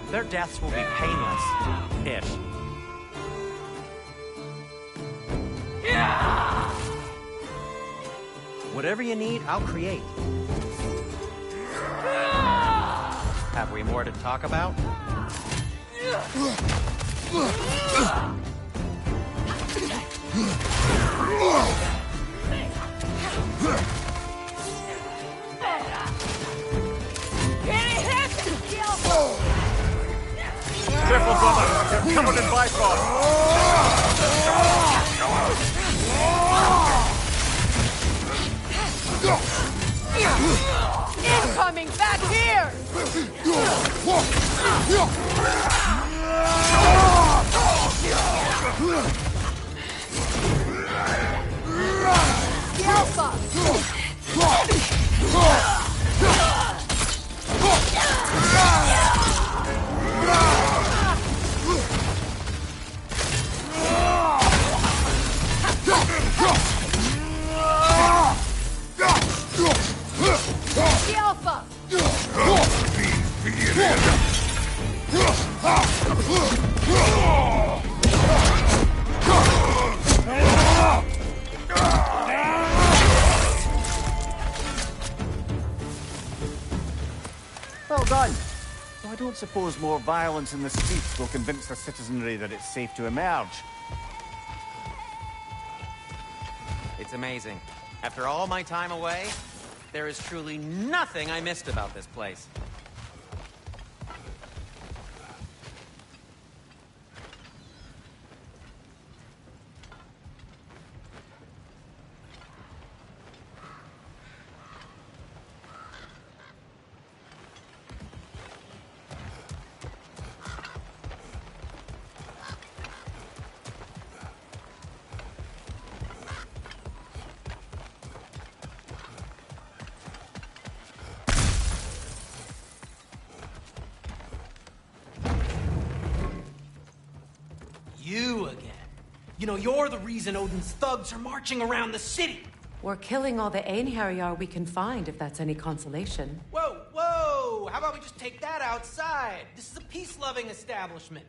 their deaths will be painless. Ish. Whatever you need, I'll create. Have we more to talk about? Careful, brother! You're covered in Bifrost! Incoming back here! The Alpha! Well done. Though I don't suppose more violence in the streets will convince the citizenry that it's safe to emerge. It's amazing. After all my time away, there is truly nothing I missed about this place. You again. You know, you're the reason Odin's thugs are marching around the city. We're killing all the Einherjar we can find, if that's any consolation. Whoa, whoa! How about we just take that outside? This is a peace-loving establishment.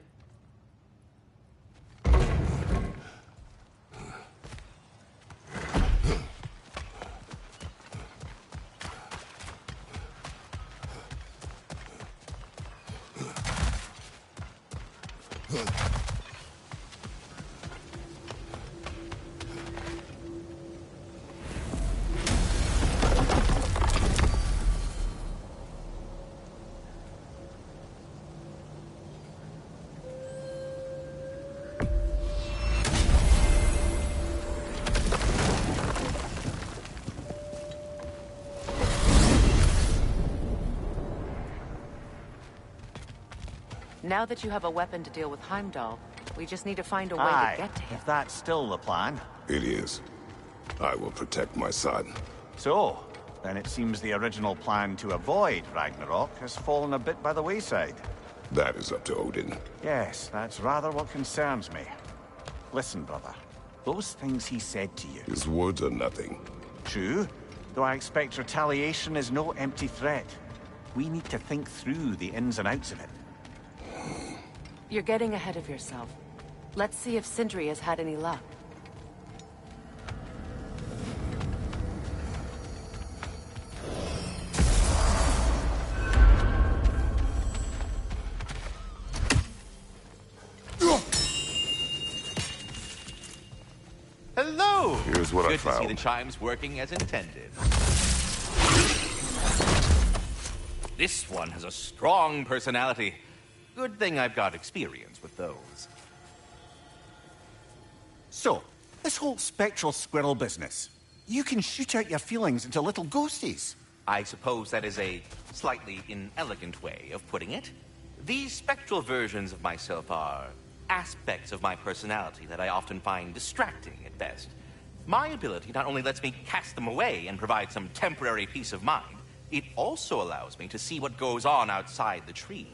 Now that you have a weapon to deal with Heimdall, we just need to find a way Aye, to get to him. if that's still the plan. It is. I will protect my son. So, then it seems the original plan to avoid Ragnarok has fallen a bit by the wayside. That is up to Odin. Yes, that's rather what concerns me. Listen, brother. Those things he said to you... His words are nothing. True, though I expect retaliation is no empty threat. We need to think through the ins and outs of it. You're getting ahead of yourself. Let's see if Sindri has had any luck. Hello! Here's what I Good to see found. the chimes working as intended. This one has a strong personality. Good thing I've got experience with those. So, this whole spectral squirrel business. You can shoot out your feelings into little ghosties. I suppose that is a slightly inelegant way of putting it. These spectral versions of myself are aspects of my personality that I often find distracting at best. My ability not only lets me cast them away and provide some temporary peace of mind, it also allows me to see what goes on outside the tree.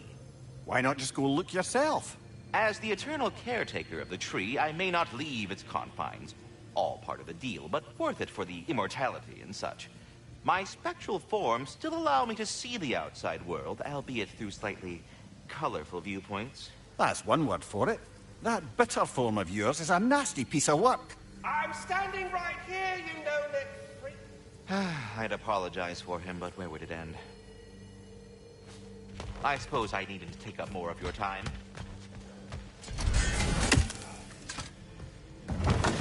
Why not just go look yourself? As the eternal caretaker of the tree, I may not leave its confines. All part of the deal, but worth it for the immortality and such. My spectral forms still allow me to see the outside world, albeit through slightly colorful viewpoints. That's one word for it. That bitter form of yours is a nasty piece of work. I'm standing right here, you no-lit freak. I'd apologize for him, but where would it end? I suppose I needed to take up more of your time.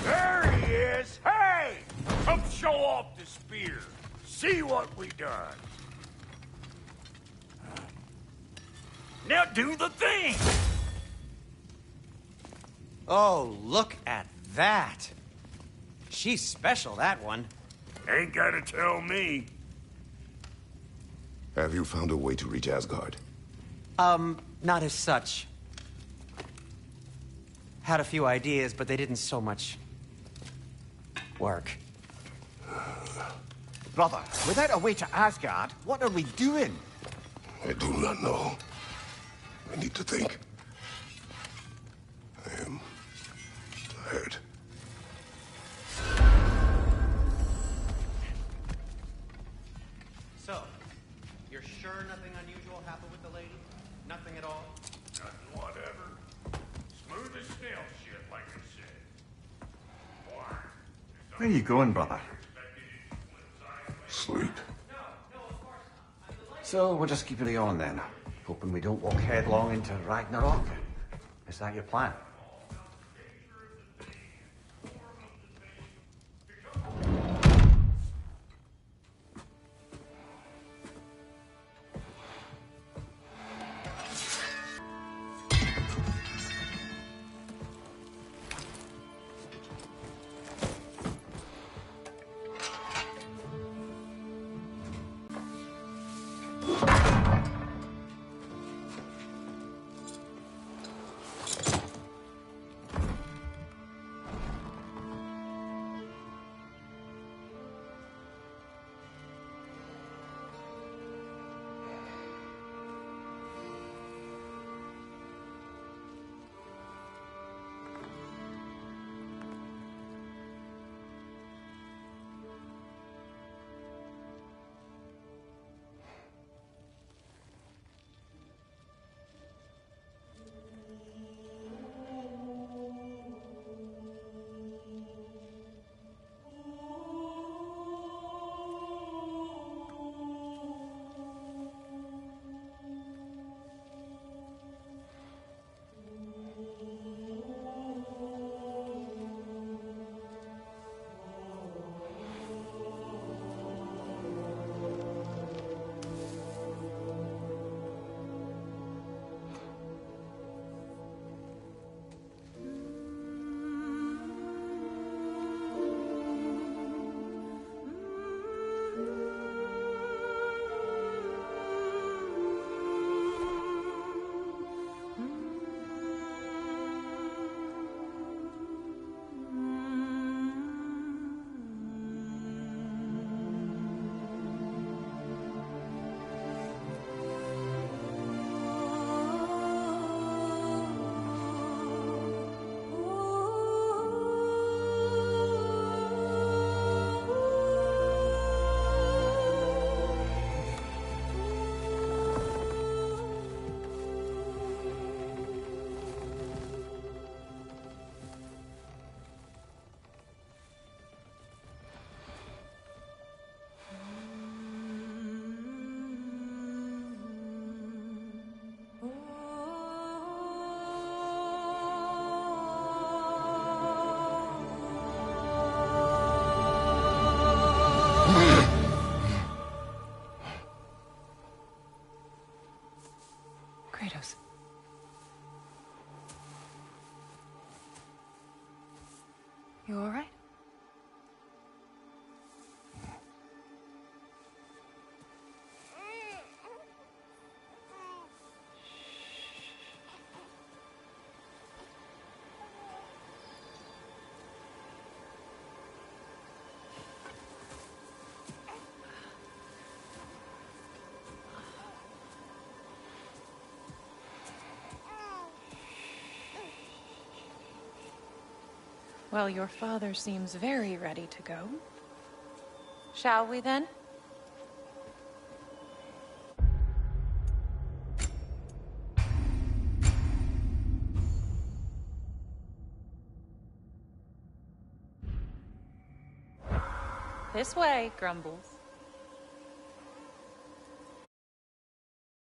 There he is! Hey! Come show off the spear. See what we done. Now do the thing! Oh, look at that. She's special, that one. Ain't gotta tell me. Have you found a way to reach Asgard? Not as such. Had a few ideas, but they didn't so much work. Brother, without a way to Asgard, what are we doing? I do not know. I need to think. I am tired. So, you're sure nothing unusual happened with the lady? Nothing at all? Nothing whatever. Smooth as snail shit, like I said. Where are you going, brother? Sleep. So we'll just keep it on then. Hoping we don't walk headlong into Ragnarok. Is that your plan? Well, your father seems very ready to go. Shall we then? This way, Grumbles.